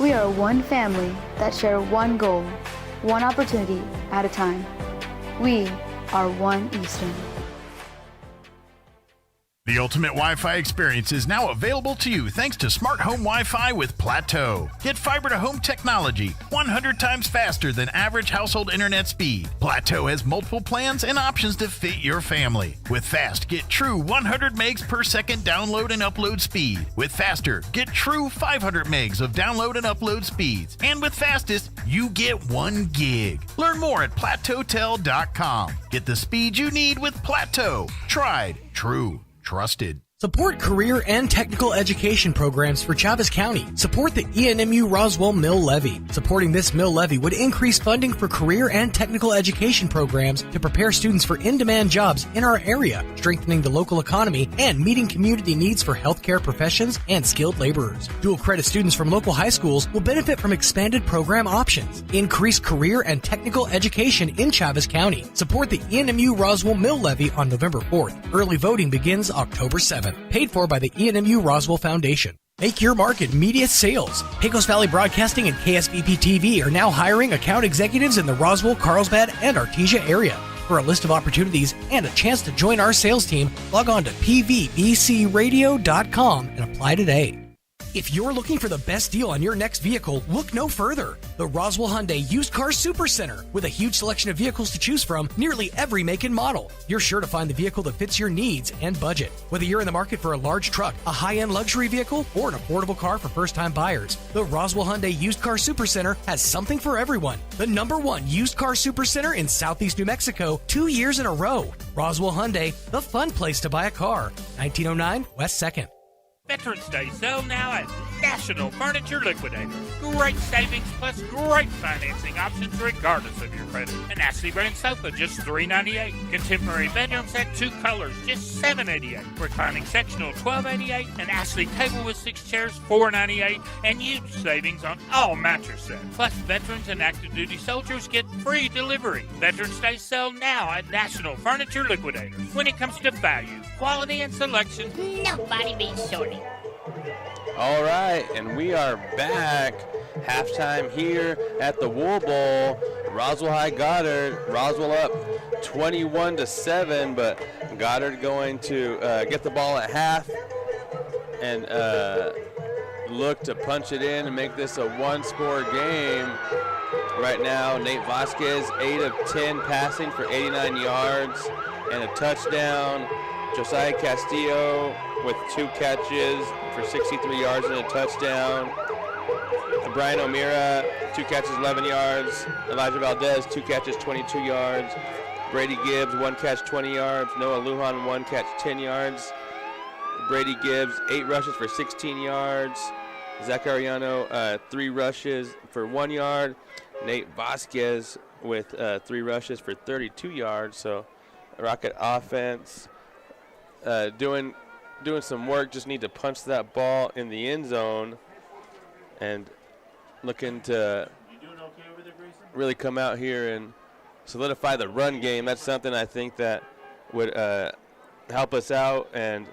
We are one family that share one goal, one opportunity at a time. We are One Eastern. The ultimate Wi-Fi experience is now available to you thanks to Smart Home Wi-Fi with Plateau. Get fiber-to-home technology 100 times faster than average household internet speed. Plateau has multiple plans and options to fit your family. With Fast, get true 100 megs per second download and upload speed. With Faster, get true 500 megs of download and upload speeds. And with Fastest, you get 1 gig. Learn more at plateautel.com. Get the speed you need with Plateau. Tried, true, trusted. Support career and technical education programs for Chavez County. Support the ENMU Roswell Mill Levy. Supporting this mill levy would increase funding for career and technical education programs to prepare students for in-demand jobs in our area, strengthening the local economy and meeting community needs for healthcare professions and skilled laborers. Dual credit students from local high schools will benefit from expanded program options. Increase career and technical education in Chavez County. Support the ENMU Roswell Mill Levy on November 4th. Early voting begins October 7th. Paid for by the ENMU Roswell Foundation. Make your mark in media sales. Pecos Valley Broadcasting and KSBP TV are now hiring account executives in the Roswell, Carlsbad, and Artesia area. For a list of opportunities and a chance to join our sales team, log on to pvbcradio.com and apply today. If you're looking for the best deal on your next vehicle, look no further. The Roswell Hyundai Used Car Super Center. With a huge selection of vehicles to choose from, nearly every make and model. You're sure to find the vehicle that fits your needs and budget. Whether you're in the market for a large truck, a high-end luxury vehicle, or an affordable car for first-time buyers, the Roswell Hyundai Used Car Super Center has something for everyone. The #1 used car super center in Southeast New Mexico, 2 years in a row. Roswell Hyundai, the fun place to buy a car. 1909 West 2nd. Veterans Day sell now at National Furniture Liquidator. Great savings plus great financing options regardless of your credit. An Ashley brand sofa, just $398. Contemporary bedroom set, 2 colors, just $788. Reclining sectional, $1288. An Ashley table with 6 chairs, $498. And huge savings on all mattress sets. Plus, veterans and active duty soldiers get free delivery. Veterans Day sell now at National Furniture Liquidator. When it comes to value, quality, and selection, nobody beats Shorty. All right, and we are back. Halftime here at the Wool Bowl. Roswell High Goddard. Roswell up 21-7, but Goddard going to get the ball at half and look to punch it in and make this a one-score game. Right now, Nate Vasquez, 8 of 10 passing for 89 yards and a touchdown. Josiah Castillo with 2 catches for 63 yards and a touchdown. Brian O'Meara, 2 catches, 11 yards. Elijah Valdez, 2 catches, 22 yards. Brady Gibbs, 1 catch, 20 yards. Noah Lujan, 1 catch, 10 yards. Brady Gibbs, 8 rushes for 16 yards. Zach Ariano, 3 rushes for 1 yard. Nate Vasquez with 3 rushes for 32 yards. So Rocket offense doing some work. Just need to punch that ball in the end zone and looking to really come out here and solidify the run game. That's something I think that would help us out, and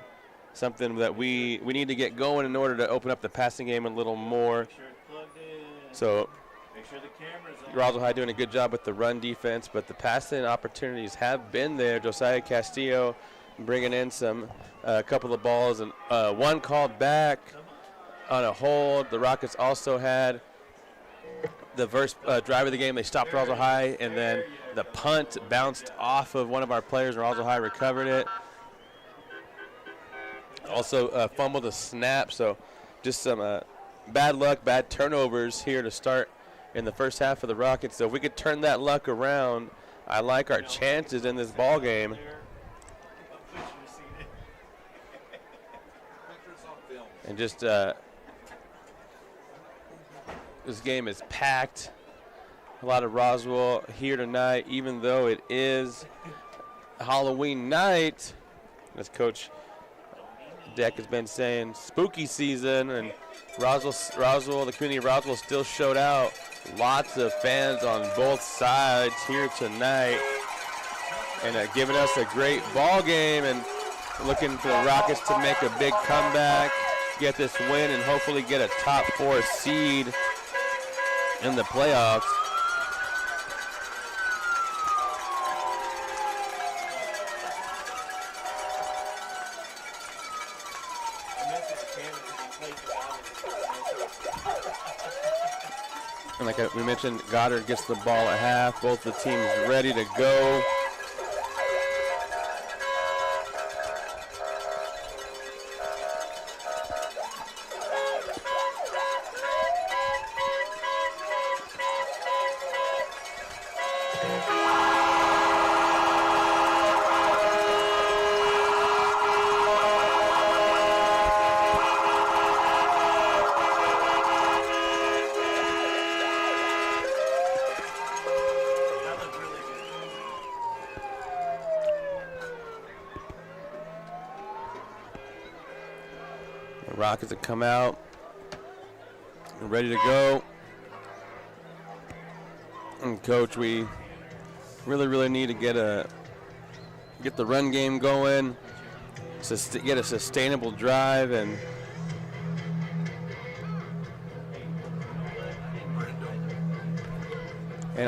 something that we need to get going in order to open up the passing game a little more. So Roswell High doing a good job with the run defense, but the passing opportunities have been there. Josiah Castillo bringing in a couple of balls, and one called back on a hold. The Rockets also had the first drive of the game. They stopped Roswell High, and then the punt bounced off of one of our players, and Roswell High recovered it. Also fumbled a snap, so just some bad luck, bad turnovers here to start in the first half of the Rockets. So if we could turn that luck around, I like our chances in this ball game. And just this game is packed. A lot of Roswell here tonight, even though it is Halloween night, as Coach Deck has been saying, spooky season, and Roswell, the community of Roswell still showed out. Lots of fans on both sides here tonight, and giving us a great ball game, and looking for the Rockets to make a big comeback, get this win, and hopefully get a top 4 seed in the playoffs. And like we mentioned, Goddard gets the ball at half. Both the teams ready to go. Rockets have come out, ready to go. And Coach, we really need to get the run game going, get a sustainable drive, and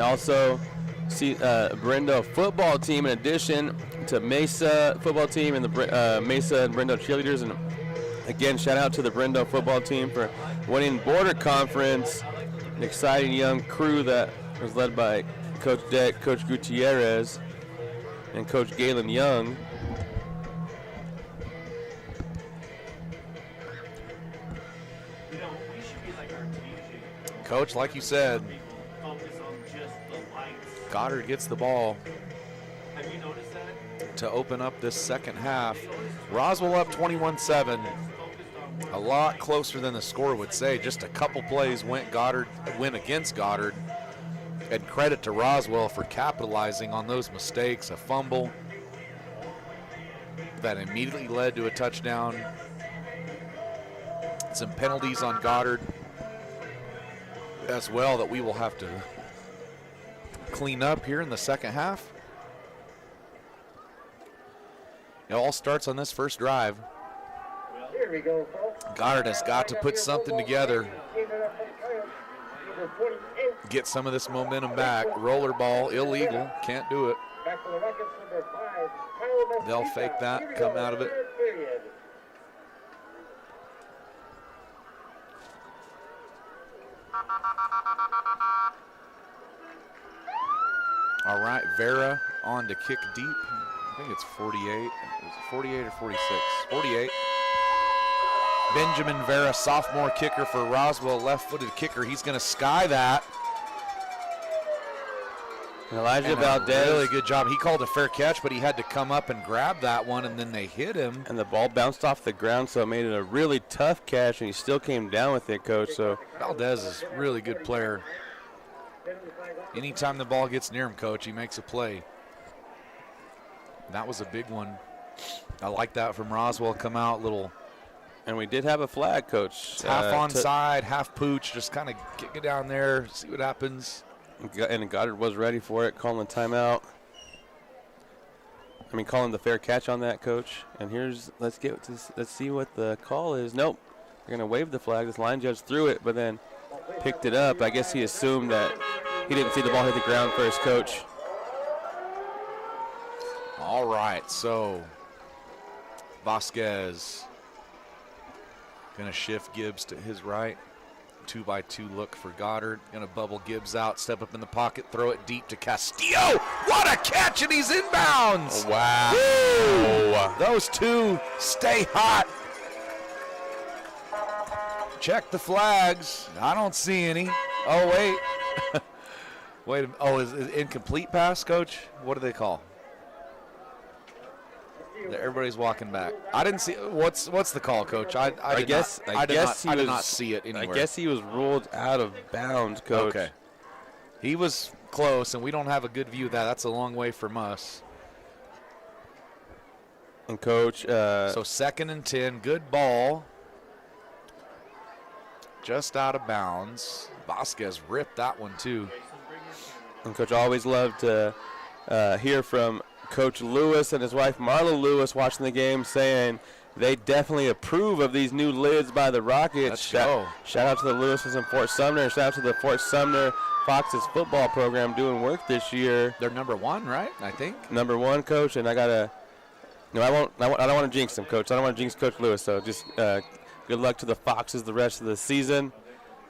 also see Brendo football team in addition to Mesa football team and the Mesa and Brendo cheerleaders. And again, shout out to the Brendo football team for winning Border Conference. An exciting young crew that was led by Coach Deck, Coach Gutierrez, and Coach Galen Young. Coach, like you said, Goddard gets the ball to open up this second half. Roswell up 21-7. A lot closer than the score would say. Just a couple plays went against Goddard. And credit to Roswell for capitalizing on those mistakes. A fumble that immediately led to a touchdown. Some penalties on Goddard as well that we will have to clean up here in the second half. It all starts on this first drive. Here we go, folks. Goddard has got to put something together. Get some of this momentum back. Roller ball, illegal. Can't do it. Back to the Rockets, number 5, Kyle. They'll fake that, come out of it. All right, Vera on to kick deep. I think it's 48. Is it 48 or 46? 48. Benjamin Vera, sophomore kicker for Roswell, left-footed kicker. He's going to sky that. Elijah Valdez. Really good job. He called a fair catch, but he had to come up and grab that one, and then they hit him. And the ball bounced off the ground, so it made it a really tough catch, and he still came down with it, Coach. So Valdez is a really good player. Anytime the ball gets near him, Coach, he makes a play. That was a big one. I like that from Roswell. Come out little. And we did have a flag, Coach. Half onside, half pooch. Just kind of kick it down there, see what happens. And Goddard was ready for it, calling timeout. Calling the fair catch on that, Coach. And let's see what the call is. Nope, they're gonna wave the flag. This line judge threw it, but then picked it up. I guess he assumed that he didn't see the ball hit the ground first, Coach. All right, so Vasquez gonna shift Gibbs to his right. 2-by-2 look for Goddard. Gonna bubble Gibbs out, step up in the pocket, throw it deep to Castillo. What a catch, and he's inbounds. Wow. Woo! Those two stay hot. Check the flags. I don't see any. Oh, wait. Wait. Oh, is it incomplete pass, Coach? What do they call? Everybody's walking back. I didn't see. What's the call, Coach? I did not see it anywhere. I guess he was ruled out of bounds, Coach. Okay. He was close, and we don't have a good view of that. That's a long way from us. And Coach, so 2nd and 10, good ball. Just out of bounds. Vasquez ripped that one too. And Coach, always loved to hear from Coach Lewis and his wife Marla Lewis watching the game, saying they definitely approve of these new lids by the Rockets. Shout out to the Lewises in Fort Sumner. Shout out to the Fort Sumner Foxes football program doing work this year. They're number 1, right? I think. Number 1, Coach, and I don't want to jinx them, Coach. I don't want to jinx Coach Lewis. So just good luck to the Foxes the rest of the season.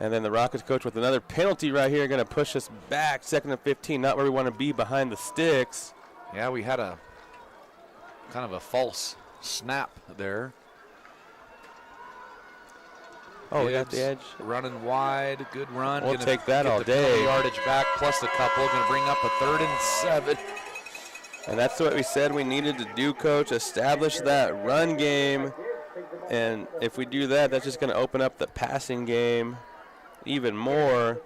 And then the Rockets, Coach, with another penalty right here, going to push us back 2nd and 15, not where we want to be, behind the sticks. Yeah, we had a kind of a false snap there. Oh, we got the edge. Running wide, good run. We'll take that all day. Yardage back plus a couple. Going to bring up a 3rd and 7. And that's what we said we needed to do, Coach. Establish that run game. And if we do that, that's just going to open up the passing game even more.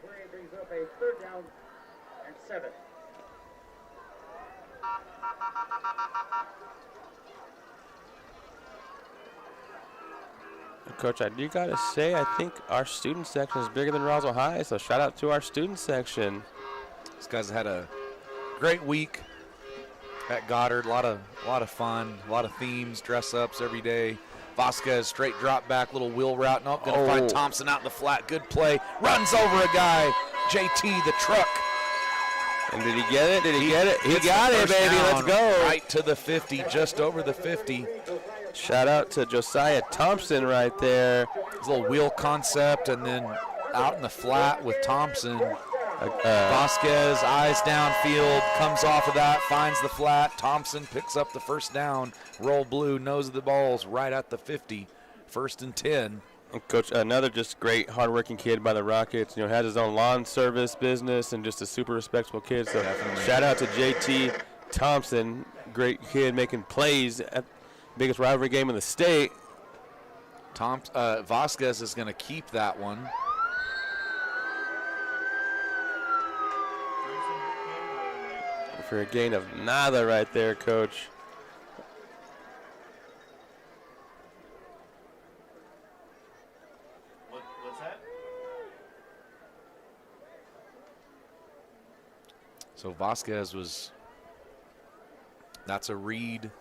Coach, I do got to say, I think our student section is bigger than Roswell High, so shout out to our student section. These guys had a great week at Goddard. A lot of fun, a lot of themes, dress-ups every day. Vasquez, straight drop back, little wheel route. Nope, going to find Thompson out in the flat. Good play. Runs over a guy. JT, the truck. And did he get it? He got it, baby. Let's go. Right to the 50, just over the 50. Shout out to Josiah Thompson right there. His little wheel concept, and then out in the flat with Thompson. Vasquez, eyes downfield, comes off of that, finds the flat. Thompson picks up the first down. Roll blue, nose of the ball's right at the 50. 1st and 10. And Coach, another just great, hardworking kid by the Rockets. Has his own lawn service business and just a super respectable kid. So shout out to JT Thompson, great kid making plays at biggest rivalry game in the state. Vasquez is going to keep that one. For a gain of nada right there, Coach. What's that? So Vasquez that's a read.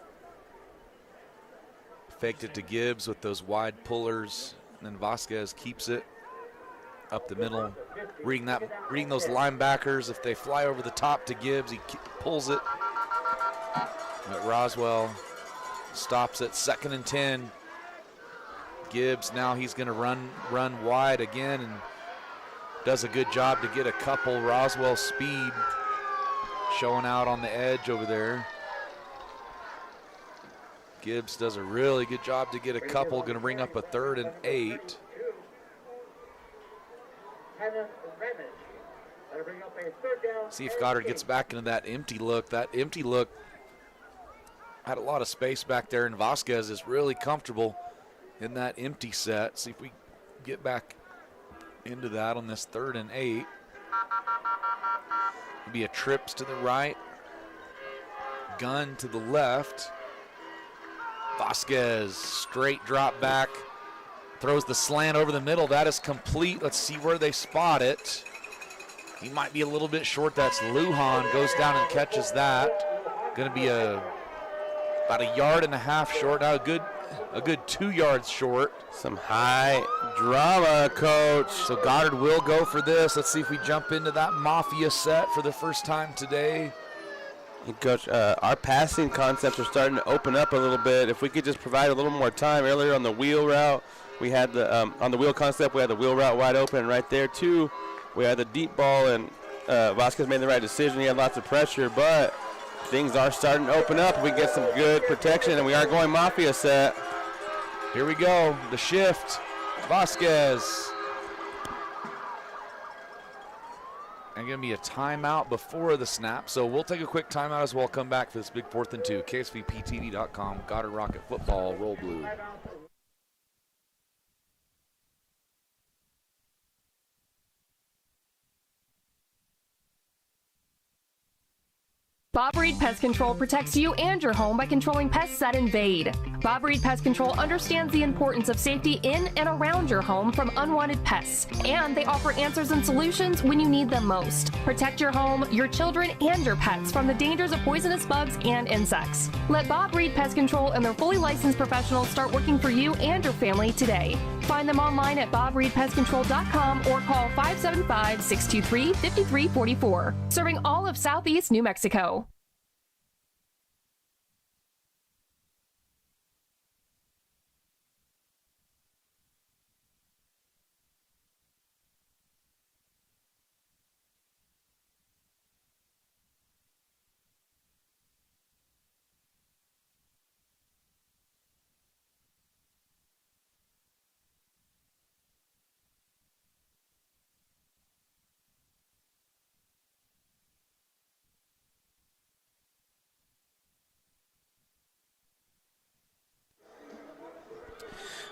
Faked it to Gibbs with those wide pullers, and then Vasquez keeps it up the middle. Reading those linebackers. If they fly over the top to Gibbs, he pulls it. But Roswell stops at 2nd and 10. Gibbs, now he's going to run wide again and does a good job to get a couple. Roswell speed showing out on the edge over there. Gibbs does a really good job to get a couple. Going to bring up a 3rd and 8. See if Goddard gets back into that empty look. That empty look had a lot of space back there, and Vasquez is really comfortable in that empty set. See if we get back into that on this 3rd and 8. It'll be a trips to the right, gun to the left. Vasquez, straight drop back, throws the slant over the middle. That is complete. Let's see where they spot it. He might be a little bit short. That's Lujan. Goes down and catches that. Going to be about a yard and a half short. Now a good 2 yards short. Some high drama, Coach. So Goddard will go for this. Let's see if we jump into that Mafia set for the first time today. Coach, our passing concepts are starting to open up a little bit. If we could just provide a little more time. Earlier on the wheel route, we had on the wheel concept, we had the wheel route wide open, and right there too, we had the deep ball, and Vasquez made the right decision. He had lots of pressure, but things are starting to open up. We get some good protection, and we are going Mafia set. Here we go, the shift, Vasquez. And going to be a timeout before the snap. So we'll take a quick timeout as well. Come back for this big 4th and 2. KSVPTV.com, Goddard Rocket Football, Roll Blue. Bob Reed Pest Control protects you and your home by controlling pests that invade. Bob Reed Pest Control understands the importance of safety in and around your home from unwanted pests, and they offer answers and solutions when you need them most. Protect your home, your children, and your pets from the dangers of poisonous bugs and insects. Let Bob Reed Pest Control and their fully licensed professionals start working for you and your family today. Find them online at bobreedpestcontrol.com or call 575-623-5344. Serving all of Southeast New Mexico.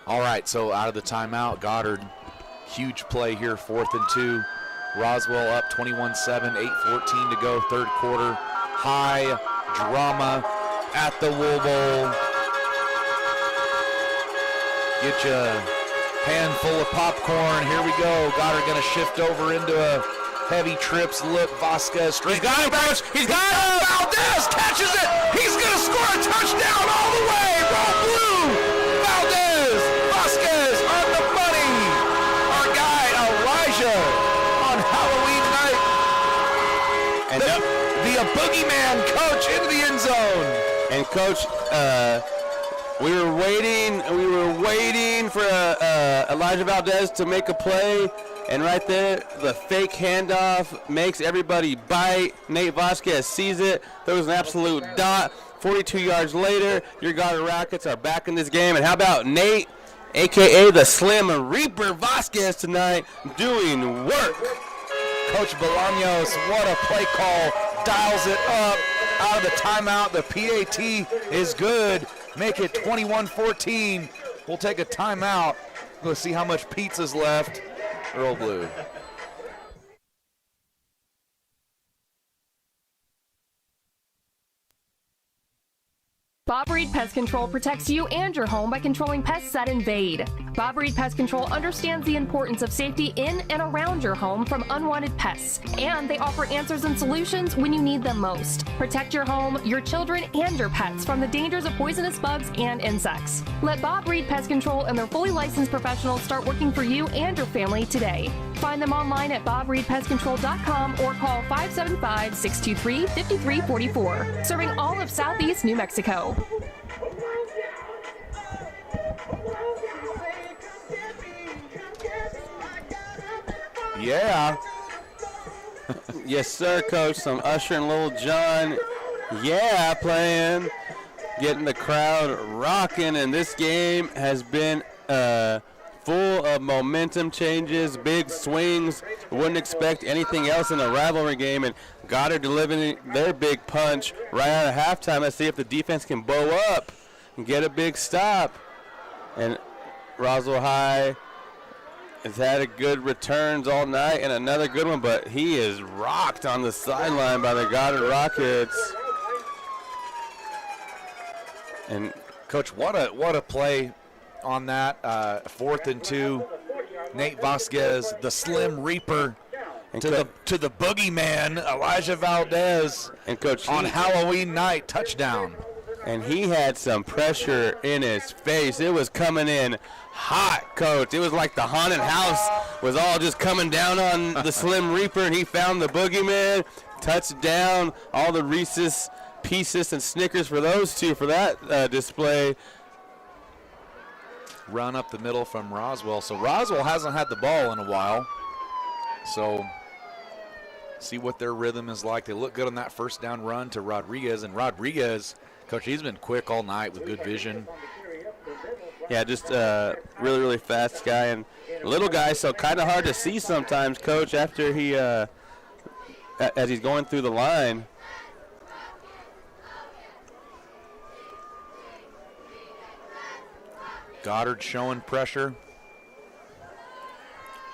All right, so out of the timeout, Goddard, huge play here, 4th and 2. Roswell up 21-7, 8:14 to go, 3rd quarter. High drama at the Wool Bowl. Get you a handful of popcorn. Here we go. Goddard going to shift over into a heavy trips look. Vasquez straight. He's got it, Coach. He's got it. Valdez catches it. He's going to score a touchdown all the way. Roll Blue. Valdez. Vasquez on the money. Our guy, Elijah, on Halloween night. And the boogeyman, Coach, into the end zone. And Coach, we were waiting for Elijah Valdez to make a play, and right there, the fake handoff makes everybody bite. Nate Vasquez sees it, throws an absolute dot. 42 yards later, your Goddard Rockets are back in this game. And how about Nate, a.k.a. the Slim Reaper Vasquez tonight, doing work? Coach Bolaños, what a play call. Dials it up out of the timeout. The PAT is good. Make it 21-14. We'll take a timeout. We'll see how much pizza's left. Roll Blue. Bob Reed Pest Control protects you and your home by controlling pests that invade. Bob Reed Pest Control understands the importance of safety in and around your home from unwanted pests, and they offer answers and solutions when you need them most. Protect your home, your children, and your pets from the dangers of poisonous bugs and insects. Let Bob Reed Pest Control and their fully licensed professionals start working for you and your family today. Find them online at bobreedpestcontrol.com or call 575-623-5344. Serving all of Southeast New Mexico. Yeah. Yes, sir, Coach. Some Usher and Lil Jon, yeah, playing, getting the crowd rocking. And this game has been full of momentum changes, big swings. Wouldn't expect anything else in a rivalry game. And Goddard delivering their big punch right out of halftime. Let's see if the defense can bow up and get a big stop. And Roswell High has had a good returns all night and another good one, but he is rocked on the sideline by the Goddard Rockets. And Coach, what a play on that 4th and 2. Nate Vasquez, the Slim Reaper, to the boogeyman, Elijah Valdez, and Coach on Halloween night, touchdown. And he had some pressure in his face. It was coming in hot, Coach. It was like the haunted house was all just coming down on the Slim Reaper, and he found the boogeyman, touchdown, all the Reese's Pieces and Snickers for those two for that display. Run up the middle from Roswell. So Roswell hasn't had the ball in a while. So see what their rhythm is like. They look good on that first down run to Rodriguez. And Rodriguez, Coach, he's been quick all night with good vision. Yeah, just really, really fast guy and little guy, so kind of hard to see sometimes, Coach, after he, as he's going through the line. Goddard showing pressure.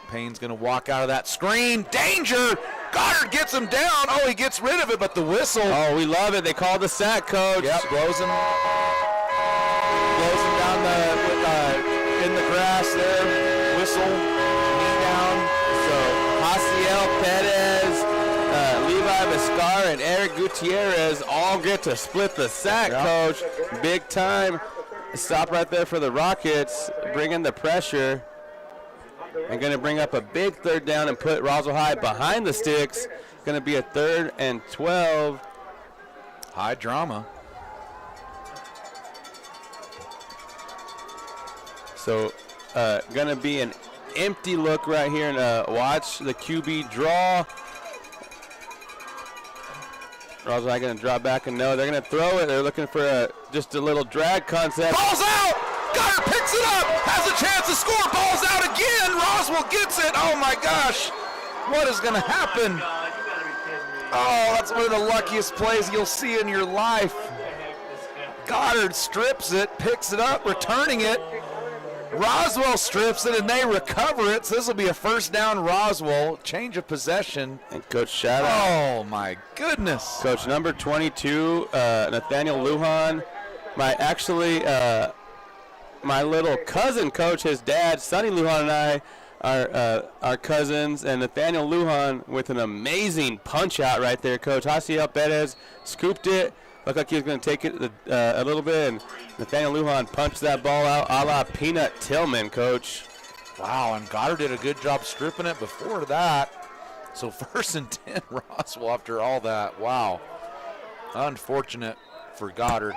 Payne's going to walk out of that screen. Danger! Goddard gets him down. Oh, he gets rid of it, but the whistle. Oh, we love it. They call the sack, Coach. Yep, blows him down in the grass there. Whistle, knee down. So Jaciel Perez, Levi Viscar, and Eric Gutierrez all get to split the sack, Coach. Big time. Stop right there for the Rockets, bringing the pressure. And going to bring up a big third down and put Roswell High behind the sticks. Going to be a 3rd and 12. High drama. So going to be an empty look right here, and watch the QB draw. Roswell High going to draw back, and no, they're going to throw it. They're looking for just a little drag concept. Ball's out! Goddard picks it up, has a chance to score. Ball's out again. Roswell gets it. Oh my gosh, what is going to happen? Oh, that's one of the luckiest plays you'll see in your life. Goddard strips it, picks it up, returning it. Roswell strips it, and they recover it. So this will be a first down, Roswell. Change of possession. And Coach, shout out. Oh my goodness. Coach, number 22, Nathaniel Lujan. My little cousin, Coach, his dad, Sonny Lujan, and I are cousins. And Nathaniel Lujan with an amazing punch out right there, Coach. Jaciel Perez scooped it. Looked like he was going to take it a little bit. And Nathaniel Lujan punched that ball out a la Peanut Tillman, Coach. Wow, and Goddard did a good job stripping it before that. So 1st and 10, Roswell after all that. Wow. Unfortunate for Goddard.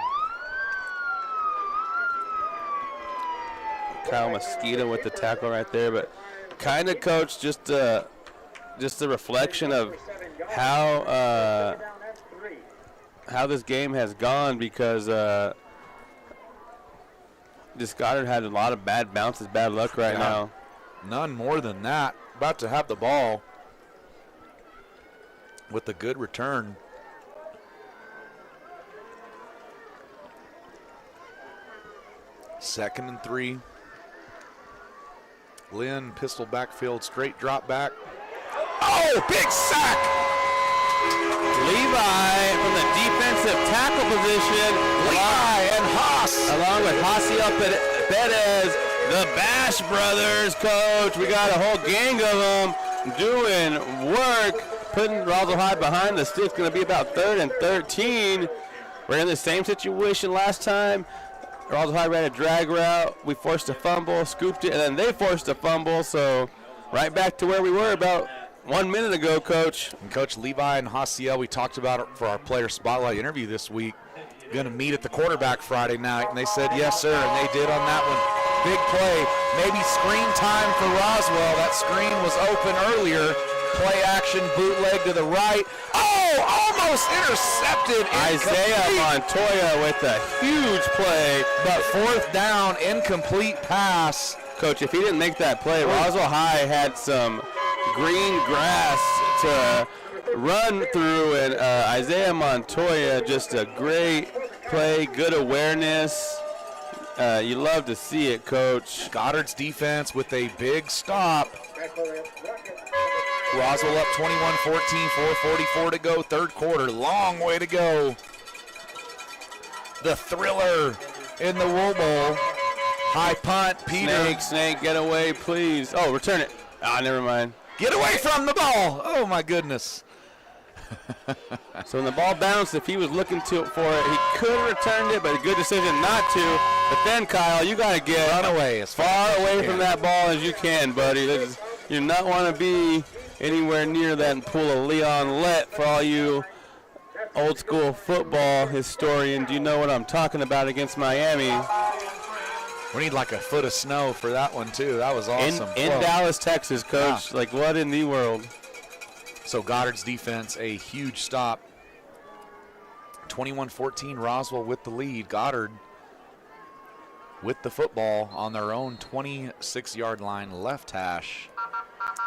Kyle Mosquito with the tackle right there, but kind of, Coach, just a reflection of how this game has gone, because this Goddard had a lot of bad bounces, bad luck right now. None more than that. About to have the ball with a good return. Second and 3. Lynn, pistol backfield, straight drop back. Oh, big sack! Levi from the defensive tackle position. Levi and Haas. Along with Jaciel Perez, the Bash Brothers, Coach. We got a whole gang of them doing work, putting Roswell High behind the sticks. Going to be about 3rd and 13. We're in the same situation last time. Roswell High ran a drag route. We forced a fumble, scooped it, and then they forced a fumble. So right back to where we were about 1 minute ago, Coach. And Coach, Levi and Jaciel, we talked about it for our player spotlight interview this week. Going to meet at the quarterback Friday night, and they said yes, sir, and they did on that one. Big play, maybe screen time for Roswell. That screen was open earlier. Play action, bootleg to the right. Oh, almost intercepted. Isaiah Montoya with a huge play. But 4th down, incomplete pass. Coach, if he didn't make that play, Roswell High had some green grass to run through, and Isaiah Montoya, just a great play, good awareness. You love to see it, Coach. Goddard's defense with a big stop. Roswell up 21-14, 4:44 to go, 3rd quarter. Long way to go. The thriller in the Wool Bowl. High punt, Peter. Snake, get away, please. Oh, return it. Ah, never mind. Get away from the ball. Oh, my goodness. So when the ball bounced, if he was looking for it, he could have returned it, but a good decision not to. But then, Kyle, you got to get run away as far away from that ball as you can, buddy. You do not want to be anywhere near that pool of Leon Lett. For all you old school football historians, you know what I'm talking about against Miami. We need like a foot of snow for that one, too. That was awesome. In Dallas, Texas, Coach. Yeah. Like, what in the world? So Goddard's defense, a huge stop. 21-14, Roswell with the lead. Goddard with the football on their own 26-yard line, left hash.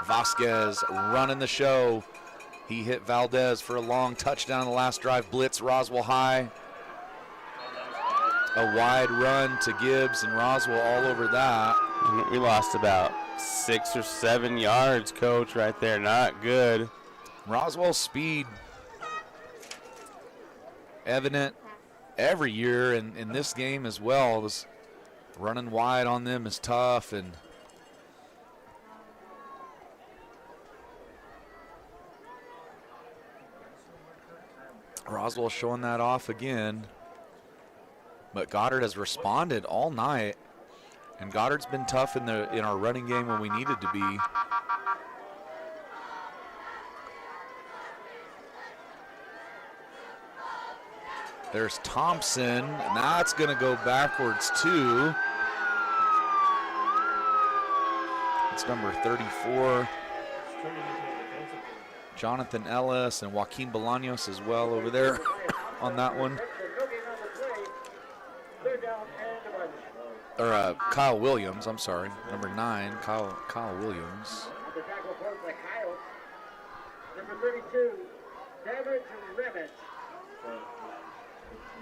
Vasquez running the show. He hit Valdez for a long touchdown on the last drive. Blitz, Roswell high. A wide run to Gibbs, and Roswell all over that. We lost about 6 or 7 yards, Coach, right there. Not good. Roswell's speed evident every year, and in this game as well. Was running wide on them is tough, and Roswell showing that off again. But Goddard has responded all night, and Goddard's been tough in our running game when we needed to be. There's Thompson, and that's going to go backwards too. It's number 34. Jonathan Ellis and Joaquin Bolaños as well over there on that one. Or Kyle Williams, I'm sorry. Number 9, Kyle Williams. Number 32, David Ribbit.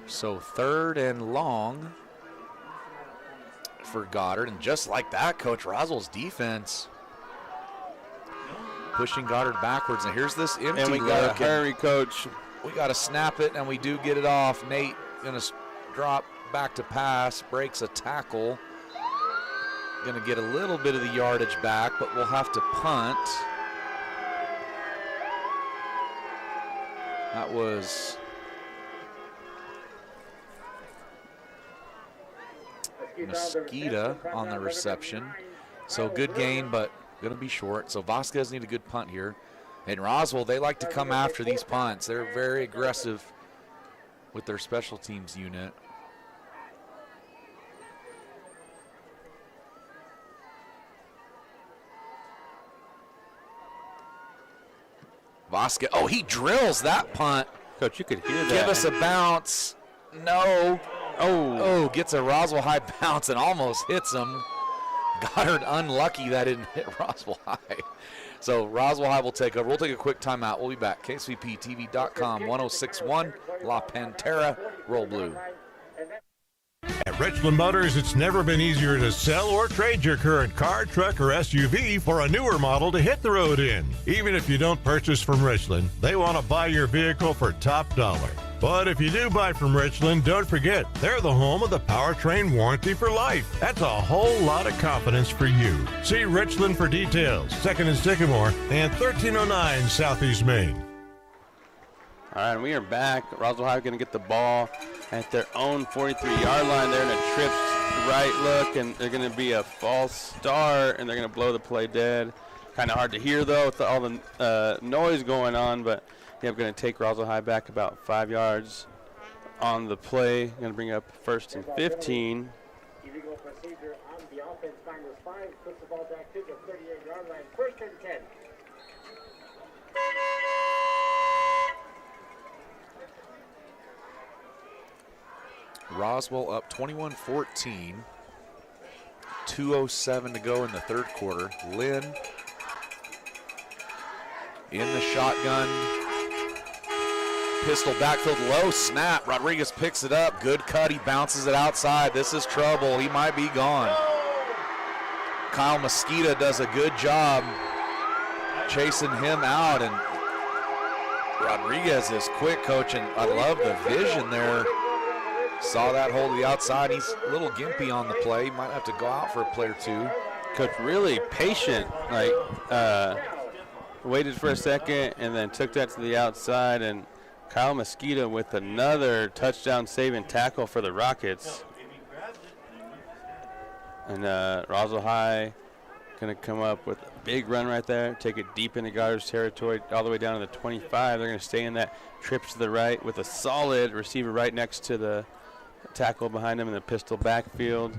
So 3rd and long for Goddard. And just like that, Coach, Roswell's defense pushing Goddard backwards. And here's this empty and we got to hurry, Coach. We got to snap it, and we do get it off. Nate going to drop back to pass, breaks a tackle. Going to get a little bit of the yardage back, but we'll have to punt. That was Mosqueda on the reception. So good gain, but going to be short. So Vasquez need a good punt here. And Roswell, they like to come after these punts. They're very aggressive with their special teams unit. Vasquez, oh, he drills that punt. Coach, you could hear that. Give us a bounce. No. Oh, gets a Roswell high bounce and almost hits him. Goddard unlucky that didn't hit Roswell high. So Roswell High will take over. We'll take a quick timeout. We'll be back. KSVPTV.com, 1061 La Pantera, Roll Blue. At Richland Motors, it's never been easier to sell or trade your current car, truck, or SUV for a newer model to hit the road in. Even if you don't purchase from Richland, they want to buy your vehicle for top dollar. But if you do buy from Richland, don't forget, they're the home of the powertrain warranty for life. That's a whole lot of confidence for you. See Richland for details. 2nd and Sycamore and 1309 Southeast Main. All right, we are back. Roswell High going to get the ball at their own 43-yard line. They're in a trips right look, and they're going to be a false start, and they're going to blow the play dead. Kind of hard to hear, though, with all the noise going on, but yeah, I'm going to take Roswell High back about 5 yards on the play. Going to bring up 1st and 15. Illegal procedure on the offense. Minus 5. Puts the ball back to the 38-yard line. 1st and 10. Roswell up 21-14. 2:07 to go in the 3rd quarter. Lynn in the shotgun. Pistol backfield low, snap. Rodriguez picks it up. Good cut. He bounces it outside. This is trouble. He might be gone. Kyle Mosqueda does a good job chasing him out. And Rodriguez is quick, Coach, and I love the vision there. Saw that hole to the outside. He's a little gimpy on the play. Might have to go out for a play or two. Coach, really patient. Like, waited for a second, and then took that to the outside. And Kyle Mosquito with another touchdown-saving tackle for the Rockets. And Roswell High going to come up with a big run right there, take it deep into Goddard's territory, all the way down to the 25. They're going to stay in that trip to the right with a solid receiver right next to the tackle behind him in the pistol backfield.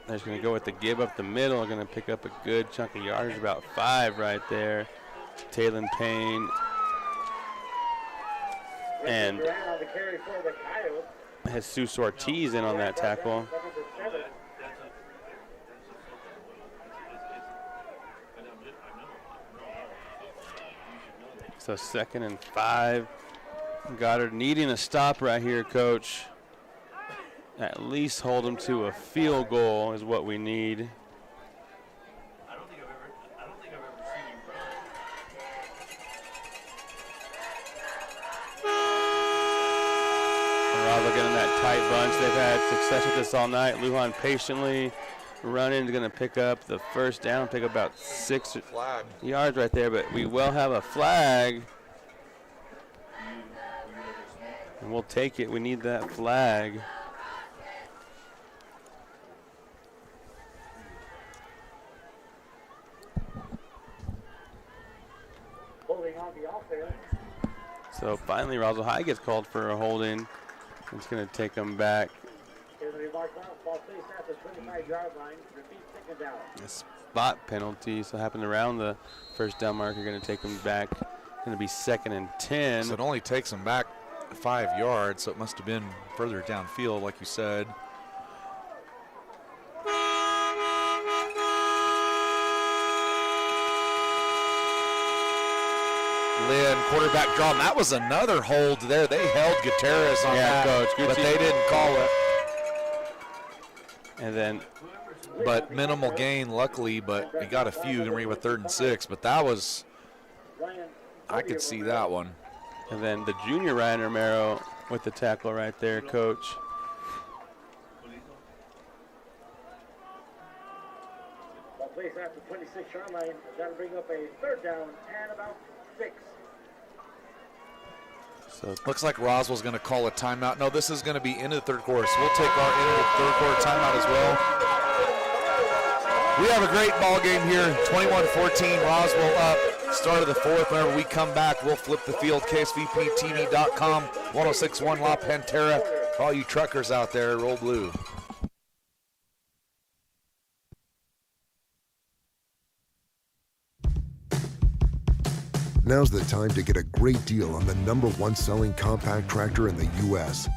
They're just going to go with the give up the middle. Going to pick up a good chunk of yardage, about 5 right there. Taylon Payne. And Jesus Ortiz in on that tackle. So 2nd and 5. Goddard needing a stop right here, Coach. At least hold them to a field goal is what we need. Roswell getting that tight bunch. They've had success with this all night. Lujan patiently running, is going to pick up the first down, pick up about 6 yards right there, but we will have a flag. And we'll take it. We need that flag. So finally, Roswell High gets called for a holding. It's going to take them back. A spot penalty, so happened around the first down marker. Going to take them back. Going to be 2nd and 10. So it only takes them back 5 yards, so it must have been further downfield, like you said. Lynn, quarterback draw. And that was another hold there. They held Gutierrez on that, Coach. but they didn't call it. And then, but minimal gain, luckily. But we got a few. Then we were 3rd and 6. But that was, I could see that one. And then the junior Ryan Romero with the tackle right there, Coach. Ball placed at the 26-yard line. That'll bring up a 3rd down and about 6. So looks like Roswell's going to call a timeout. No, this is going to be into the 3rd quarter, so we'll take our into the 3rd quarter timeout as well. We have a great ball game here. 21-14, Roswell up. Start of the 4th. Whenever we come back, we'll flip the field. KSVPTV.com, 106.1 La Pantera. For all you truckers out there, roll blue. Now's the time to get a great deal on the #1 selling compact tractor in the U.S.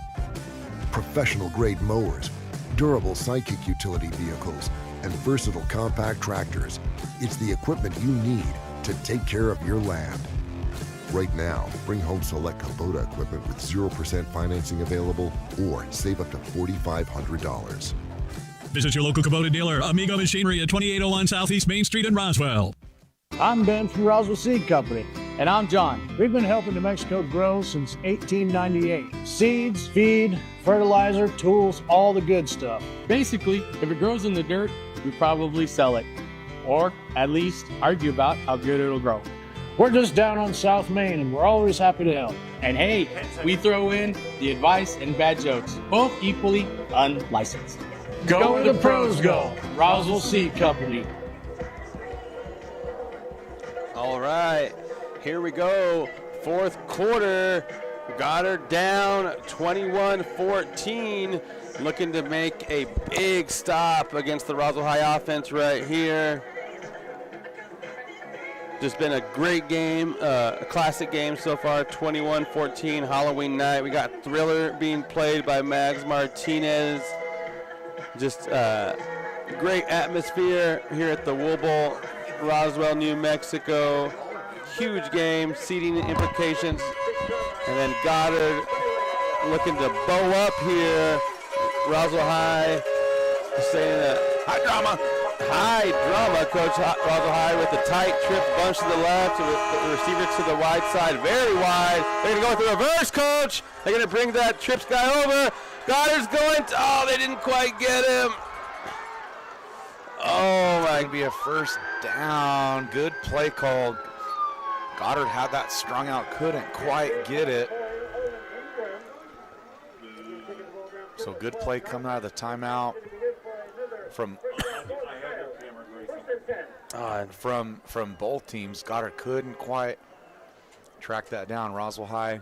Professional-grade mowers, durable sidekick utility vehicles, and versatile compact tractors. It's the equipment you need to take care of your land. Right now, bring home select Kubota equipment with 0% financing available or save up to $4,500. Visit your local Kubota dealer, Amigo Machinery at 2801 Southeast Main Street in Roswell. I'm Ben from Roswell Seed Company. And I'm John. We've been helping New Mexico grow since 1898. Seeds, feed, fertilizer, tools, all the good stuff. Basically, if it grows in the dirt, we probably sell it. Or at least argue about how good it'll grow. We're just down on South Main and we're always happy to help. And hey, we throw in the advice and bad jokes, both equally unlicensed. Go where the pros go. Roswell Seed Company. all right, here we go. 4th quarter. Goddard down 21-14. Looking to make a big stop against the Roswell High offense right here. Just been a great game, a classic game so far, 21-14, Halloween night. We got Thriller being played by Mags Martinez. Just great atmosphere here at the Wool Bowl, Roswell, New Mexico. Huge game, seating implications. And then Goddard looking to bow up here. Roswell High saying that high drama, Coach Roswell High with the tight trip bunch to the left, with the receiver to the wide side, very wide. They're going to go with the reverse, Coach. They're going to bring that trips guy over. Goddard's going to, they didn't quite get him. Oh, my. Be a first down. Good play call. Goddard had that strung out, couldn't quite get it. So good play coming out of the timeout from from both teams. Goddard couldn't quite track that down. Roswell High,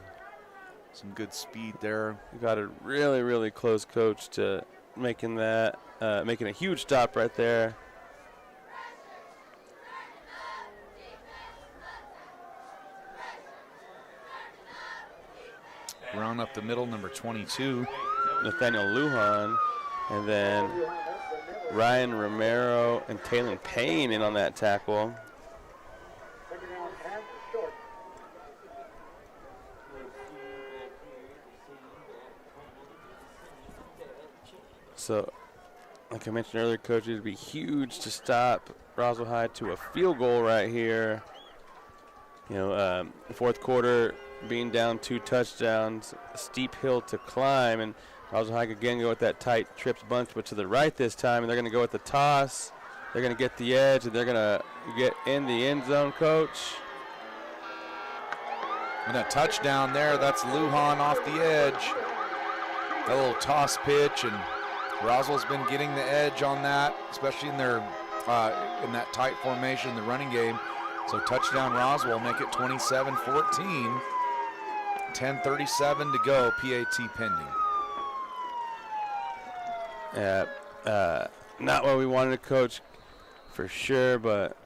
some good speed there. We got a really, really close, coach, to making that, making a huge stop right there. Run up the middle, number 22. Nathaniel Lujan, and then Ryan Romero and Taylor Payne in on that tackle. So, like I mentioned earlier, coach, it would be huge to stop Roswell High to a field goal right here. You know, fourth quarter being down 2 touchdowns, a steep hill to climb, and Roswell High again go with that tight trips bunch, but to the right this time, and they're going to go with the toss. They're going to get the edge, and they're going to get in the end zone, coach. And a touchdown there. That's Lujan off the edge. A little toss pitch, and Roswell's been getting the edge on that, especially in their in that tight formation in the running game. So touchdown Roswell, make it 27-14. 10:37 to go, PAT pending. Not what we wanted to, coach, for sure, but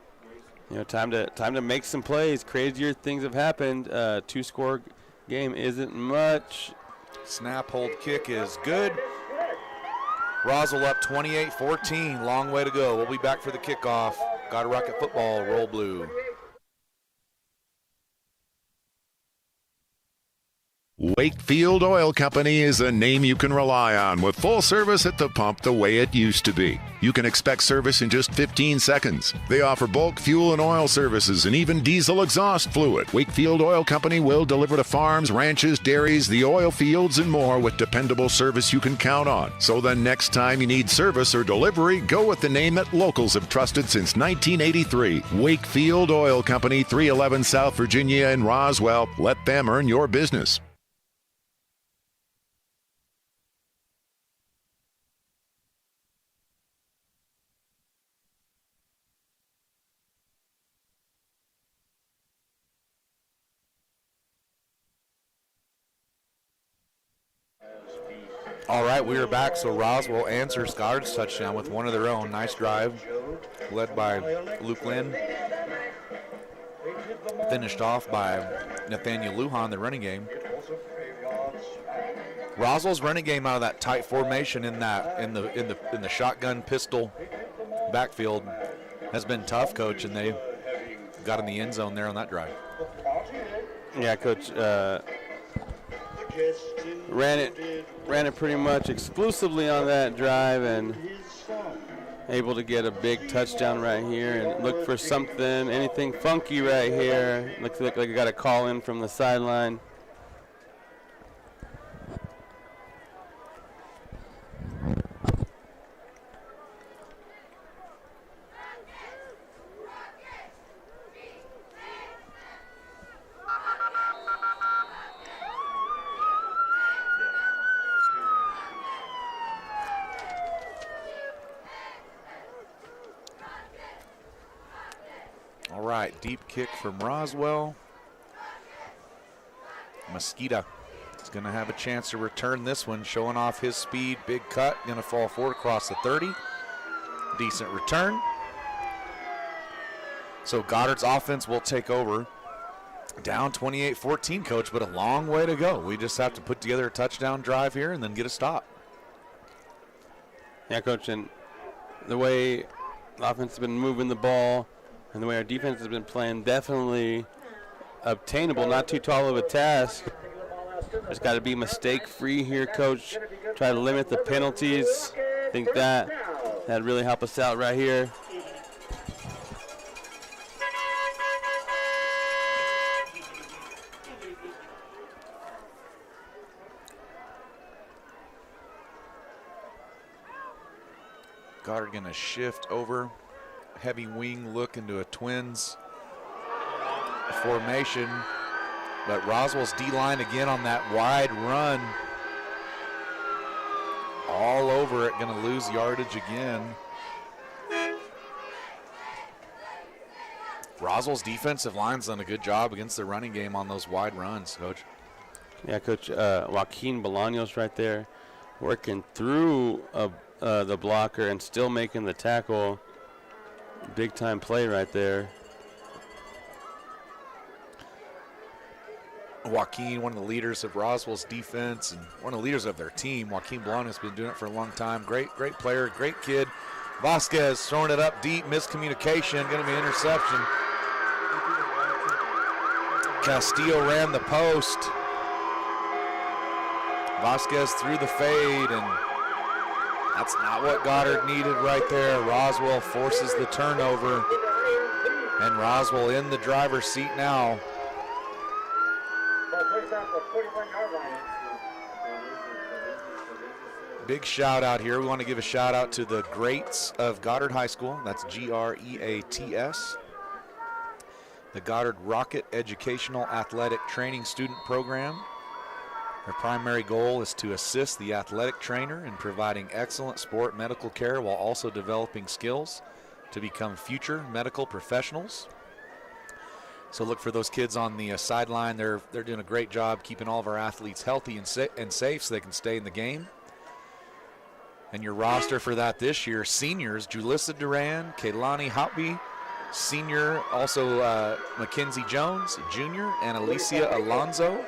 you know, time to make some plays. Crazier things have happened. 2-score game isn't much. Snap, hold, kick is good. Roswell up 28-14. Long way to go. We'll be back for the kickoff. Goddard Rocket football, roll blue. Wakefield Oil Company is a name you can rely on with full service at the pump the way it used to be. You can expect service in just 15 seconds. They offer bulk fuel and oil services and even diesel exhaust fluid. Wakefield Oil Company will deliver to farms, ranches, dairies, the oil fields, and more with dependable service you can count on. So the next time you need service or delivery, go with the name that locals have trusted since 1983. Wakefield Oil Company, 311 South Virginia in Roswell. Let them earn your business. All right, we are back. So Roswell answers Goddard's touchdown with one of their own. Nice drive, led by Luke Lynn. Finished off by Nathaniel Lujan, the running game. Roswell's running game out of that tight formation in the shotgun pistol backfield has been tough, coach, and they got in the end zone there on that drive. Yeah, coach. Ran it pretty much exclusively on that drive and able to get a big touchdown right here and look for something, anything funky right here. Looks like I got a call in from the sideline. All right, deep kick from Roswell. Mosquita is going to have a chance to return this one, showing off his speed. Big cut, going to fall forward across the 30. Decent return. So Goddard's offense will take over. Down 28-14, coach, but a long way to go. We just have to put together a touchdown drive here and then get a stop. Yeah, coach, and the way the offense has been moving the ball and the way our defense has been playing, definitely obtainable, not too tall of a task. Just got to be mistake-free here, coach. Try to limit the penalties. I think that'd really help us out right here. Goddard going to shift over. heavy wing look into a Twins formation. But Roswell's D-line again on that wide run. All over it, going to lose yardage again. Roswell's defensive line's done a good job against the running game on those wide runs, Coach. Yeah, Coach. Joaquin Bolaños right there working through the blocker and still making the tackle. Big time play right there. Joaquin, one of the leaders of Roswell's defense and one of the leaders of their team. Joaquin Bolaños has been doing it for a long time. Great player, great kid. Vasquez throwing it up deep, miscommunication, going to be an interception. Castillo ran the post. Vasquez threw the fade, and that's not what Goddard needed right there. Roswell forces the turnover, and Roswell in the driver's seat now. Big shout out here. We want to give a shout out to the greats of Goddard High School. That's GREATS. The Goddard Rocket Educational Athletic Training Student Program. Their primary goal is to assist the athletic trainer in providing excellent sport medical care while also developing skills to become future medical professionals. So look for those kids on the sideline. They're doing a great job keeping all of our athletes healthy and safe so they can stay in the game. And your roster for that this year, seniors, Julissa Duran, Kaylani Hopby, senior, also Mackenzie Jones, junior, and Alicia Alonzo.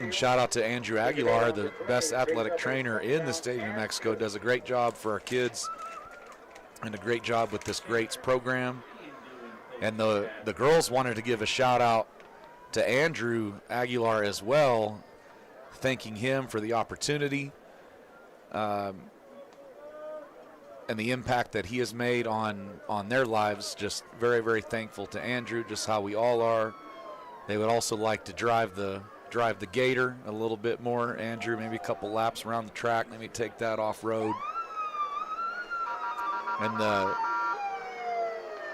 And shout out to Andrew Aguilar, the best athletic trainer in the state of New Mexico. Does a great job for our kids and a great job with this greats program. And the girls wanted to give a shout out to Andrew Aguilar as well, thanking him for the opportunity and the impact that he has made on their lives. Just very, very thankful to Andrew, just how we all are. They would also like to drive the Gator a little bit more. Andrew, maybe a couple laps around the track, maybe take that off-road. And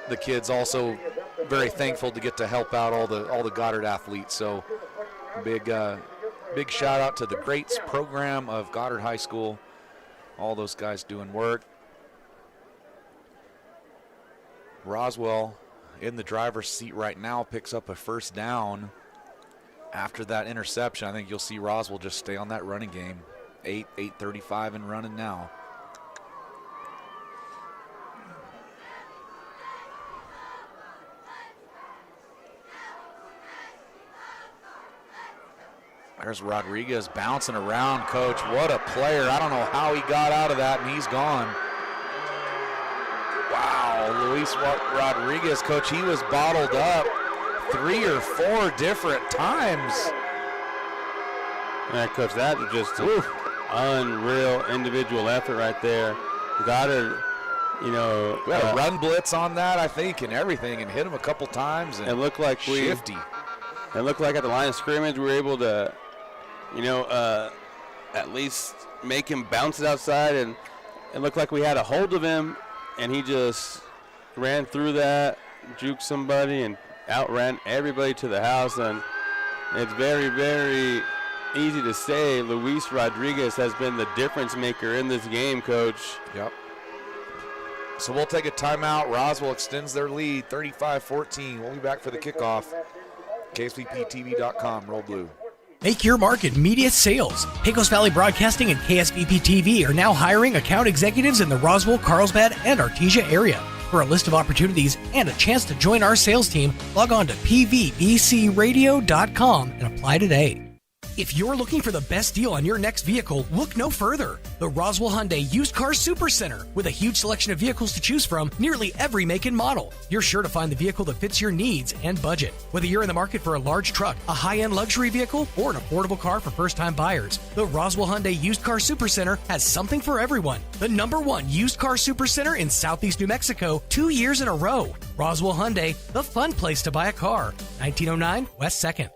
the kids also very thankful to get to help out all the Goddard athletes. So big shout out to the greats program of Goddard High School. All those guys doing work. Roswell in the driver's seat right now, picks up a first down after that interception. I think you'll see Roswell just stay on that running game. 8:35 and running now. There's Rodriguez bouncing around, Coach. What a player. I don't know how he got out of that, and he's gone. Wow, Luis Rodriguez, Coach, he was bottled up 3 or 4 different times. Yeah, Coach, that was just an unreal individual effort right there. Goddard, we had a run blitz on that, I think, and everything, and hit him a couple times. And it looked like shifty. It looked like at the line of scrimmage we were able to, at least make him bounce it outside, and it looked like we had a hold of him, and he just ran through that, juked somebody, and outran everybody to the house. And it's very, very easy to say Luis Rodriguez has been the difference maker in this game, Coach. Yep. So we'll take a timeout. Roswell extends their lead, 35-14. We'll be back for the kickoff. KSVPTV.com, roll blue. Make your mark in media sales. Pecos Valley Broadcasting and KSVP TV are now hiring account executives in the Roswell, Carlsbad, and Artesia area. For a list of opportunities and a chance to join our sales team, log on to pvbcradio.com and apply today. If you're looking for the best deal on your next vehicle, look no further. The Roswell Hyundai Used Car Supercenter. With a huge selection of vehicles to choose from, nearly every make and model, you're sure to find the vehicle that fits your needs and budget. Whether you're in the market for a large truck, a high-end luxury vehicle, or an affordable car for first-time buyers, the Roswell Hyundai Used Car Supercenter has something for everyone. The #1 used car supercenter in Southeast New Mexico, 2 years in a row. Roswell Hyundai, the fun place to buy a car. 1909 West 2nd.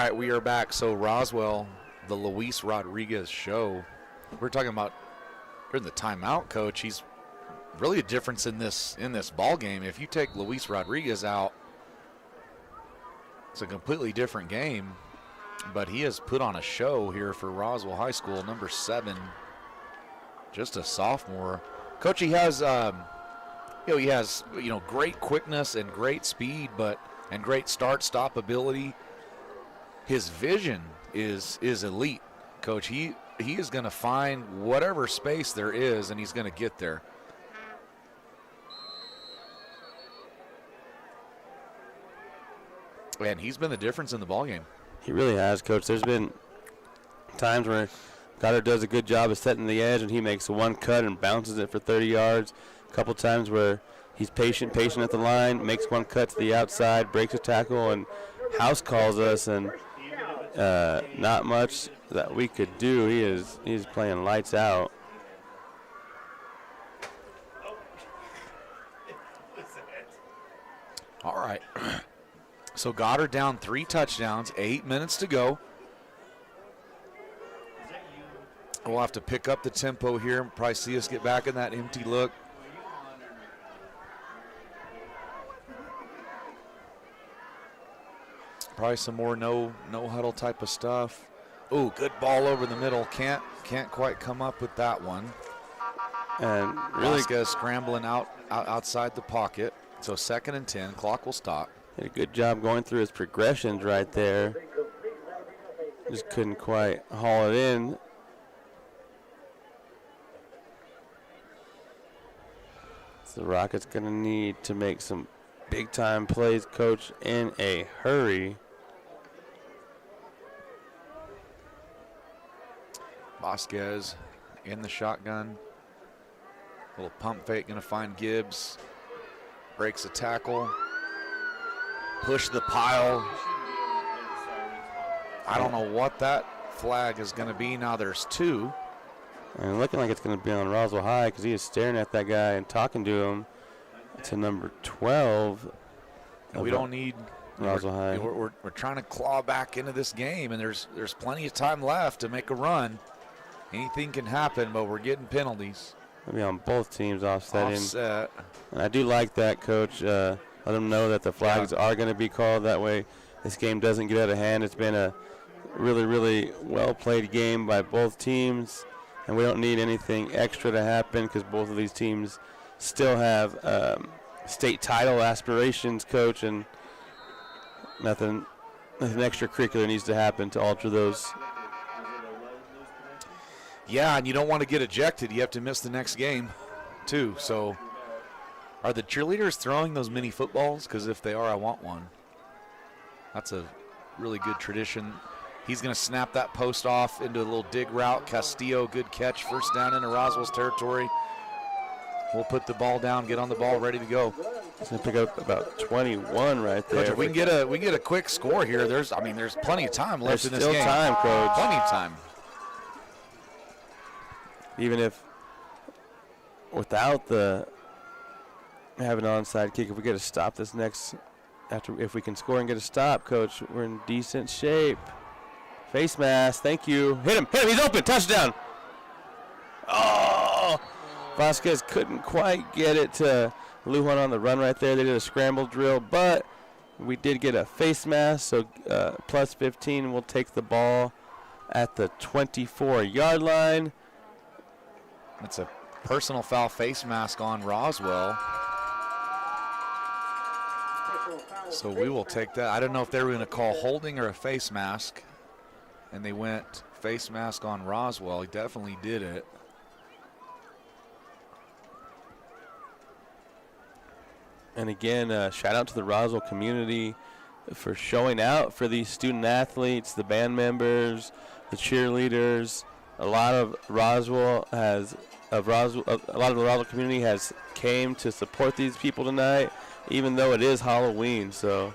right, we are back. So Roswell, the Luis Rodriguez show. We're talking about during the timeout, Coach. He's really a difference in this ball game. If you take Luis Rodriguez out, it's a completely different game. But he has put on a show here for Roswell High School, number 7, just a sophomore. Coach, he has great quickness and great speed, and great start-stop ability. His vision is elite, Coach. He is going to find whatever space there is, and he's going to get there. And he's been the difference in the ballgame. He really has, Coach. There's been times where Goddard does a good job of setting the edge, and he makes one cut and bounces it for 30 yards. A couple times where he's patient at the line, makes one cut to the outside, breaks a tackle, and house calls us, and not much that we could do. He's playing lights out. All right. So Goddard down 3 touchdowns, 8 minutes to go. We'll have to pick up the tempo here. Probably see us get back in that empty look. Probably some more no huddle type of stuff. Ooh, good ball over the middle. Can't quite come up with that one. And really scrambling outside the pocket. So 2nd and 10. Clock will stop. Did a good job going through his progressions right there. Just couldn't quite haul it in. So the Rockets going to need to make some big-time plays, Coach, in a hurry. Vasquez in the shotgun. Little pump fake, going to find Gibbs. Breaks a tackle. Push the pile. I don't know what that flag is going to be. Now there's 2. And looking like it's going to be on Roswell High because he is staring at that guy and talking to him. To number 12. We don't need Roswell High. We're trying to claw back into this game, and there's plenty of time left to make a run. Anything can happen, but we're getting penalties. Maybe on both teams offsetting. Offset. And I do like that, Coach. Let them know that the flags are going to be called. That way this game doesn't get out of hand. It's been a really, really well-played game by both teams, and we don't need anything extra to happen because both of these teams still have state title aspirations, Coach, and nothing extracurricular needs to happen to alter those. Yeah, and you don't want to get ejected. You have to miss the next game, too. So are the cheerleaders throwing those mini footballs? Because if they are, I want one. That's a really good tradition. He's going to snap that post off into a little dig route. Castillo, good catch. First down into Roswell's territory. We'll put the ball down, get on the ball, ready to go. He's going to pick up about 21 right there. Coach, if we can get a quick score here, there's plenty of time left in this game. There's still time, Coach. Plenty of time. Even if without the having an onside kick, if we get a stop this next, if we can score and get a stop, Coach, we're in decent shape. Face mask, thank you. Hit him, he's open, touchdown. Oh, Vasquez couldn't quite get it to Lujan on the run right there. They did a scramble drill, but we did get a face mask, so plus 15 will take the ball at the 24-yard line. It's a personal foul face mask on Roswell. So we will take that. I don't know if they were going to call holding or a face mask. And they went face mask on Roswell. He definitely did it. And again, shout out to the Roswell community for showing out for these student athletes, the band members, the cheerleaders. A lot of the Roswell community has came to support these people tonight, even though it is Halloween. So,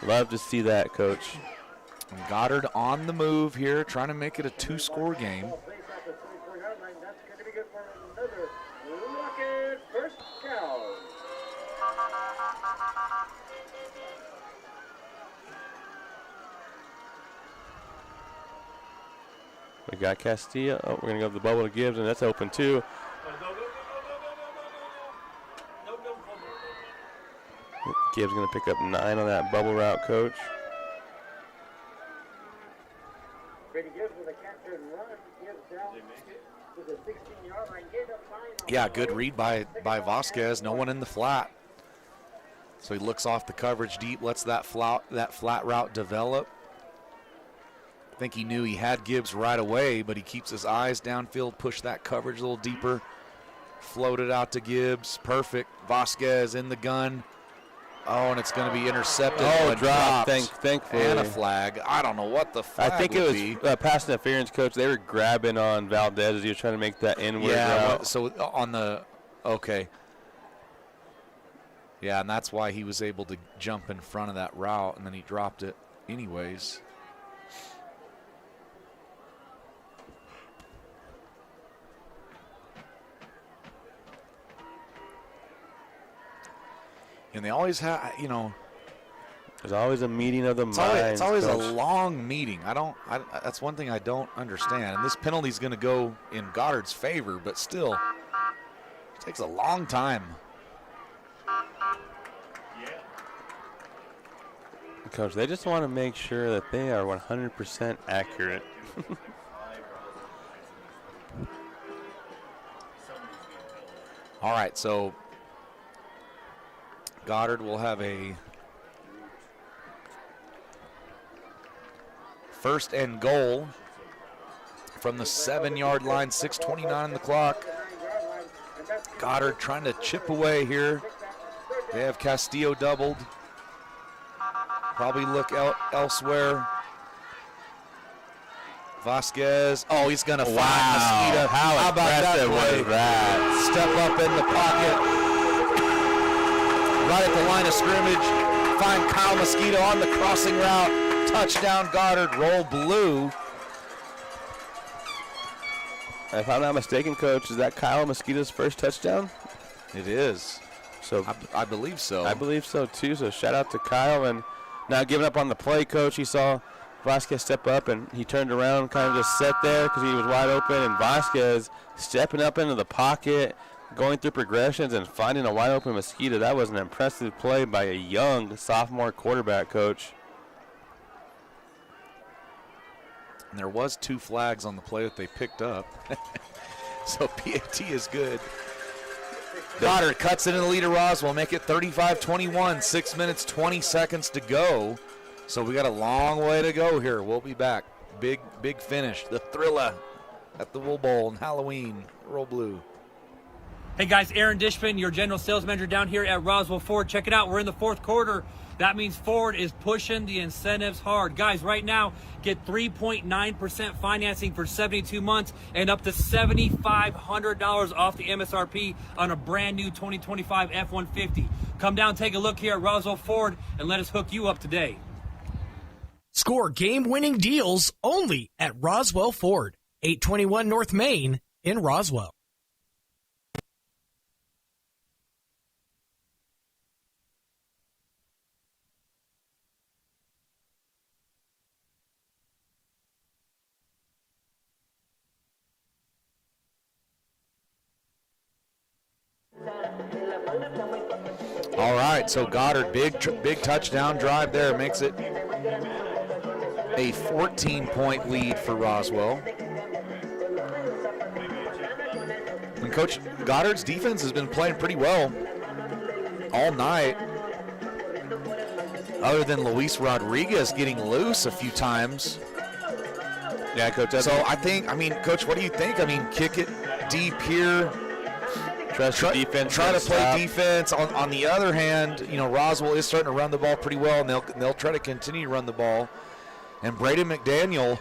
love to see that, Coach. And Goddard on the move here, trying to make it a 2-score game. We got Castillo. Oh, we're going to go to the bubble to Gibbs, and that's open too. Gibbs going to pick up 9 on that bubble route, Coach. Yeah, good read by Vasquez. No one in the flat. So he looks off the coverage deep, lets that flat route develop. I think he knew he had Gibbs right away, but he keeps his eyes downfield, push that coverage a little deeper, floated out to Gibbs. Perfect. Vasquez in the gun. Oh, and it's going to be intercepted. Oh, drop. Thankfully. And a flag. I don't know what the flag I think it was pass interference, Coach. They were grabbing on Valdez as he was trying to make that inward route. So on the – okay. Yeah, and that's why he was able to jump in front of that route, and then he dropped it anyways. And they always have, you know. There's always a meeting of the minds. It's always a long meeting. That's one thing I don't understand. And this penalty is going to go in Goddard's favor, but still, it takes a long time. Coach, they just want to make sure that they are 100% accurate. All right, so Goddard will have a first and goal from the 7-yard line, 6:29 on the clock. Goddard trying to chip away here. They have Castillo doubled. Probably look elsewhere. Vasquez. Oh, he's going to find Mosquito. How about that play? Was that? Step up in the pocket. Right at the line of scrimmage. Find Kyle Mosquito on the crossing route. Touchdown, Goddard. Roll blue. If I'm not mistaken, Coach, is that Kyle Mosquito's first touchdown? It is. So I believe so. I believe so, too. So shout out to Kyle. And not giving up on the play, Coach. He saw Vasquez step up, and he turned around, kind of just sat there because he was wide open. And Vasquez stepping up into the pocket, going through progressions, and finding a wide open Mosquito. That was an impressive play by a young sophomore quarterback, Coach. And there was 2 flags on the play that they picked up. So PAT is good. Goddard cuts it in the lead of Roswell, make it 35-21, 6 minutes, 20 seconds to go. So we got a long way to go here. We'll be back. Big finish. The Thrilla at the Wool Bowl and Halloween. Roll blue. Hey guys, Aaron Dishman, your general sales manager down here at Roswell Ford. Check it out, we're in the 4th quarter. That means Ford is pushing the incentives hard. Guys, right now, get 3.9% financing for 72 months and up to $7,500 off the MSRP on a brand new 2025 F-150. Come down, take a look here at Roswell Ford, and let us hook you up today. Score game-winning deals only at Roswell Ford, 821 North Main in Roswell. All right, so Goddard, big touchdown drive there, makes it a 14-point lead for Roswell. And Coach Goddard's defense has been playing pretty well all night, other than Luis Rodriguez getting loose a few times. Yeah, Coach. So Coach, what do you think? Kick it deep here. Try to play defense. On the other hand, Roswell is starting to run the ball pretty well, and they'll try to continue to run the ball. And Braden McDaniel,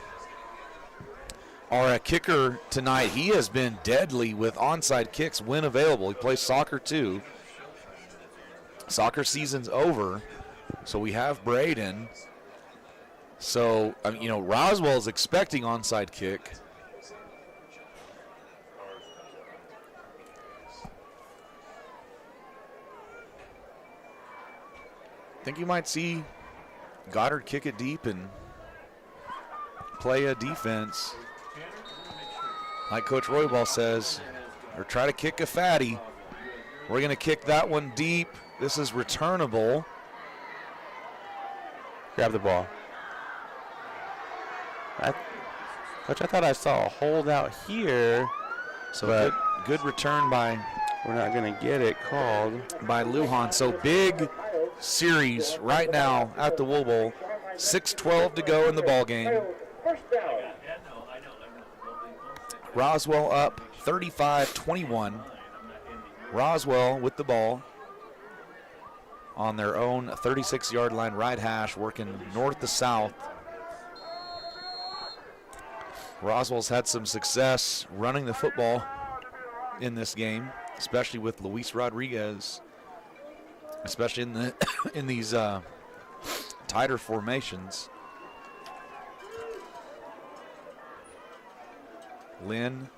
our kicker tonight, he has been deadly with onside kicks when available. He plays soccer too. Soccer season's over, so we have Braden. So, Roswell is expecting onside kick. I think you might see Goddard kick it deep and play a defense. like Coach Roybal says, or try to kick a fatty. We're going to kick that one deep. This is returnable. Grab the ball. Coach, I thought I saw a hold out here. So good return by. We're not going to get it called. By Lujan. So big series right now at the Wool Bowl. 6:12 to go in the ball game. Roswell up 35-21. Roswell with the ball on their own 36-yard line, right hash, working north to south. Roswell's had some success running the football in this game, especially with Luis Rodriguez, especially in these tighter formations. Lynn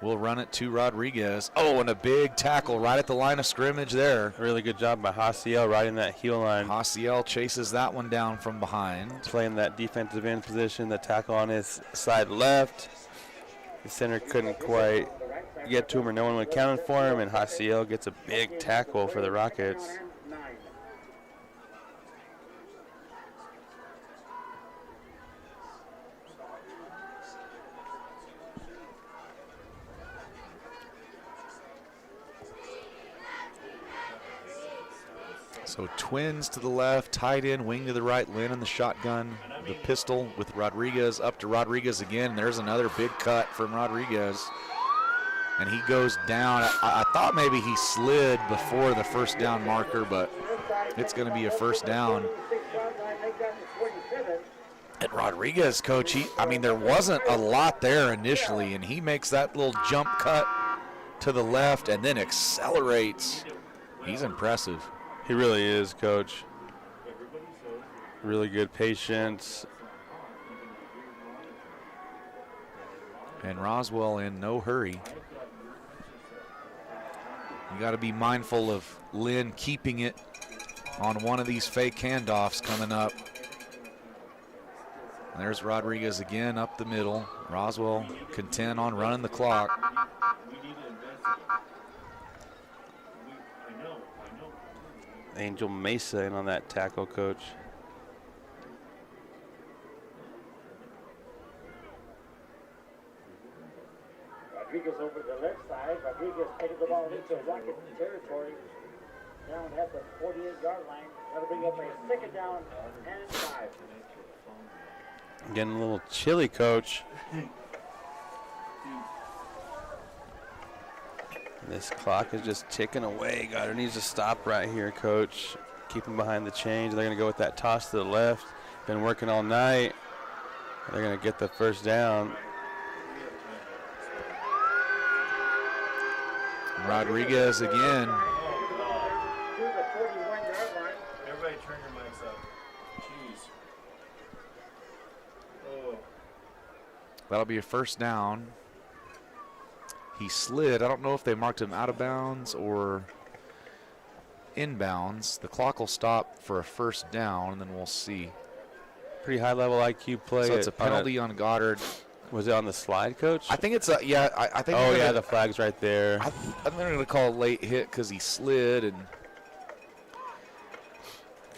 will run it to Rodriguez. Oh, and a big tackle right at the line of scrimmage there. Really good job by Hasiel riding that heel line. Hasiel chases that one down from behind. Playing that defensive end position, the tackle on his side left. The center couldn't quite get to him, or no one accounted for him, and Hasiel gets a big tackle for the Rockets. So twins to the left, tight end, wing to the right, Lynn in the shotgun. The pistol with Rodriguez, up to Rodriguez again. There's another big cut from Rodriguez. And he goes down. I thought maybe he slid before the first down marker, but it's going to be a first down. And Rodriguez, coach, there wasn't a lot there initially, and he makes that little jump cut to the left and then accelerates. He's impressive. He really is, Coach. Really good patience. And Roswell in no hurry. You got to be mindful of Lynn keeping it on one of these fake handoffs coming up. And there's Rodriguez again up the middle. Roswell content on running the clock. Angel Mesa in on that tackle, Coach. Rodriguez over the left side. Rodriguez taking the ball into Rocket territory. Down at the 48-yard line. That'll bring up a second down and 5. Getting a little chilly, Coach. This clock is just ticking away. Goddard needs to stop right here, Coach. Keep him behind the chains. They're going to go with that toss to the left. Been working all night. They're going to get the first down. Rodriguez again. Everybody turn your mics up. Jeez. Oh. That'll be a first down. He slid. I don't know if they marked him out of bounds or inbounds. The clock will stop for a first down, and then we'll see. Pretty high-level IQ play. So it's a penalty on Goddard. Was it on the slide, Coach? I think it's a, yeah, I think. Oh, yeah, the flag's right there. I think they're going to call a late hit because he slid and.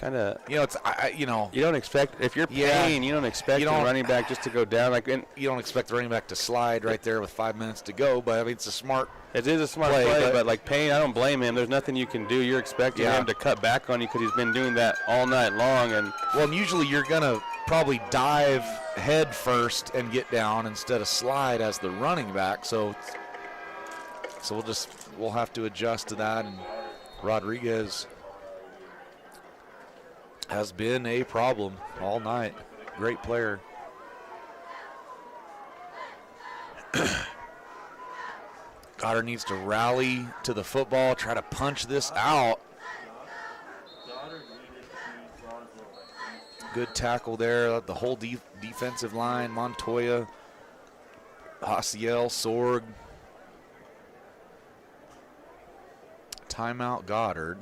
Kind of, it's you don't expect, if you're paying, you don't expect the running back just to go down. You don't expect the running back to slide right there with 5 minutes to go, but it's a smart. It is a smart play, but Payne, I don't blame him. There's nothing you can do. You're expecting him to cut back on you because he's been doing that all night long. And usually you're gonna probably dive head first and get down instead of slide as the running back. So we'll have to adjust to that. And Rodriguez has been a problem all night. Great player. Goddard needs to rally to the football, try to punch this out. Good tackle there. The whole defensive line, Montoya, Hasiel, Sorg. Timeout, Goddard.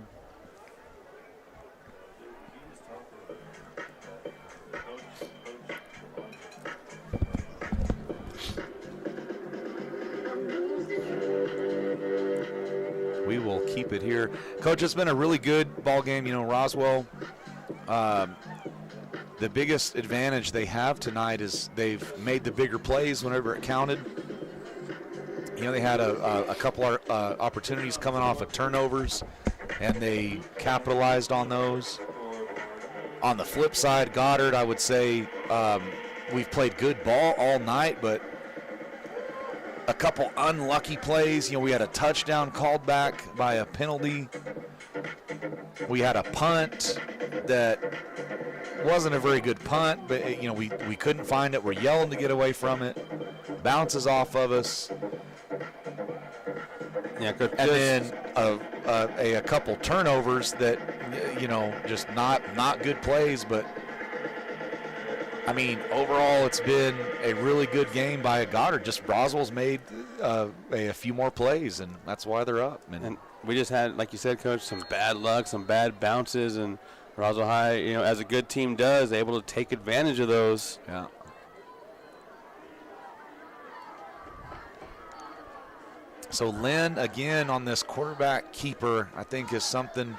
we will keep it here. Coach, it's been a really good ball game. Roswell, the biggest advantage they have tonight is they've made the bigger plays whenever it counted. They had a couple of opportunities coming off of turnovers, and they capitalized on those. On the flip side, Goddard, I would say we've played good ball all night, but a couple unlucky plays. We had a touchdown called back by a penalty. We had a punt that wasn't a very good punt, but we couldn't find it. We're yelling to get away from it. Bounces off of us. Yeah, good. And then a couple turnovers that just not good plays, but overall it's been a really good game by Goddard. Just Roswell's made a few more plays, and that's why they're up. And we just had, like you said, Coach, some bad luck, some bad bounces, and Roswell High, as a good team does, able to take advantage of those. Yeah. So Lynn, again, on this quarterback keeper, I think is something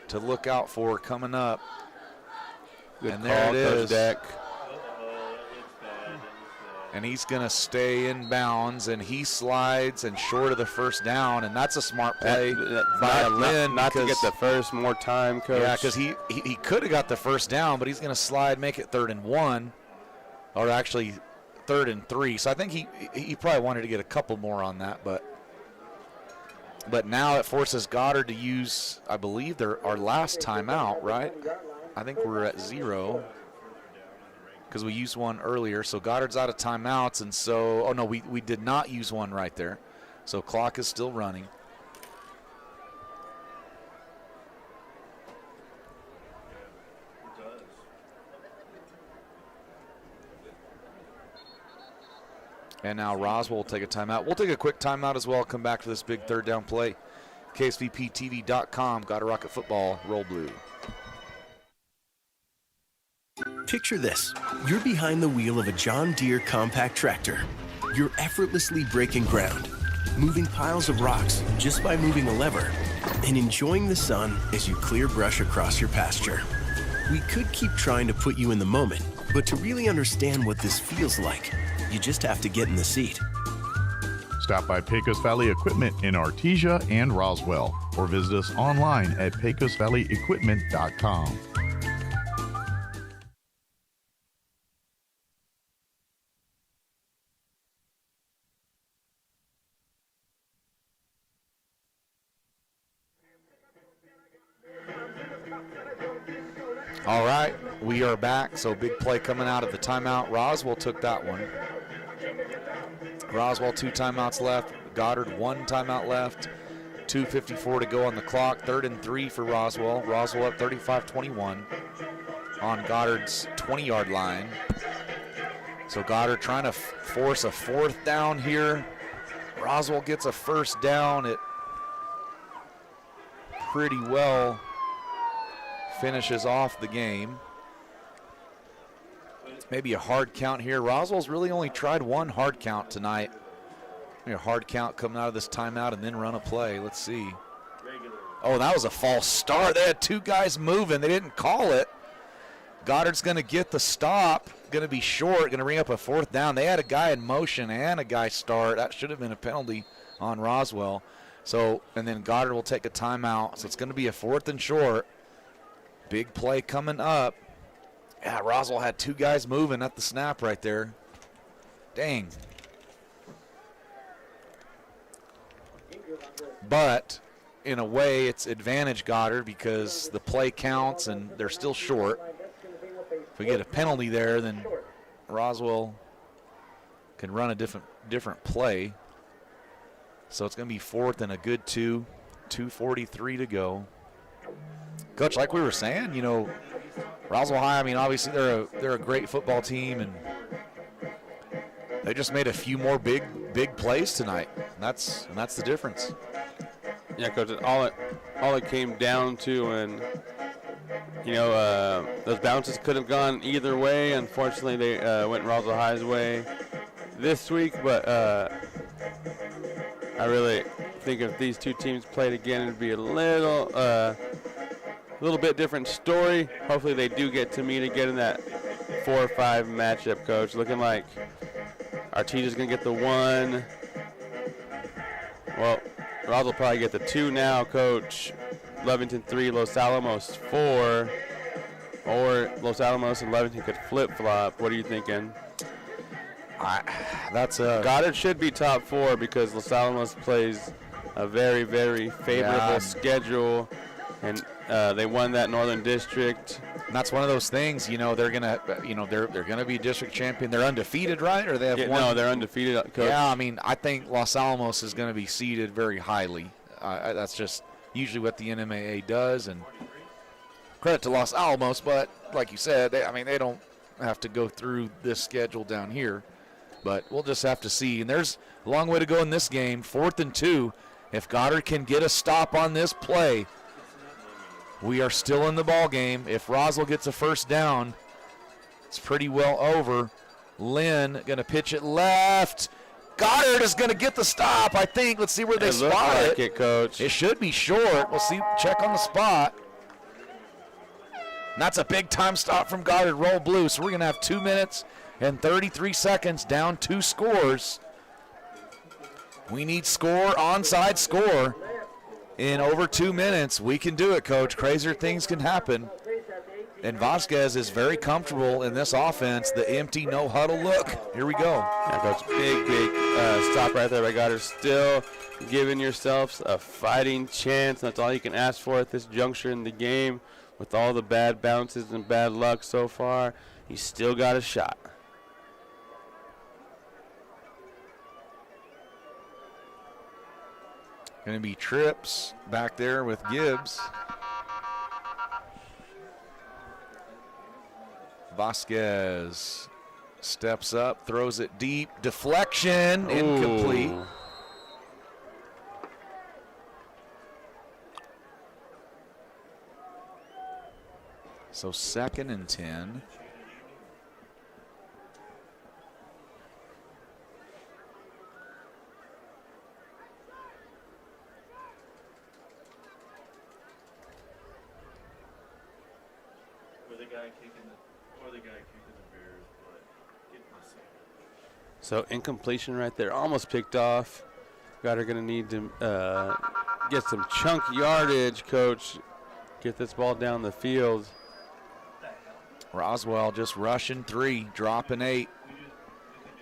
to look out for coming up. Good and call, there it is. Deck. And he's going to stay in bounds, and he slides and short of the first down, and that's a smart play by Lynn. Not to get the first more time, Coach. Yeah, because he could have got the first down, but he's going to slide, make it 3rd and 1, or actually 3rd and 3. So I think he probably wanted to get a couple more on that, but now it forces Goddard to use, I believe, our last timeout, right? I think we're at 0 because we used one earlier. So Goddard's out of timeouts, and so, oh no, we did not use one right there. So clock is still running. And now Roswell will take a timeout. We'll take a quick timeout as well. Come back for this big 3rd down play. KSVPTV.com, Goddard Rocket Football, Roll Blue. Picture this. You're behind the wheel of a John Deere compact tractor. You're effortlessly breaking ground, moving piles of rocks just by moving a lever, and enjoying the sun as you clear brush across your pasture. We could keep trying to put you in the moment, but to really understand what this feels like, you just have to get in the seat. Stop by Pecos Valley Equipment in Artesia and Roswell, or visit us online at pecosvalleyequipment.com. All right, we are back. So big play coming out of the timeout. Roswell took that one. Roswell 2 timeouts left. Goddard 1 timeout left. 2:54 to go on the clock. 3rd and 3 for Roswell. Roswell up 35-21 on Goddard's 20-yard line. So Goddard trying to force a 4th down here. Roswell gets a 1st down. It pretty well finishes off the game. Maybe a hard count here. Roswell's really only tried 1 hard count tonight. Maybe a hard count coming out of this timeout and then run a play. Let's see. Oh, that was a false start. They had 2 guys moving. They didn't call it. Goddard's going to get the stop. Going to be short. Going to bring up a 4th down. They had a guy in motion and a guy start. That should have been a penalty on Roswell. So, and then Goddard will take a timeout. So it's going to be a 4th and short. Big play coming up. Yeah, Roswell had 2 guys moving at the snap right there. Dang. But in a way, it's advantage Goddard because the play counts and they're still short. If we get a penalty there, then Roswell can run a different play. So it's going to be 4th and a good 2. 2:43 to go. Coach, like we were saying, Roswell High, obviously they're a great football team, and they just made a few more big plays tonight. And that's the difference. Yeah, Coach, all it came down to, and those bounces could have gone either way. Unfortunately, they went Roswell High's way this week, but I really think if these two teams played again, it'd be a little bit different story. Hopefully they do get to meet again in that 4 or 5 matchup, Coach. Looking like Artesia's going to get the 1. Well, Ross will probably get the 2 now, Coach. Levington 3, Los Alamos 4. Or Los Alamos and Levington could flip-flop. What are you thinking? Goddard should be top 4 because Los Alamos plays a very, very favorable schedule, and they won that Northern District. And that's one of those things. They're gonna be district champion. They're undefeated, right? Or they have one? No, they're undefeated, Coach. Yeah, I think Los Alamos is going to be seeded very highly. That's just usually what the NMAA does, and credit to Los Alamos. But like you said, they don't have to go through this schedule down here. But we'll just have to see. And there's a long way to go in this game. 4th and 2. If Goddard can get a stop on this play, we are still in the ball game. If Roswell gets a first down, it's pretty well over. Lynn going to pitch it left. Goddard is going to get the stop, I think. Let's see where they spot it. It, Coach. It should be short. We'll see. Check on the spot. And that's a big-time stop from Goddard. Roll blue. So we're going to have 2 minutes and 33 seconds, down 2 scores. We need onside score in over 2 minutes. We can do it, Coach. Crazier things can happen. And Vasquez is very comfortable in this offense. The empty no-huddle look. Here we go. Yeah, Coach, big stop right there by Goddard. Still giving yourselves a fighting chance. That's all you can ask for at this juncture in the game. With all the bad bounces and bad luck so far, you still got a shot. Going to be trips back there with Gibbs. Vasquez steps up, throws it deep. Deflection, incomplete. So 2nd and 10. So incompletion right there, almost picked off. Goddard going to need to get some chunk yardage, Coach. Get this ball down the field. Roswell just rushing 3, dropping 8.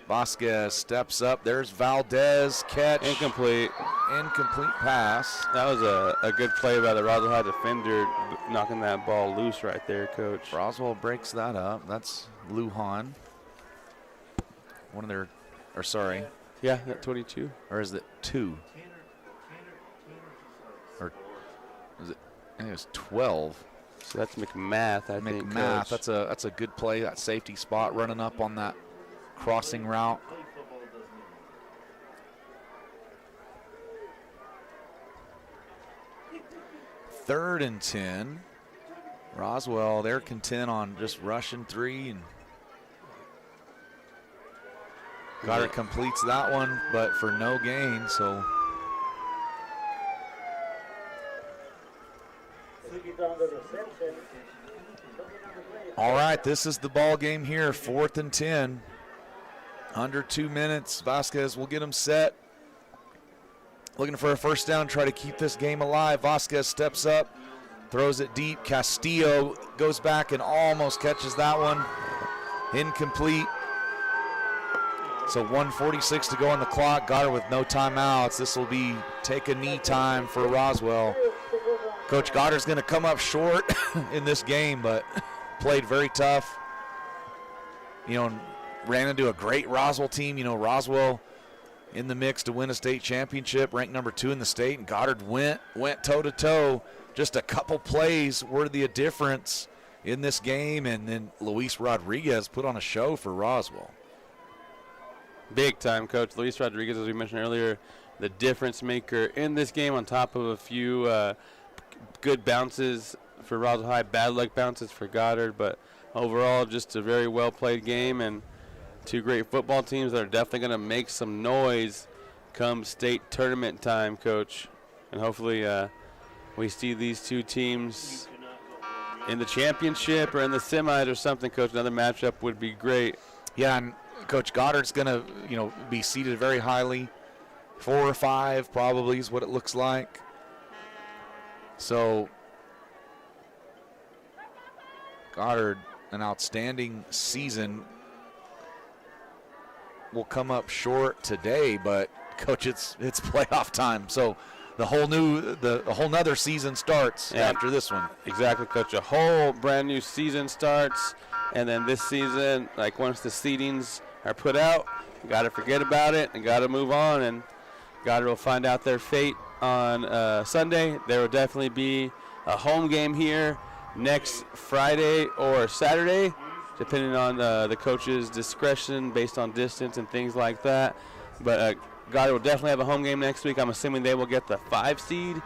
Vasquez steps up. There's Valdez, catch. Incomplete pass. That was a good play by the Roswell High defender, knocking that ball loose right there, Coach. Roswell breaks that up. That's Lujan. One of their, Yeah, that 22. Or is it 2? Or is it, I think it was 12. So that's McMath, I think, McMath, Coach. that's a good play, that safety spot, running up on that crossing route. Third and 10. Roswell, they're content on just rushing 3, and Goddard completes that one, but for no gain, so. All right, this is the ball game here, 4th and 10. Under 2 minutes, Vasquez will get him set. Looking for a first down, try to keep this game alive. Vasquez steps up, throws it deep. Castillo goes back and almost catches that one. Incomplete. So 1:46 to go on the clock. Goddard with no timeouts. This will be take a knee time for Roswell. Coach Goddard's going to come up short in this game, but played very tough. Ran into a great Roswell team. Roswell in the mix to win a state championship, ranked number 2 in the state, and Goddard went toe-to-toe. Just a couple plays worthy of difference in this game, and then Luis Rodriguez put on a show for Roswell. Big time, Coach. Luis Rodriguez, as we mentioned earlier, the difference maker in this game, on top of a few good bounces for Roswell High, bad luck bounces for Goddard, but overall just a very well played game, and two great football teams that are definitely going to make some noise come state tournament time, Coach. And hopefully we see these two teams in the championship or in the semis or something, Coach. Another matchup would be great. Yeah, and Coach Goddard's going to, be seated very highly. 4 or 5 probably is what it looks like. So Goddard, an outstanding season, will come up short today, but Coach, it's playoff time. So the whole nother season starts after this one. Exactly, Coach. A whole brand new season starts, and then this season, like once the seedings are put out, you got to forget about it and got to move on, and Goddard will find out their fate on Sunday. There will definitely be a home game here next Friday or Saturday, depending on the coach's discretion based on distance and things like that. But Goddard will definitely have a home game next week. I'm assuming they will get the 5 seed.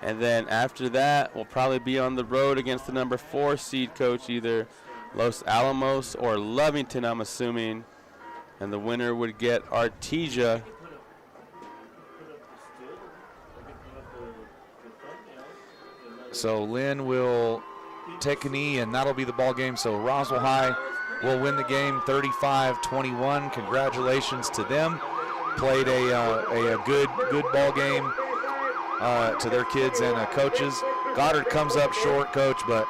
And then after that, we'll probably be on the road against the number 4 seed, Coach, either Los Alamos or Lovington, I'm assuming. And the winner would get Artesia. So Lynn will take a knee, and that'll be the ball game. So Roswell High will win the game 35-21. Congratulations to them. Played a good ball game to their kids and coaches. Goddard comes up short, Coach, but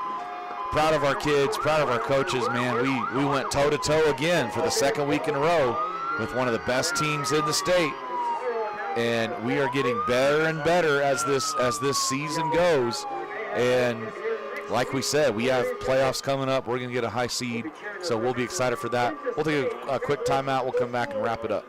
proud of our kids, proud of our coaches, man. We went toe-to-toe again for the second week in a row with one of the best teams in the state. And we are getting better and better as this season goes. And like we said, we have playoffs coming up. We're going to get a high seed, so we'll be excited for that. We'll take a quick timeout. We'll come back and wrap it up.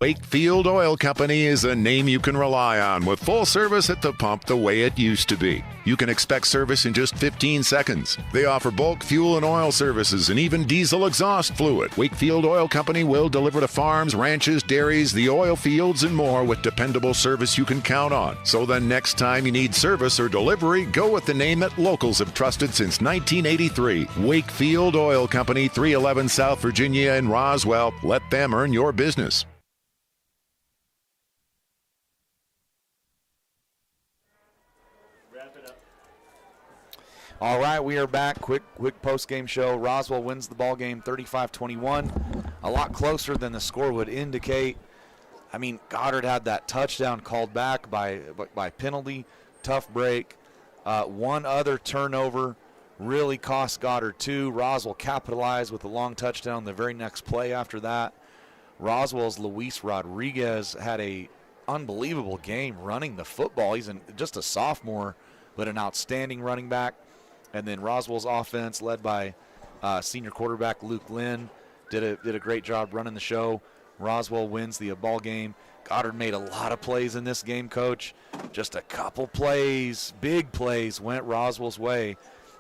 Wakefield Oil Company is a name you can rely on with full service at the pump the way it used to be. You can expect service in just 15 seconds. They offer bulk fuel and oil services and even diesel exhaust fluid. Wakefield Oil Company will deliver to farms, ranches, dairies, the oil fields, and more with dependable service you can count on. So the next time you need service or delivery, go with the name that locals have trusted since 1983. Wakefield Oil Company, 311 South Virginia in Roswell. Let them earn your business. All right, we are back. Quick post-game show. Roswell wins the ball game 35-21. A lot closer than the score would indicate. I mean, Goddard had that touchdown called back by penalty. Tough break. One other turnover really cost Goddard 2. Roswell capitalized with a long touchdown the very next play after that. Roswell's Luis Rodriguez had a unbelievable game running the football. He's just a sophomore, but an outstanding running back. And then Roswell's offense, led by senior quarterback Luke Lynn, did a great job running the show. Roswell wins the ball game. Goddard made a lot of plays in this game, Coach. Just a couple plays, big plays, went Roswell's way.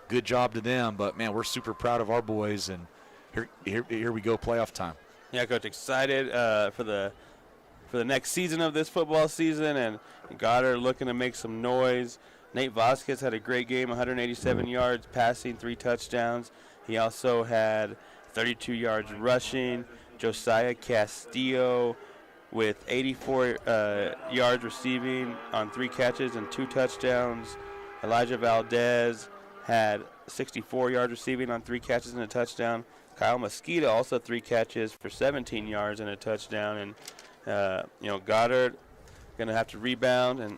Good job to them. But, man, we're super proud of our boys. And here we go, playoff time. Yeah, Coach, excited for the next season of this football season. And Goddard looking to make some noise. Nate Vasquez had a great game, 187 yards passing, 3 touchdowns. He also had 32 yards rushing. Josiah Castillo with 84 yards receiving on 3 catches and 2 touchdowns. Elijah Valdez had 64 yards receiving on 3 catches and a touchdown. Kyle Mosquito also 3 catches for 17 yards and a touchdown. And, Goddard going to have to rebound and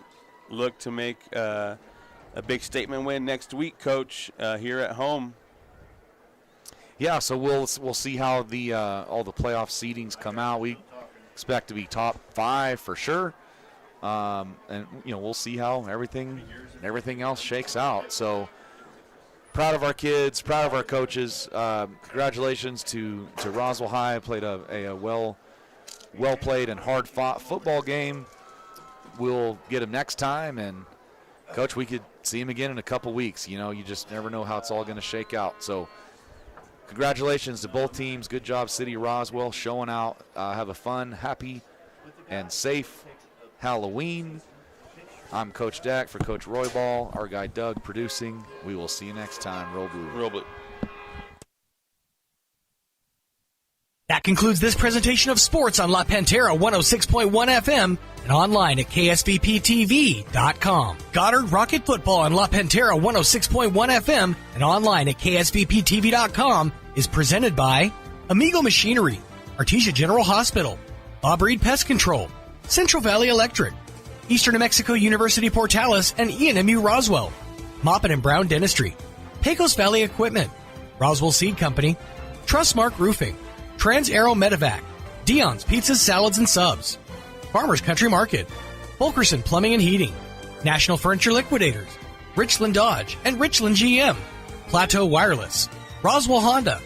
look to make a big statement win next week, Coach, here at home. Yeah, so we'll see how the all the playoff seedings come out. We expect to be top 5 for sure, and we'll see how everything else shakes out. So proud of our kids, proud of our coaches. Congratulations to Roswell High. Played a well played and hard fought football game. We'll get them next time, and Coach, we could see him again in a couple weeks. You know, you just never know how it's all going to shake out. So congratulations to both teams. Good job, City of Roswell, showing out. Have a fun, happy, and safe Halloween. I'm Coach Dak for Coach Roybal, our guy Doug producing. We will see you next time. Roll Blue. Roll Blue. That concludes this presentation of sports on La Pantera 106.1 FM and online at ksvptv.com. Goddard Rocket Football on La Pantera 106.1 FM and online at ksvptv.com is presented by Amigo Machinery, Artesia General Hospital, Bob Reed Pest Control, Central Valley Electric, Eastern New Mexico University Portales and ENMU Roswell, Moppin and Brown Dentistry, Pecos Valley Equipment, Roswell Seed Company, Trustmark Roofing, Trans Aero Medevac, Dion's Pizzas, Salads, and Subs, Farmers Country Market, Fulkerson Plumbing and Heating, National Furniture Liquidators, Richland Dodge and Richland GM, Plateau Wireless, Roswell Honda,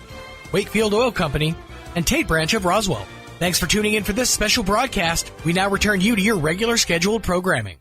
Wakefield Oil Company, and Tate Branch of Roswell. Thanks for tuning in for this special broadcast. We now return you to your regular scheduled programming.